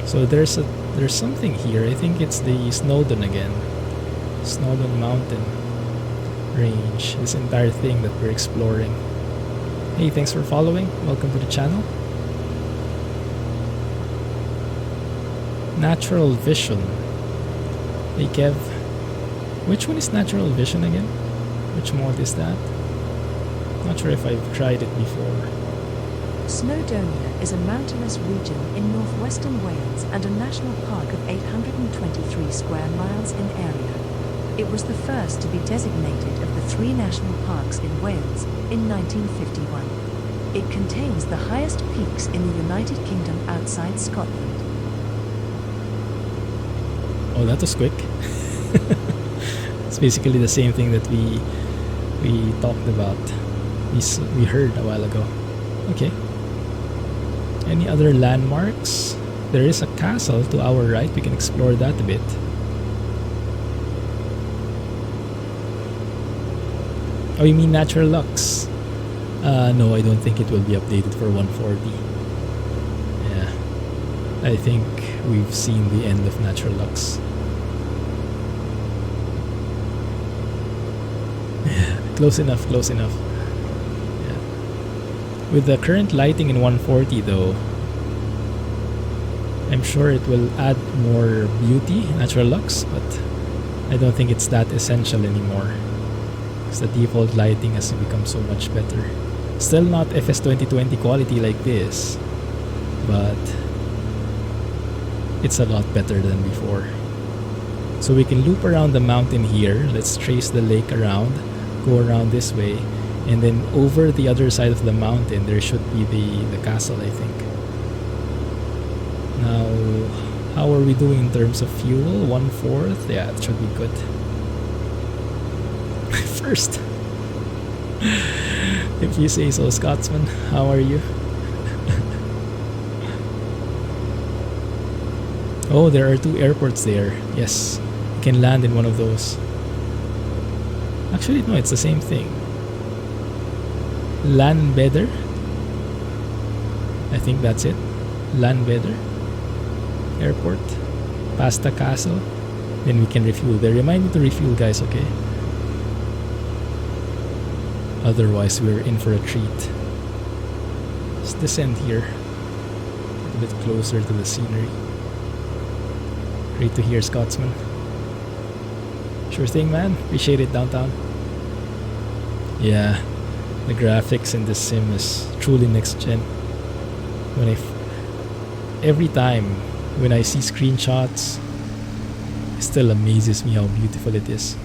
S1: So there's something here. I think it's the Snowdon again. Snowdon mountain range. This entire thing that we're exploring. Hey, thanks for following. Welcome to the channel. Natural Vision. Hey Kev. Which one is Natural Vision again? Which mod is that? Not sure if I've tried it before.
S2: Snowdonia is a mountainous region in northwestern Wales and a national park of 823 square miles in area. It was the first to be designated of the 3 national parks in Wales in 1951. It contains the highest peaks in the United Kingdom outside Scotland.
S1: Oh, that was quick. It's basically the same thing that we talked about. We heard a while ago. Okay. Any other landmarks? There is a castle to our right. We can explore that a bit. Oh, you mean Natural Lux? No, I don't think it will be updated for 140. Yeah. I think we've seen the end of Natural Lux. Close enough, close enough. Yeah. With the current lighting in 140 though, I'm sure it will add more beauty, Natural Lux, but I don't think it's that essential anymore. Because the default lighting has become so much better. Still not FS 2020 quality like this, but it's a lot better than before. So we can loop around the mountain here. Let's trace the lake around, go around this way, and then over the other side of the mountain there should be the castle, I think. Now, how are we doing in terms of fuel? 1/4? Yeah, it should be good. First. If you say so, Scotsman. How are you? Oh, there are 2 airports there. Yes, you can land in one of those. Actually, no, it's the same thing. Landbedder. I think that's it. Landbedder Airport. Pasta Castle. Then we can refuel there. Remind me to refuel, guys, okay? Otherwise, we're in for a treat. Let's descend here. A bit closer to the scenery. Great to hear, Scotsman. Sure thing, man. Appreciate it, downtown. Yeah, the graphics in this sim is truly next gen. Every time when I see screenshots, it still amazes me how beautiful it is.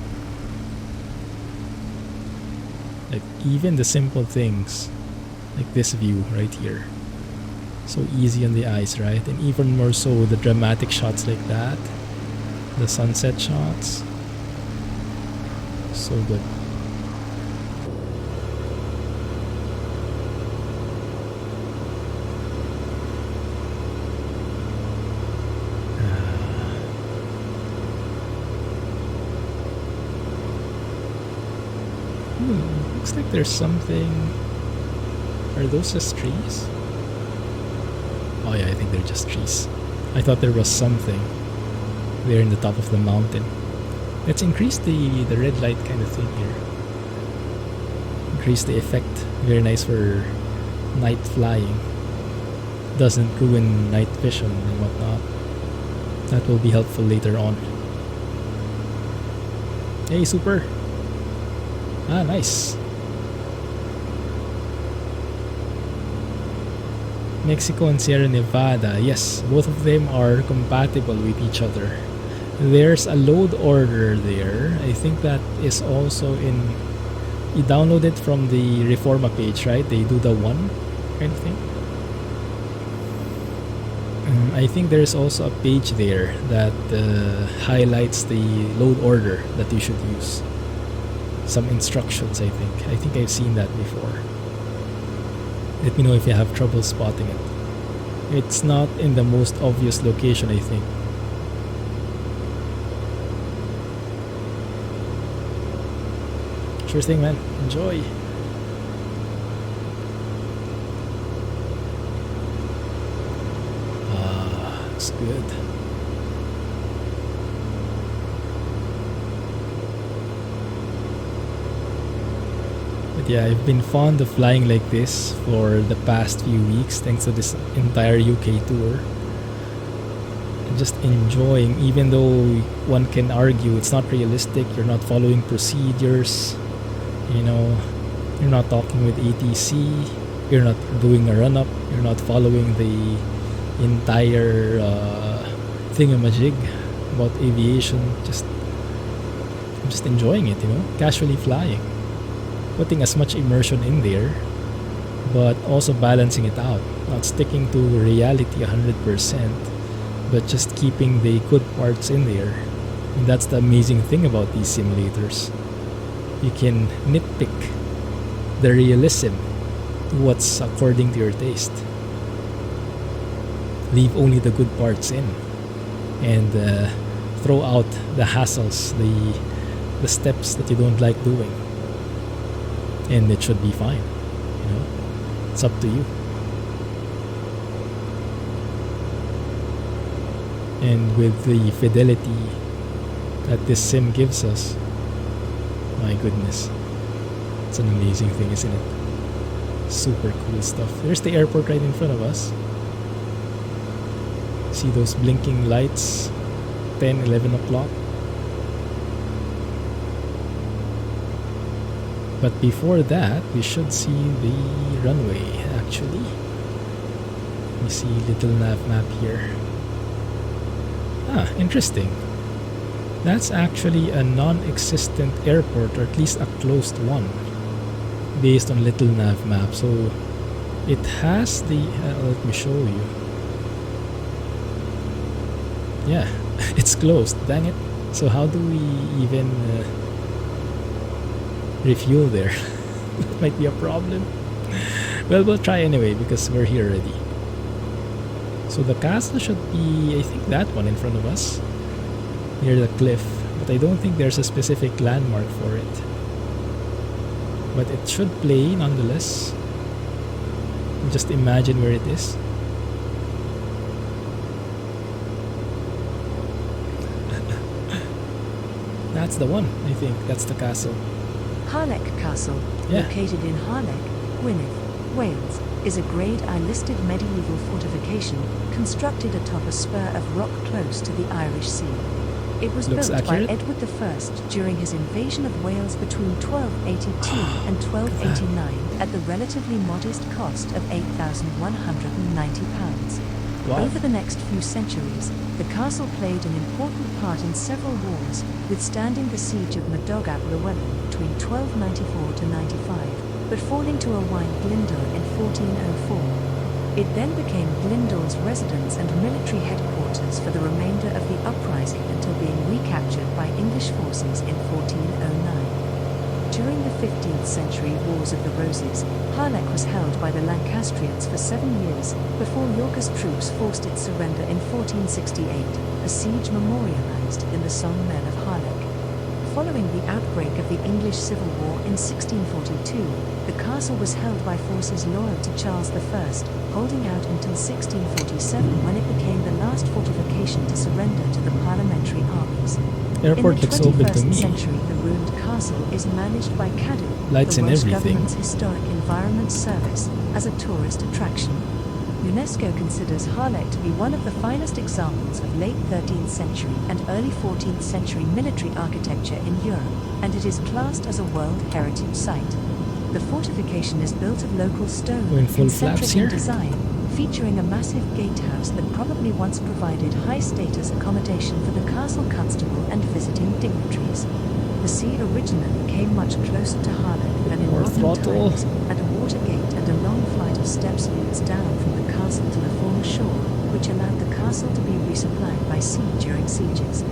S1: Like even the simple things, like this view right here, so easy on the eyes, right? And even more so the dramatic shots like that, the sunset shots, so good. Looks like there's something. Are those just trees? Oh yeah, I think they're just trees. I thought there was something there in the top of the mountain. Let's increase the red light kind of thing here. Increase the effect. Very nice for night flying. Doesn't ruin night vision and whatnot. That will be helpful later on. Hey, super! Ah, nice. Mexico and Sierra Nevada. Yes, both of them are compatible with each other. There's a load order there. I think that is also in... You download it from the Reforma page, right? They do the one kind of thing. I think there's also a page there that highlights the load order that you should use. Some instructions, I think. I think I've seen that before. Let me know if you have trouble spotting it. It's not in the most obvious location, I think. Sure thing, man. Enjoy. Ah, it's good. Yeah, I've been fond of flying like this for the past few weeks thanks to this entire UK tour. I'm just enjoying, even though one can argue it's not realistic, you're not following procedures, you know, you're not talking with ATC, You're not doing a run-up. You're not following the entire thingamajig about aviation. I'm just enjoying it, you know, casually flying, putting as much immersion in there, but also balancing it out, not sticking to reality 100%, but just keeping the good parts in there. And that's the amazing thing about these simulators. You can nitpick the realism, what's according to your taste. Leave only the good parts in, and throw out the hassles, the steps that you don't like doing, and it should be fine. You know, it's up to you. And with the fidelity that this sim gives us, my goodness, it's an amazing thing, isn't it? Super cool stuff. There's the airport right in front of us. See those blinking lights, 10, 11 o'clock. But before that, we should see the runway, actually. We see little nav map here. Ah, interesting. That's actually a non-existent airport, or at least a closed one, based on little nav map. So it has the... let me show you. Yeah, it's closed. Dang it. So how do we even refuel there? That might be a problem. Well, we'll try anyway because we're here already. So the castle should be, I think, that one in front of us, near the cliff. But I don't think there's a specific landmark for it. But it should play nonetheless. Just imagine where it is. That's the one, I think. That's the castle.
S2: Harlech Castle,
S1: Yeah.
S2: located in Harlech, Gwynedd, Wales, is a Grade I listed medieval fortification constructed atop a spur of rock close to the Irish Sea. It was
S1: Looks
S2: built
S1: accurate.
S2: by Edward I during his invasion of Wales between 1282 and 1289 at the relatively modest cost of £8,190.
S1: Wow.
S2: Over the next few centuries, the castle played an important part in several wars, withstanding the siege of Madog ap Llywelyn between 1294 to 95, but falling to Owain Glyndwr in 1404. It then became Glyndwr's residence and military headquarters for the remainder of the uprising until being recaptured by English forces in 1409. During the 15th century Wars of the Roses, Harlech was held by the Lancastrians for 7 years, before Yorkist troops forced its surrender in 1468, a siege memorialized in the Song Men of Harlech. Following the outbreak of the English Civil War in 1642, the castle was held by forces loyal to Charles I, holding out until 1647 when it became the last fortification to surrender to the parliamentary armies.
S1: Airport
S2: In the
S1: looks open to
S2: 21st
S1: me.
S2: century, the ruined castle is managed by CADU,
S1: Lights
S2: the
S1: and
S2: Welsh
S1: everything.
S2: government's Historic Environment Service, as a tourist attraction. UNESCO considers Harlech to be one of the finest examples of late 13th century and early 14th century military architecture in Europe, and it is classed as a World Heritage Site. The fortification is built of local stone,
S1: We're in full flaps
S2: concentric
S1: here.
S2: in design, featuring a massive gatehouse that probably once provided high-status accommodation for the castle constable and visiting dignitaries. The sea originally came much closer to Harlech than in
S1: More
S2: modern
S1: throttle.
S2: times, and a water gate and a long flight of steps leads down from the castle to the former shore, which allowed the castle to be resupplied by sea during sieges.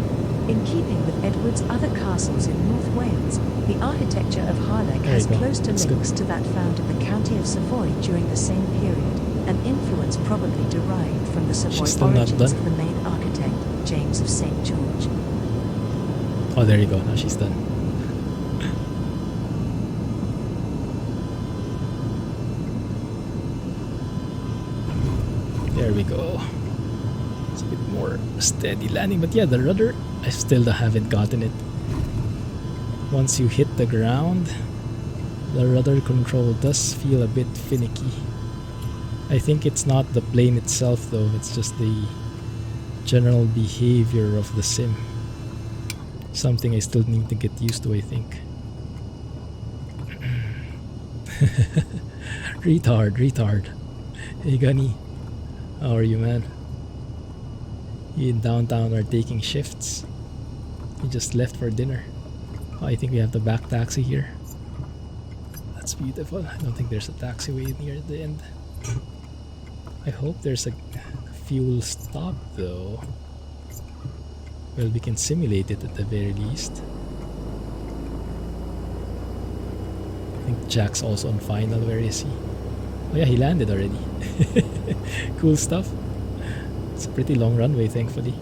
S2: In keeping with Edward's other castles in North Wales, the architecture of Harlech
S1: There
S2: has
S1: you go.
S2: close to
S1: That's good.
S2: links to that found in the county of Savoy during the same period, an influence probably derived from the Savoy
S1: She's still not
S2: origins
S1: done.
S2: of the main architect, James of St. George.
S1: Oh, there you go. Now she's done. There we go. It's a bit more steady landing. But yeah, the rudder, I still haven't gotten it. Once you hit the ground, the rudder control does feel a bit finicky. I think it's not the plane itself though, it's just the general behavior of the sim. Something I still need to get used to, I think. Retard. Hey Gunny, how are you, man? You in downtown are taking shifts? You just left for dinner. Oh, I think we have the back taxi here. That's beautiful. I don't think there's a taxiway near the end. I hope there's a fuel stop though. Well, we can simulate it at the very least. I think Jack's also on final. Where is he? Oh yeah, he landed already. Cool stuff. It's a pretty long runway, thankfully.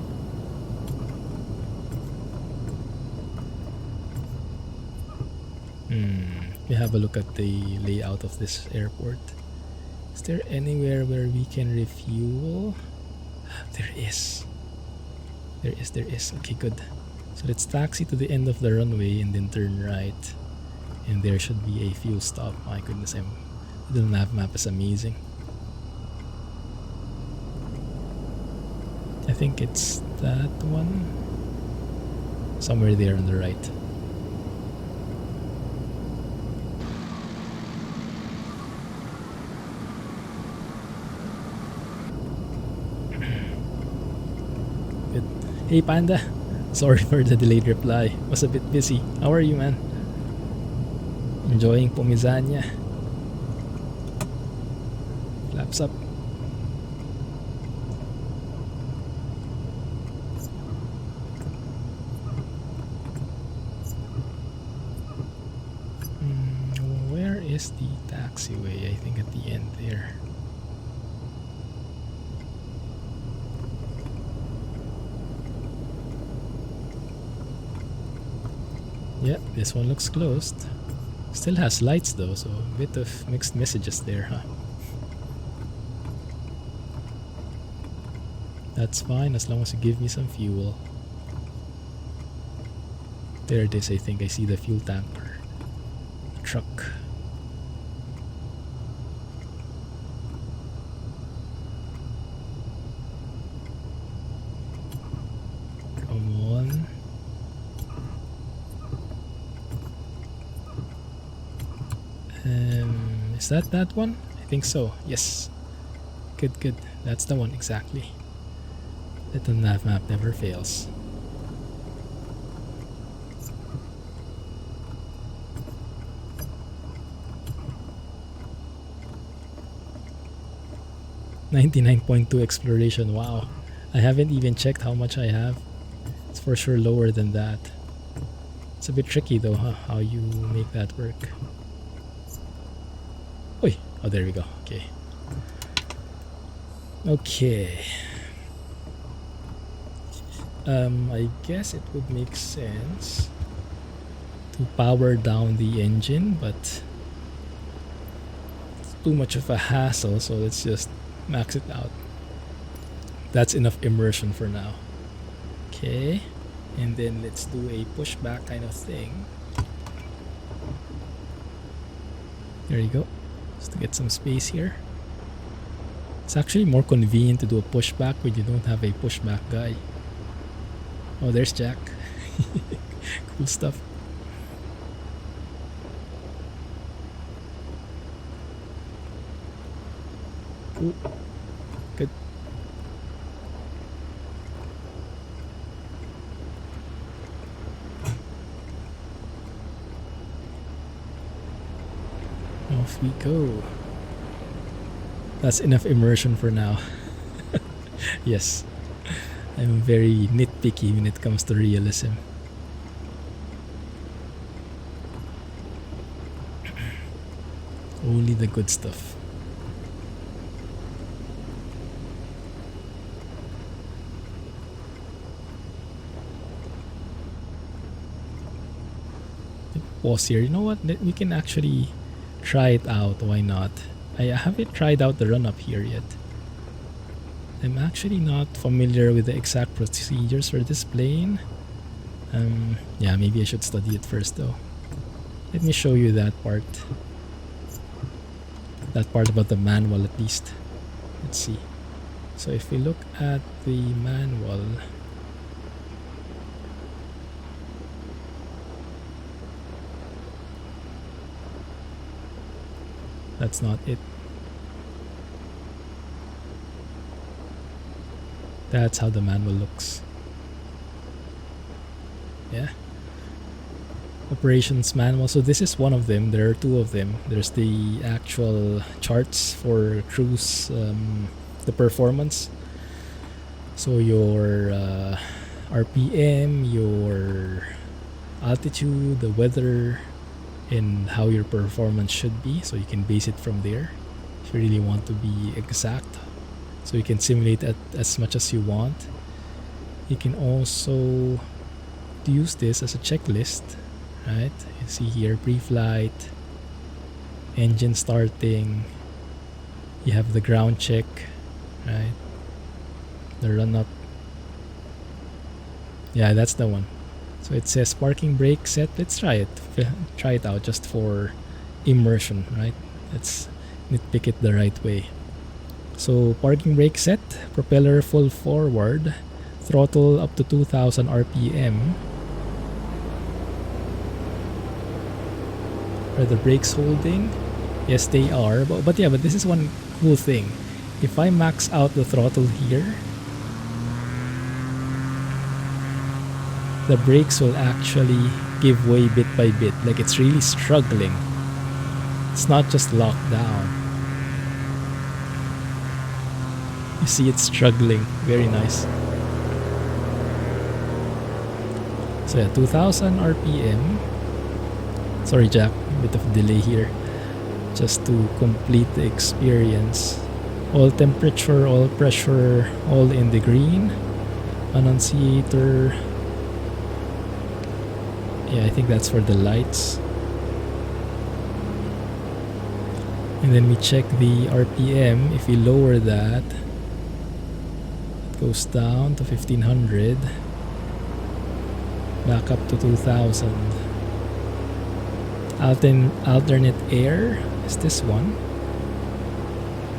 S1: We have a look at the layout of this airport. Is there anywhere where we can refuel? There is. There is. Okay, good. So let's taxi to the end of the runway and then turn right. And there should be a fuel stop. My goodness, the nav map is amazing. I think it's that one. Somewhere there on the right. Good. Hey Panda, sorry for the delayed reply. Was a bit busy. How are you, man? Enjoying Pomizania. Flaps up. Where is the taxiway? I think at the end there. Yeah, this one looks closed. Still has lights though, so a bit of mixed messages there, huh? That's fine as long as you give me some fuel. There it is, I think. I see the fuel tanker. Truck. Come on. Is that one? I think so. Yes. Good. That's the one exactly. The nav map never fails. $99.2 exploration. Wow. I haven't even checked how much I have. It's for sure lower than that. It's a bit tricky though, huh? How you make that work. Oi. Oh, there we go. Okay. I guess it would make sense to power down the engine, but it's too much of a hassle, so let's just max it out. That's enough immersion for now. Okay, and then let's do a pushback kind of thing. There you go, just to get some space here. It's actually more convenient to do a pushback when you don't have a pushback guy. Oh, there's Jack. Cool stuff. Cool. Good. Off we go. That's enough immersion for now. Yes. I'm very nitpicky when it comes to realism. Only the good stuff. Pause here. You know what? We can actually try it out. Why not? I haven't tried out the run up here yet. I'm actually not familiar with the exact procedures for this plane. Yeah, maybe I should study it first though. Let me show you that part. That part about the manual at least. Let's see. So if we look at the manual, That's not it. That's how the manual looks. Yeah. Operations manual. So this is one of them. There are two of them. There's the actual charts for cruise, the performance. So your RPM, your altitude, the weather, and how your performance should be. So you can base it from there if you really want to be exact. So you can simulate it as much as you want. You can also use this as a checklist, right? You see here pre-flight, engine starting, you have the ground check, right? The run-up. Yeah, that's the one. So it says parking brake set. Let's try it. Try it out just for immersion, right? Let's nitpick it the right way. So parking brake set, propeller full forward, throttle up to 2000 RPM. Are the brakes holding? Yes, they are. But yeah, but this is one cool thing. If I max out the throttle here, the brakes will actually give way bit by bit. Like it's really struggling. It's not just locked down. You see it's struggling. Very nice. So yeah, 2000 RPM. Sorry Jack, a bit of delay here. Just to complete the experience. All temperature, all pressure, all in the green. Annunciator. Yeah, I think that's for the lights. And then we check the RPM. If we lower that, it goes down to 1500. Back up to 2000. Alternate air is this one.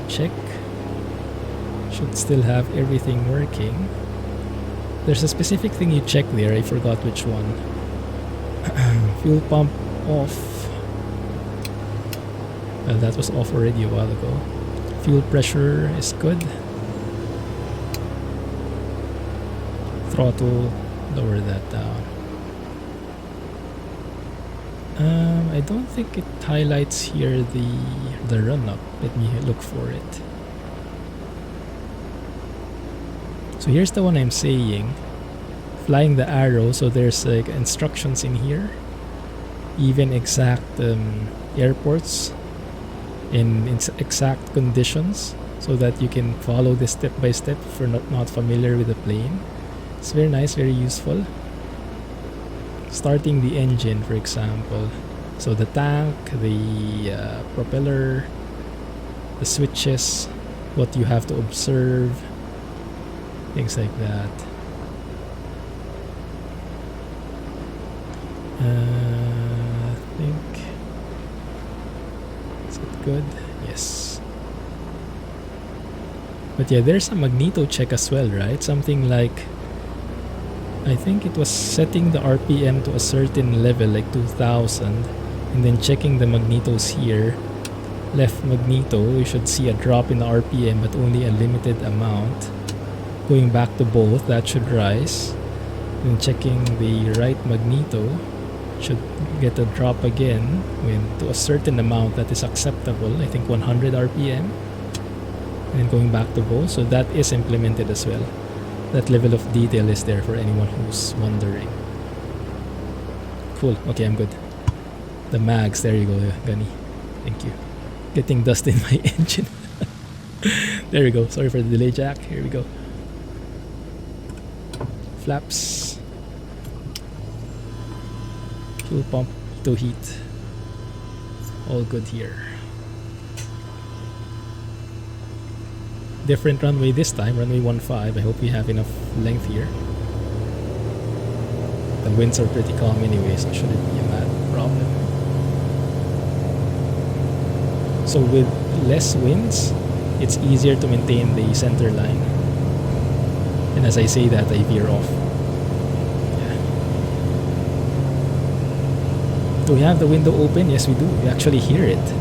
S1: Check. Should still have everything working. There's a specific thing you check there. I forgot which one. Fuel pump off. Well, that was off already a while ago. Fuel pressure is good. Throttle, lower that down. I don't think it highlights here the run-up. Let me look for it. So here's the one I'm saying. Flying the arrow, so there's like instructions in here. Even exact airports in exact conditions, so that you can follow this step by step if you're not familiar with the plane. It's very nice, very useful. Starting the engine, for example. So the tank, the propeller, the switches, what you have to observe, things like that. I think, is it good? Yes. But yeah, there's a magneto check as well, right? Something like, I think it was setting the RPM to a certain level, like 2000, and then checking the magnetos here. Left magneto, you should see a drop in the RPM, but only a limited amount. Going back to both, that should rise. Then checking the right magneto, should get a drop again to a certain amount that is acceptable, I think 100 RPM. And then going back to both, so that is implemented as well. That level of detail is there for anyone who's wondering. Cool, okay, I'm good. The mags, there you go, Gunny. Thank you. Getting dust in my engine. There we go, sorry for the delay, Jack. Here we go. Flaps. Fuel pump to heat. All good here. Different runway this time, runway 15. I hope we have enough length here. The winds are pretty calm anyway, so shouldn't be a bad problem. So with less winds, it's easier to maintain the center line. And as I say that, I veer off. Yeah. Do we have the window open? Yes, we do. We actually hear it.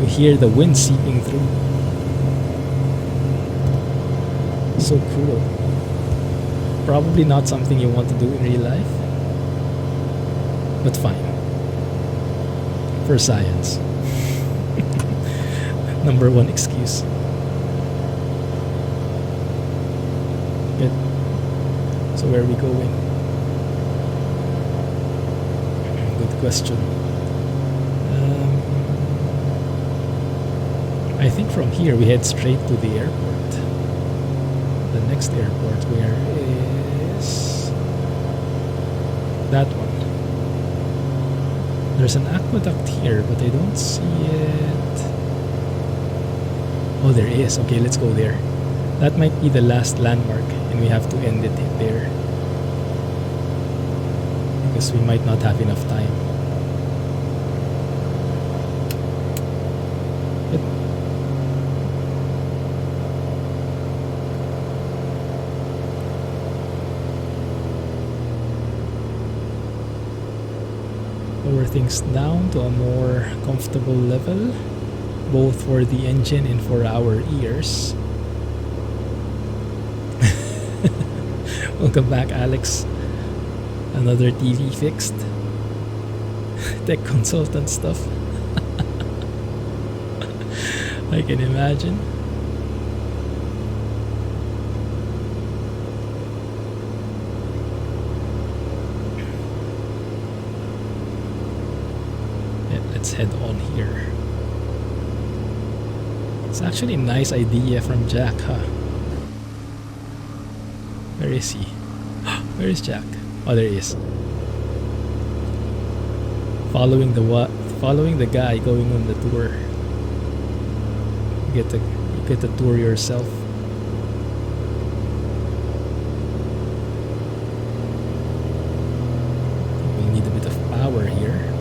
S1: You hear the wind seeping through. So cool. Probably not something you want to do in real life, but fine. For science. Number one excuse. Good. So where are we going? Good question. I think from here we head straight to the airport. The next airport, where is that one? There's an aqueduct here, but I don't see it. Oh, there is. Okay, let's go there. That might be the last landmark, and we have to end it there. Because we might not have enough time. Lower things down to a more comfortable level, both for the engine and for our ears. Welcome back, Alex. Another TV fixed. Tech consultant stuff. I can imagine. Let's head on here. It's actually a nice idea from Jack, huh? Where is he? Where is Jack? Oh, there he is. Following the guy going on the tour. You get to tour yourself. We need a bit of power here.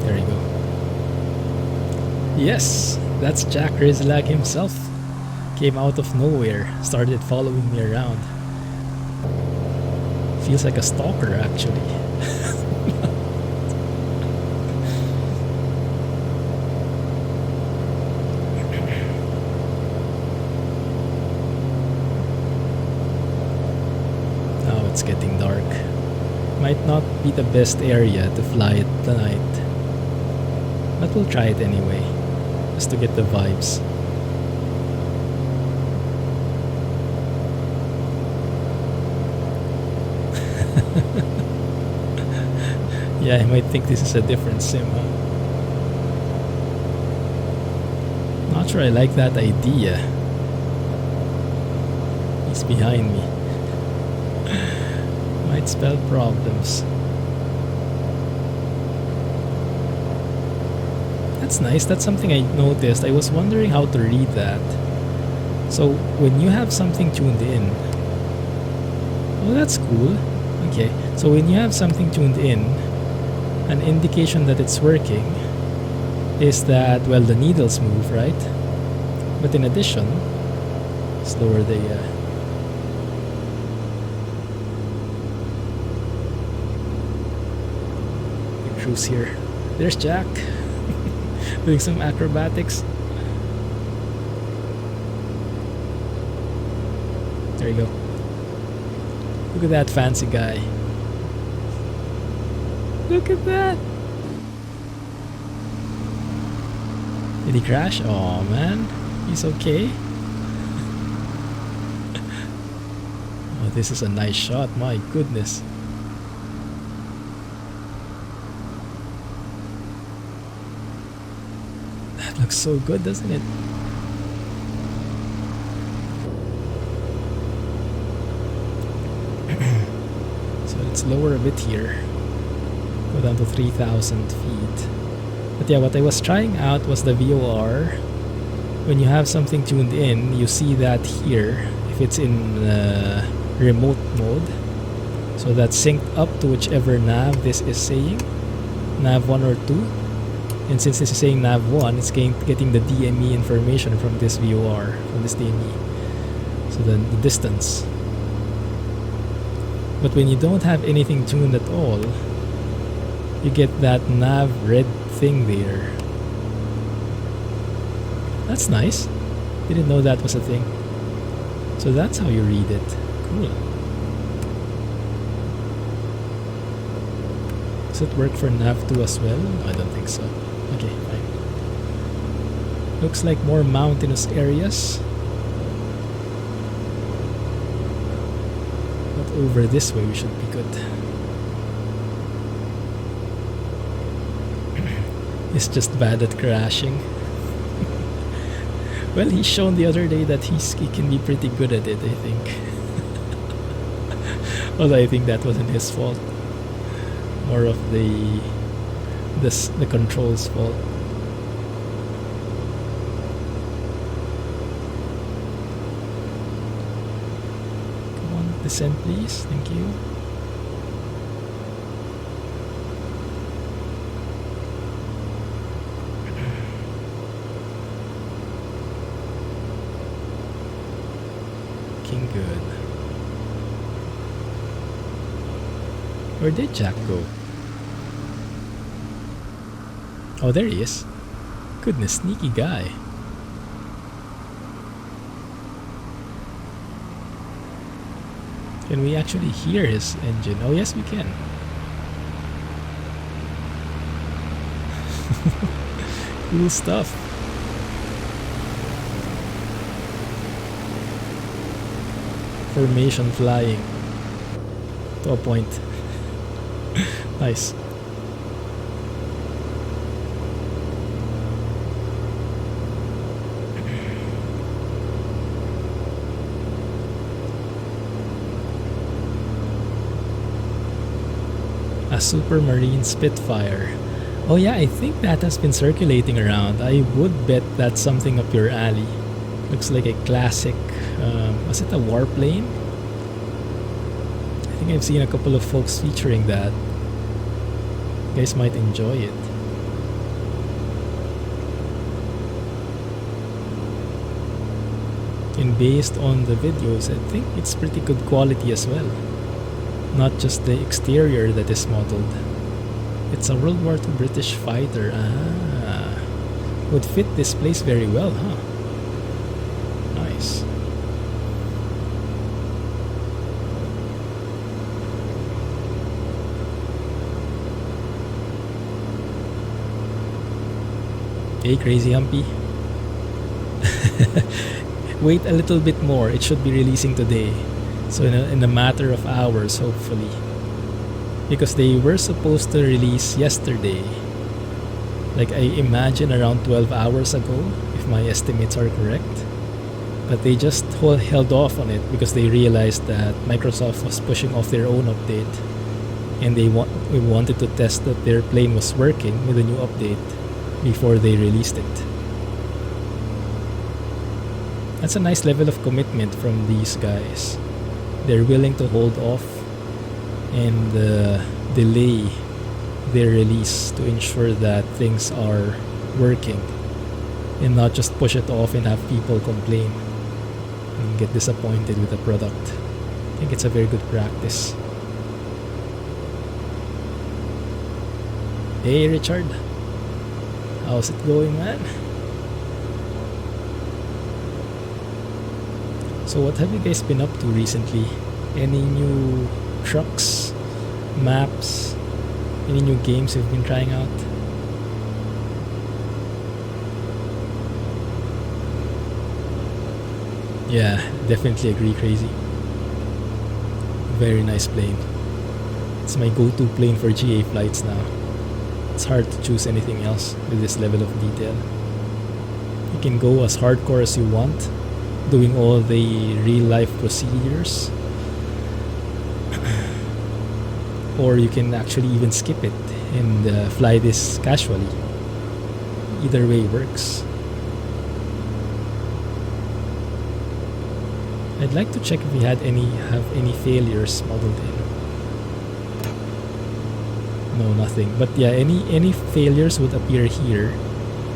S1: There you go. Yes, that's Jack Rizlag himself. Came out of nowhere, started following me around. Feels like a stalker, actually. Now it's getting dark. Might not be the best area to fly at tonight. But we'll try it anyway, just to get the vibes. Yeah, I might think this is a different sim, huh? Not sure I like that idea. He's behind me. Might spell problems. That's nice. That's something I noticed. I was wondering how to read that. So when you have something tuned in, oh, that's cool. Okay, so when you have something tuned in, an indication that it's working is that, well, the needles move, right? But in addition, let's lower the cruise here. There's Jack doing some acrobatics. There you go. Look at that fancy guy. Look at that. Did he crash? Oh man, he's okay. Oh, this is a nice shot, my goodness. That looks so good, doesn't it? So let's lower a bit here. Go down to 3,000 feet. But yeah, what I was trying out was the VOR. When you have something tuned in, you see that here, if it's in remote mode. So that's synced up to whichever nav this is saying. Nav 1 or 2. And since this is saying nav 1, it's getting the DME information from this VOR, from this DME. So then the distance. But when you don't have anything tuned at all, you get that nav red thing there. That's nice. Didn't know that was a thing. So that's how you read it. Cool. Does it work for nav 2 as well? No, I don't think so. Okay, fine. Looks like more mountainous areas. But over this way we should be good. It's just bad at crashing. Well, he's shown the other day that he can be pretty good at it, I think. Although I think that wasn't his fault. More of the controls fault. Come on, descend please. Thank you. Looking good. Where did Jack go? Oh, there he is. Goodness, sneaky guy. Can we actually hear his engine? Oh, yes, we can. Cool stuff. Formation flying. To a point. Nice. A Supermarine Spitfire. Oh yeah, I think that has been circulating around. I would bet that's something up your alley. Looks like a classic, was it a warplane? I think I've seen a couple of folks featuring that. You guys might enjoy it. And based on the videos, I think it's pretty good quality as well. Not just the exterior that is modeled. It's a World War II British fighter. Ah, would fit this place very well, huh? Nice. Hey, Crazy Humpy. Wait a little bit more. It should be releasing today. So in a matter of hours, hopefully. Because they were supposed to release yesterday. Like I imagine around 12 hours ago, if my estimates are correct. But they just held off on it because they realized that Microsoft was pushing off their own update. And we wanted to test that their plane was working with the new update before they released it. That's a nice level of commitment from these guys. They're willing to hold off and delay their release to ensure that things are working and not just push it off and have people complain and get disappointed with the product. I think it's a very good practice. Hey Richard, how's it going, man? So what have you guys been up to recently? Any new trucks, maps, any new games you've been trying out? Yeah, definitely agree, Crazy. Very nice plane. It's my go-to plane for GA flights now. It's hard to choose anything else with this level of detail. You can go as hardcore as you want, doing all the real-life procedures, or you can actually even skip it and fly this casually. Either way works. I'd like to check if we have any failures modeled in. No, nothing. But yeah, any failures would appear here,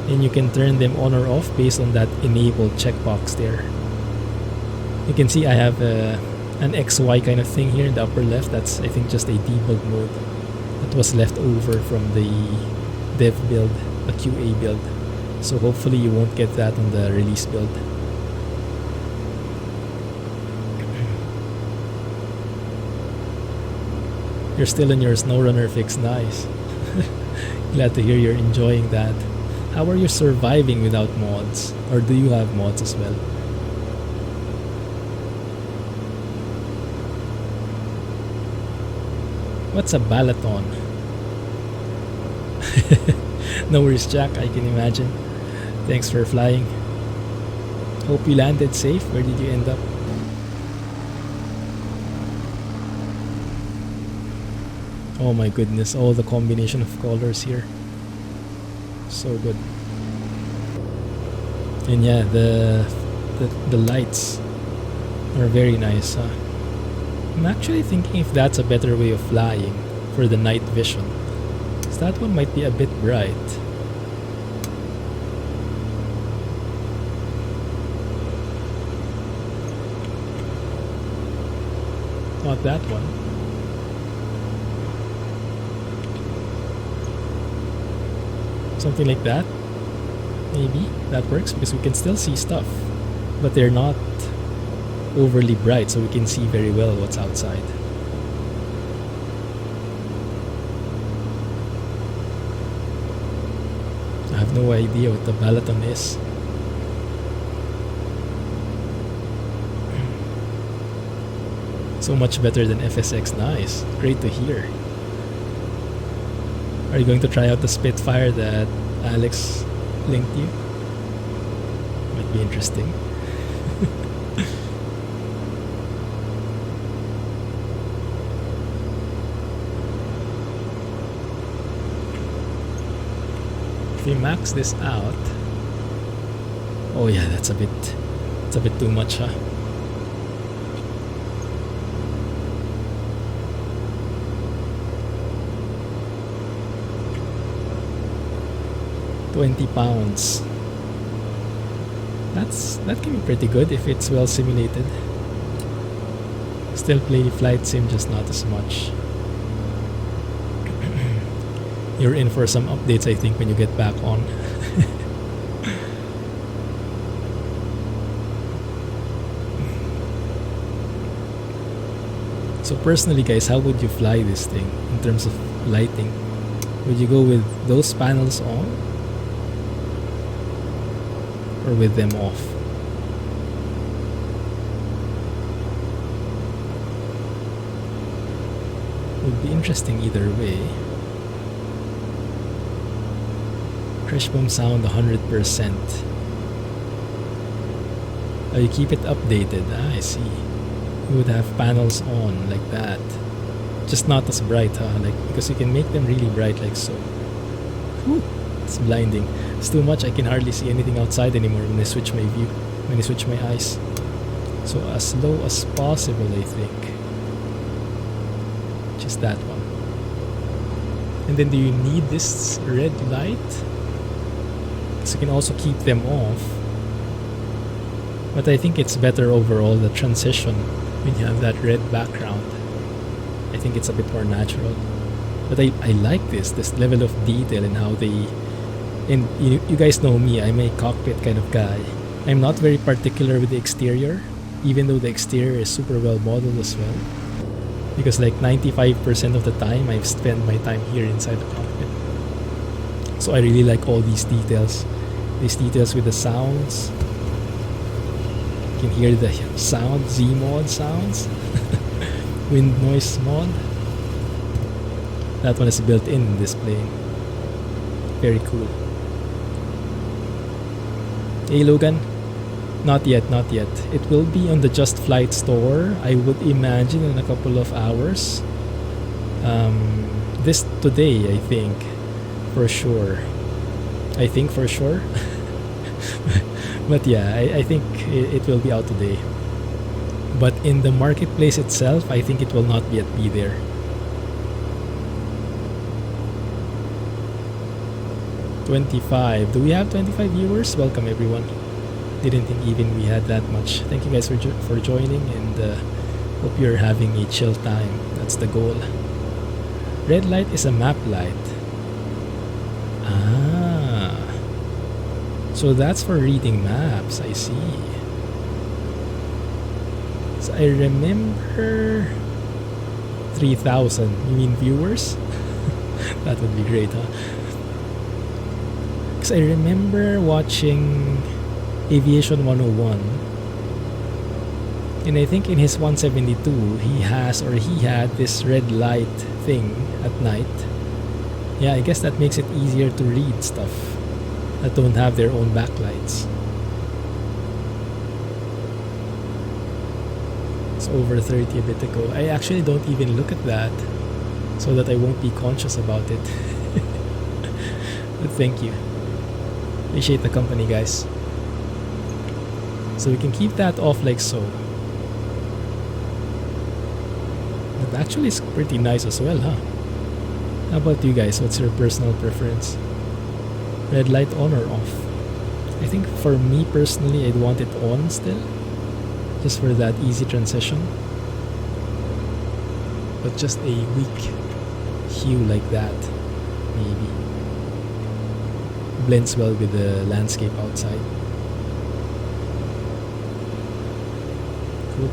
S1: and you can turn them on or off based on that enabled checkbox there. You can see I have an XY kind of thing here in the upper left. That's, I think, just a debug mode that was left over from the dev build, the QA build. So hopefully you won't get that on the release build. You're still in your SnowRunner fix, nice. Glad to hear you're enjoying that. How are you surviving without mods? Or do you have mods as well? What's a balaton? No worries, Jack, I can imagine. Thanks for flying. Hope you landed safe. Where did you end up? Oh my goodness, all the combination of colors here. So good. And yeah, the lights are very nice. I'm actually thinking if that's a better way of flying for the night vision. So that one might be a bit bright. Not that one. Something like that. Maybe that works because we can still see stuff, but they're not overly bright, so we can see very well what's outside. I have no idea what the balaton is. So much better than FSX, nice. Great to hear. Are you going to try out the Spitfire that Alex linked you? Might be interesting. If we max this out, oh yeah, it's a bit too much, huh? £20. That can be pretty good if it's well simulated. Still play flight sim, just not as much. You're in for some updates, I think, when you get back on. So personally, guys, how would you fly this thing in terms of lighting? Would you go with those panels on or with them off? Would be interesting either way. Crash boom sound 100%. Oh, you keep it updated. Ah, I see. You would have panels on like that. Just not as bright, huh? Like, because you can make them really bright like so. Whew, it's blinding. It's too much. I can hardly see anything outside anymore when I switch my view, when I switch my eyes. So as low as possible, I think. Just that one. And then do you need this red light? So you can also keep them off. But I think it's better overall, the transition, when you have that red background. I think it's a bit more natural. But I like this level of detail and how they... And you guys know me, I'm a cockpit kind of guy. I'm not very particular with the exterior, even though the exterior is super well modeled as well. Because like 95% of the time, I've spent my time here inside the cockpit. So I really like all these details. These details with the sounds. You can hear the sound, Z-mod sounds. Wind noise mod. That one is built in this plane. Very cool. Hey Logan. Not yet, not yet. It will be on the Just Flight store, I would imagine, in a couple of hours. This today, I think. For sure. I think for sure. But yeah, I think it will be out today. But in the marketplace itself, I think it will not yet be there. $25. Do we have 25 viewers? Welcome everyone. Didn't think even we had that much. Thank you guys for joining, and Hope you're having a chill time. That's the goal. Red light is a map light. Ah. So that's for reading maps, I see. So I remember 3,000. You mean viewers? That would be great, huh? Because I remember watching Aviation 101. And I think in his 172, he had this red light thing at night. Yeah, I guess that makes it easier to read stuff that don't have their own backlights. It's over 30 a bit ago. I actually don't even look at that so that I won't be conscious about it. But thank you. Appreciate the company, guys. So we can keep that off like so. That actually is pretty nice as well, huh? How about you guys? What's your personal preference? Red light on or off? I think for me personally, I'd want it on still, just for that easy transition. But just a weak hue like that, maybe. Blends well with the landscape outside. Cool.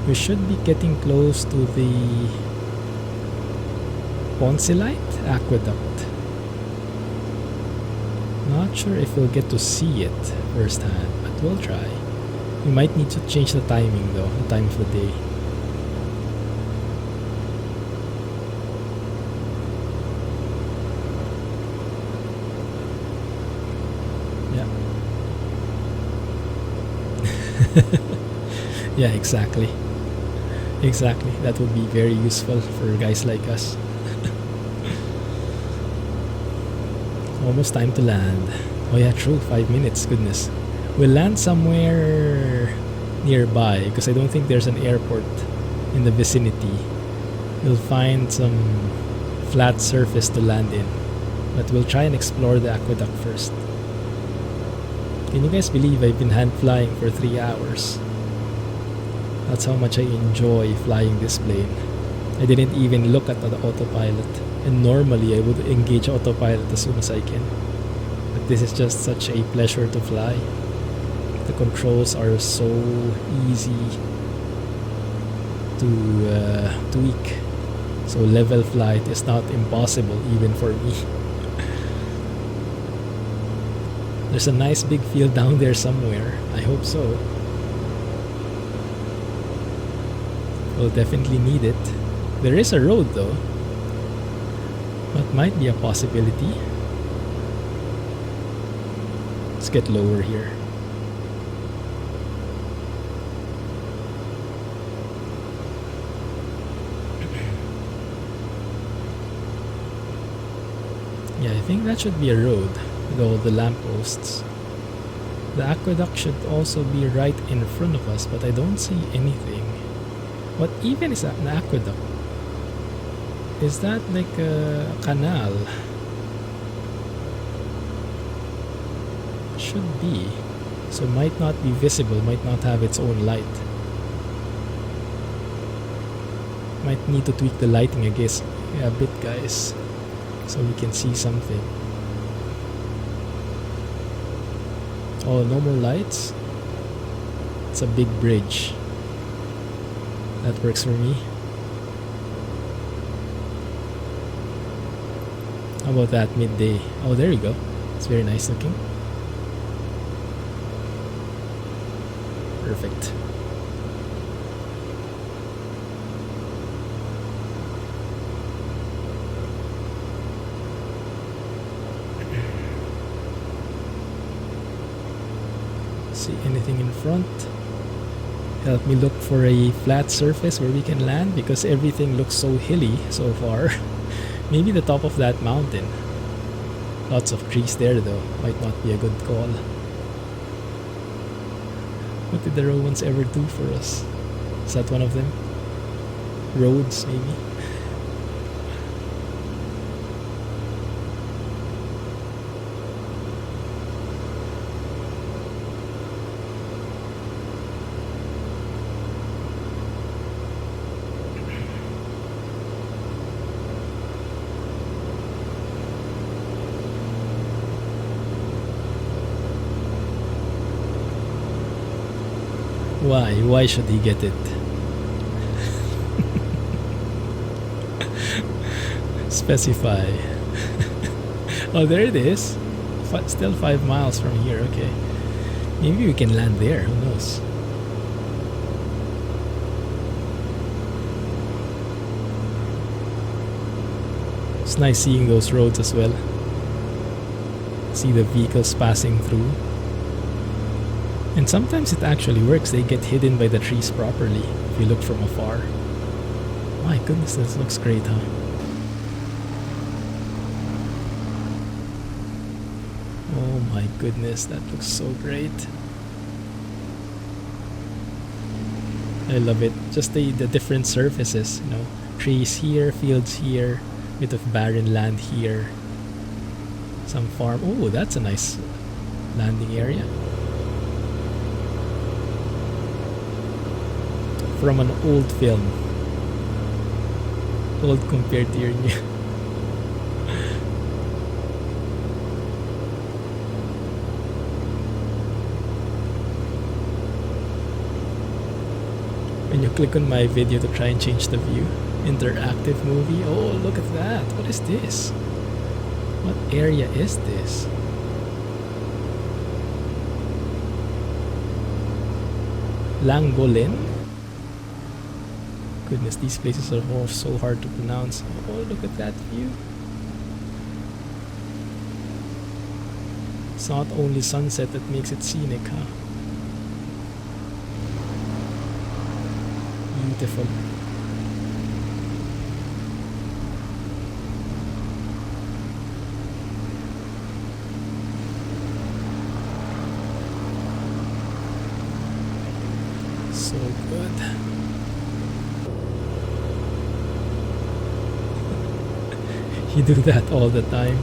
S1: We should be getting close to the Pontcysyllte Aqueduct. Not sure if we'll get to see it firsthand, but we'll try. We might need to change the timing though, the time of the day. Yeah. Yeah, exactly. Exactly. That would be very useful for guys like us. Almost time to land. Oh yeah, true. 5 minutes. Goodness. We'll land somewhere nearby because I don't think there's an airport in the vicinity. We'll find some flat surface to land in. But we'll try and explore the aqueduct first. Can you guys believe I've been hand flying for 3 hours? That's how much I enjoy flying this plane. I didn't even look at the autopilot. And normally I would engage autopilot as soon as I can. But this is just such a pleasure to fly. The controls are so easy to tweak. So level flight is not impossible even for me. There's a nice big field down there somewhere. I hope so. We'll definitely need it. There is a road though. That might be a possibility. Let's get lower here. Yeah, I think that should be a road with all the lampposts. The aqueduct should also be right in front of us, but I don't see anything. What even is an aqueduct? Is that like a canal? Should be. So might not be visible, might not have its own light. Might need to tweak the lighting, I guess, a bit, guys, so we can see something. Oh, no more lights? It's a big bridge. That works for me. How about that midday? Oh, there you go. It's very nice looking. Perfect. See anything in front? Help me look for a flat surface where we can land because everything looks so hilly so far. Maybe the top of that mountain. Lots of trees there though. Might not be a good call. What did the Romans ever do for us? Is that one of them? Roads, maybe? Why? Why should he get it? Specify. Oh, there it is. Still 5 miles from here. Okay. Maybe we can land there. Who knows? It's nice seeing those roads as well. See the vehicles passing through. And sometimes it actually works. They get hidden by the trees properly if you look from afar. My goodness, this looks great, huh? Oh my goodness, that looks so great. I love it. Just the different surfaces, you know. Trees here, fields here, bit of barren land here. Some farm. Oh, that's a nice landing area. From an old film. Old compared to your new. When you click on my video to try and change the view. Interactive movie. Oh, look at that. What is this? What area is this? Llangollen? Goodness, these places are all so hard to pronounce. Oh, look at that view. It's not only sunset that makes it scenic, huh? Beautiful. So good. You do that all the time.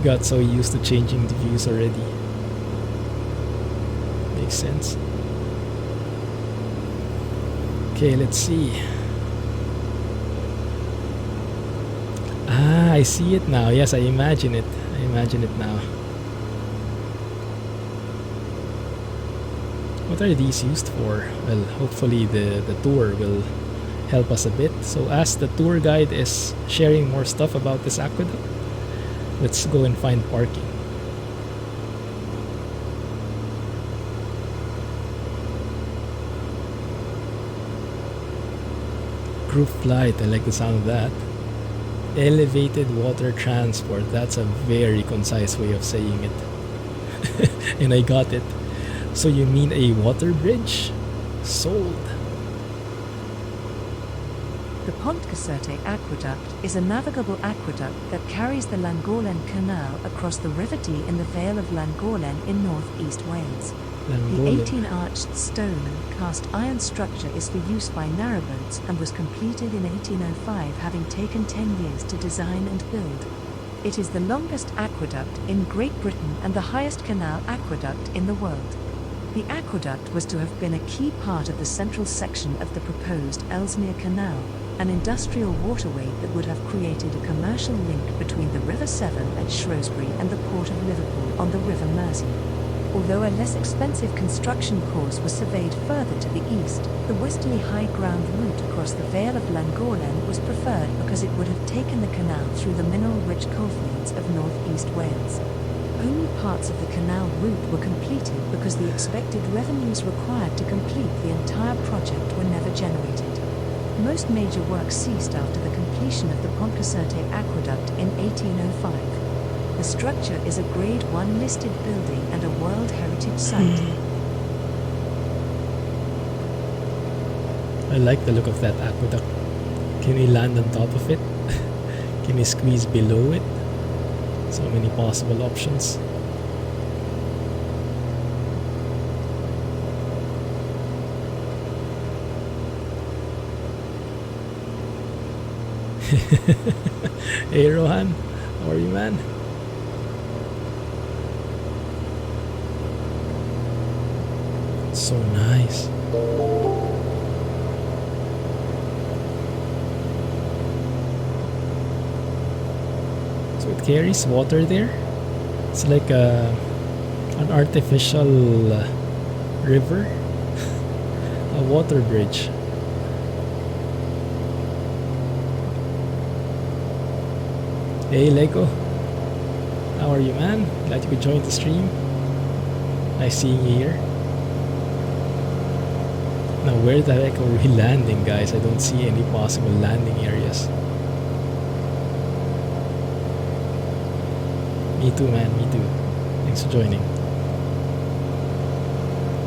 S1: Got so used to changing the views already. Makes sense. Okay, let's see. Ah, I see it now. Yes, I imagine it. I imagine it now. What are these used for? Well, hopefully the tour will help us a bit. So as the tour guide is sharing more stuff about this aqueduct, let's go and find parking. Group flight, I like the sound of that. Elevated water transport, that's a very concise way of saying it. And I got it. So you mean a water bridge? Sold.
S2: The Pontcysyllte Aqueduct is a navigable aqueduct that carries the Llangollen Canal across the River Dee in the Vale of Llangollen in northeast Wales. The 18-arched stone and cast iron structure is for use by narrowboats and was completed in 1805, having taken 10 years to design and build. It is the longest aqueduct in Great Britain and the highest canal aqueduct in the world. The aqueduct was to have been a key part of the central section of the proposed Ellesmere Canal, an industrial waterway that would have created a commercial link between the River Severn at Shrewsbury and the port of Liverpool on the River Mersey. Although a less expensive construction course was surveyed further to the east, the westerly high ground route across the Vale of Llangollen was preferred because it would have taken the canal through the mineral-rich coalfields of northeast Wales. Only parts of the canal route were completed because the expected revenues required to complete the entire project were never generated. Most major work ceased after the completion of the Pontcysyllte Aqueduct in 1805. The structure is a Grade 1 listed building and a World Heritage Site.
S1: I like the look of that aqueduct. Can we land on top of it? Can we squeeze below it? So many possible options. Hey Rohan, how are you, man? So nice. So it carries water there. It's like an artificial river? A water bridge. Hey Lego, how are you, man? Glad you could join the stream. Nice seeing you here. Now where the heck are we landing, guys? I don't see any possible landing areas. Me too, man, me too. Thanks for joining.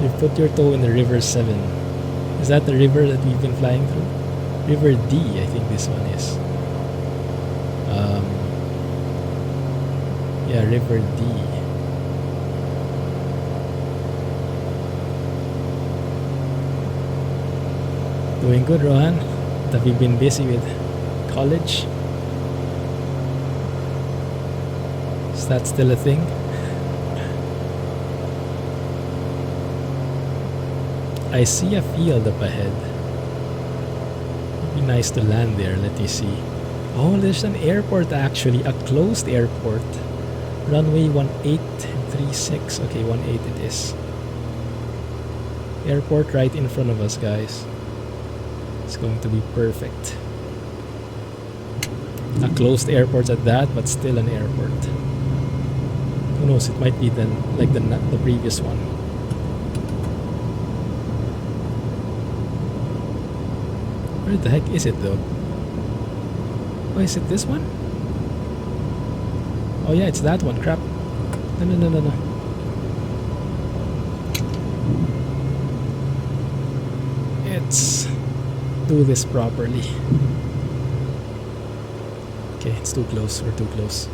S1: You've put your toe in the River 7. Is that the river that we've been flying through? River D, I think this one is. Yeah, River D. Doing good, Rohan. Have you been busy with college? Is that still a thing? I see a field up ahead. It'd be nice to land there. Let me see. Oh, there's an airport actually. A closed airport. Runway 1836. Okay, 18 it is. Airport right in front of us, guys. It's going to be perfect. A closed airport at that, but still an airport. Who knows? It might be then like the previous one. Where the heck is it though? Oh, is it this one? Oh yeah, it's that one. Crap. No. Let's do this properly. Okay, it's too close. We're too close.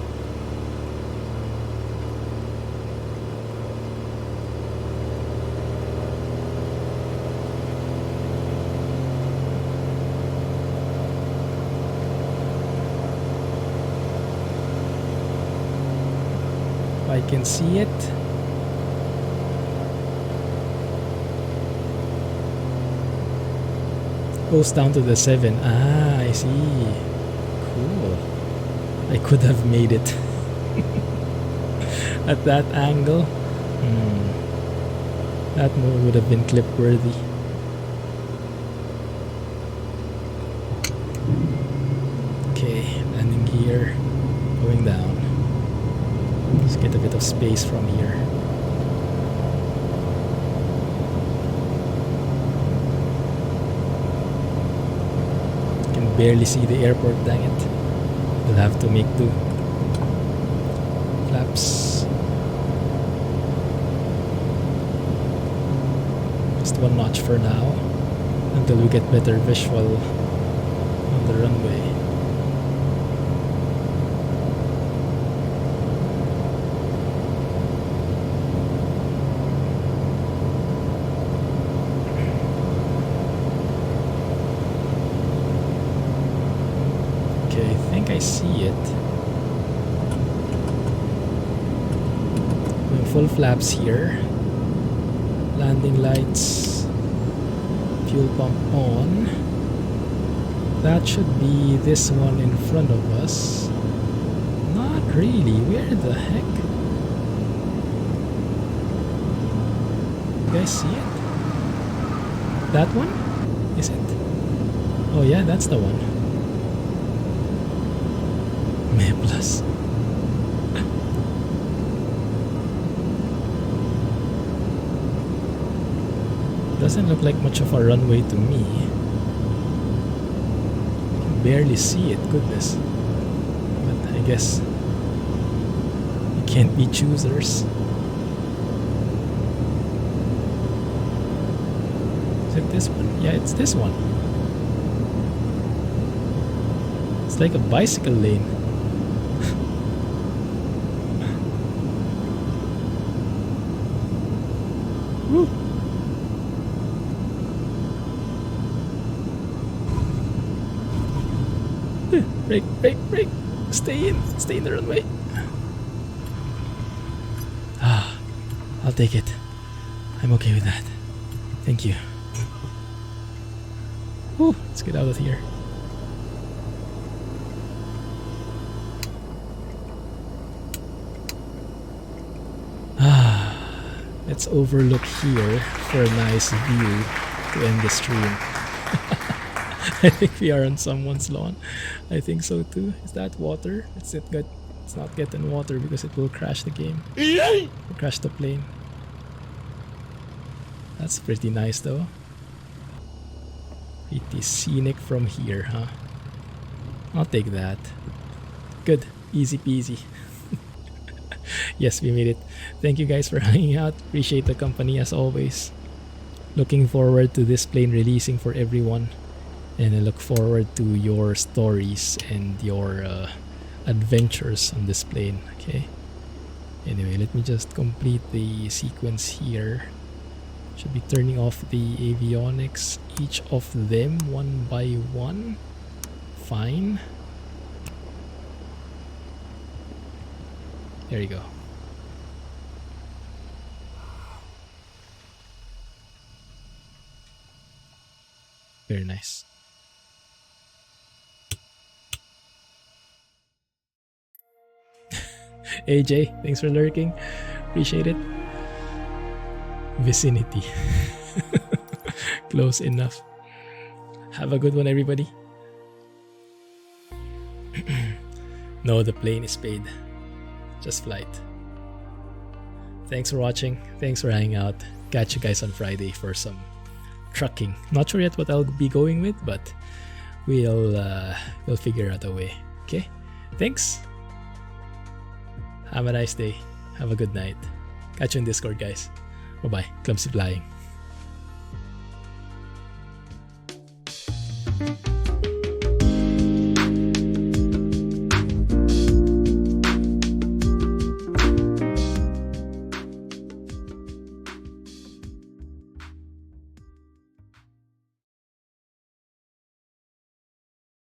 S1: I can see it. Goes down to the 7. Ah, I see. Cool. I could have made it at that angle. That move would have been clip worthy. Okay, landing gear, going down. Let's get a bit of space from here. Can barely see the airport, dang it. We'll have to make do. Flaps. Just one notch for now, until we get better visual on the runway. I see it. Full flaps here. Landing lights. Fuel pump on. That should be this one in front of us. Not really. Where the heck? You guys see it? That one? Is it? Oh yeah, that's the one. Plus. Doesn't look like much of a runway to me. Can barely see it, goodness. But I guess you can't be choosers. Is it this one? Yeah, it's this one. It's like a bicycle lane. Brake. Stay in the runway. I'll take it. I'm okay with that. Thank you. Whew, let's get out of here. Let's overlook here for a nice view to end the stream. I think we are on someone's lawn. I think so too. Is that water? It's not getting water because it will crash the game. It'll crash the plane. That's pretty nice though. Pretty scenic from here, huh? I'll take that. Good. Easy peasy. Yes, we made it. Thank you guys for hanging out. Appreciate the company as always. Looking forward to this plane releasing for everyone. And I look forward to your stories and your adventures on this plane. Okay. Anyway, let me just complete the sequence here. Should be turning off the avionics, each of them one by one. Fine. There you go. Very nice. AJ, thanks for lurking. Appreciate it. Vicinity. Close enough. Have a good one, everybody. No, the plane is paid. Just flight. Thanks for watching. Thanks for hanging out. Catch you guys on Friday for some trucking. Not sure yet what I'll be going with, but we'll figure out a way. Okay? Thanks. Have a nice day. Have a good night. Catch you in Discord, guys. Bye-bye. Clumsy flying.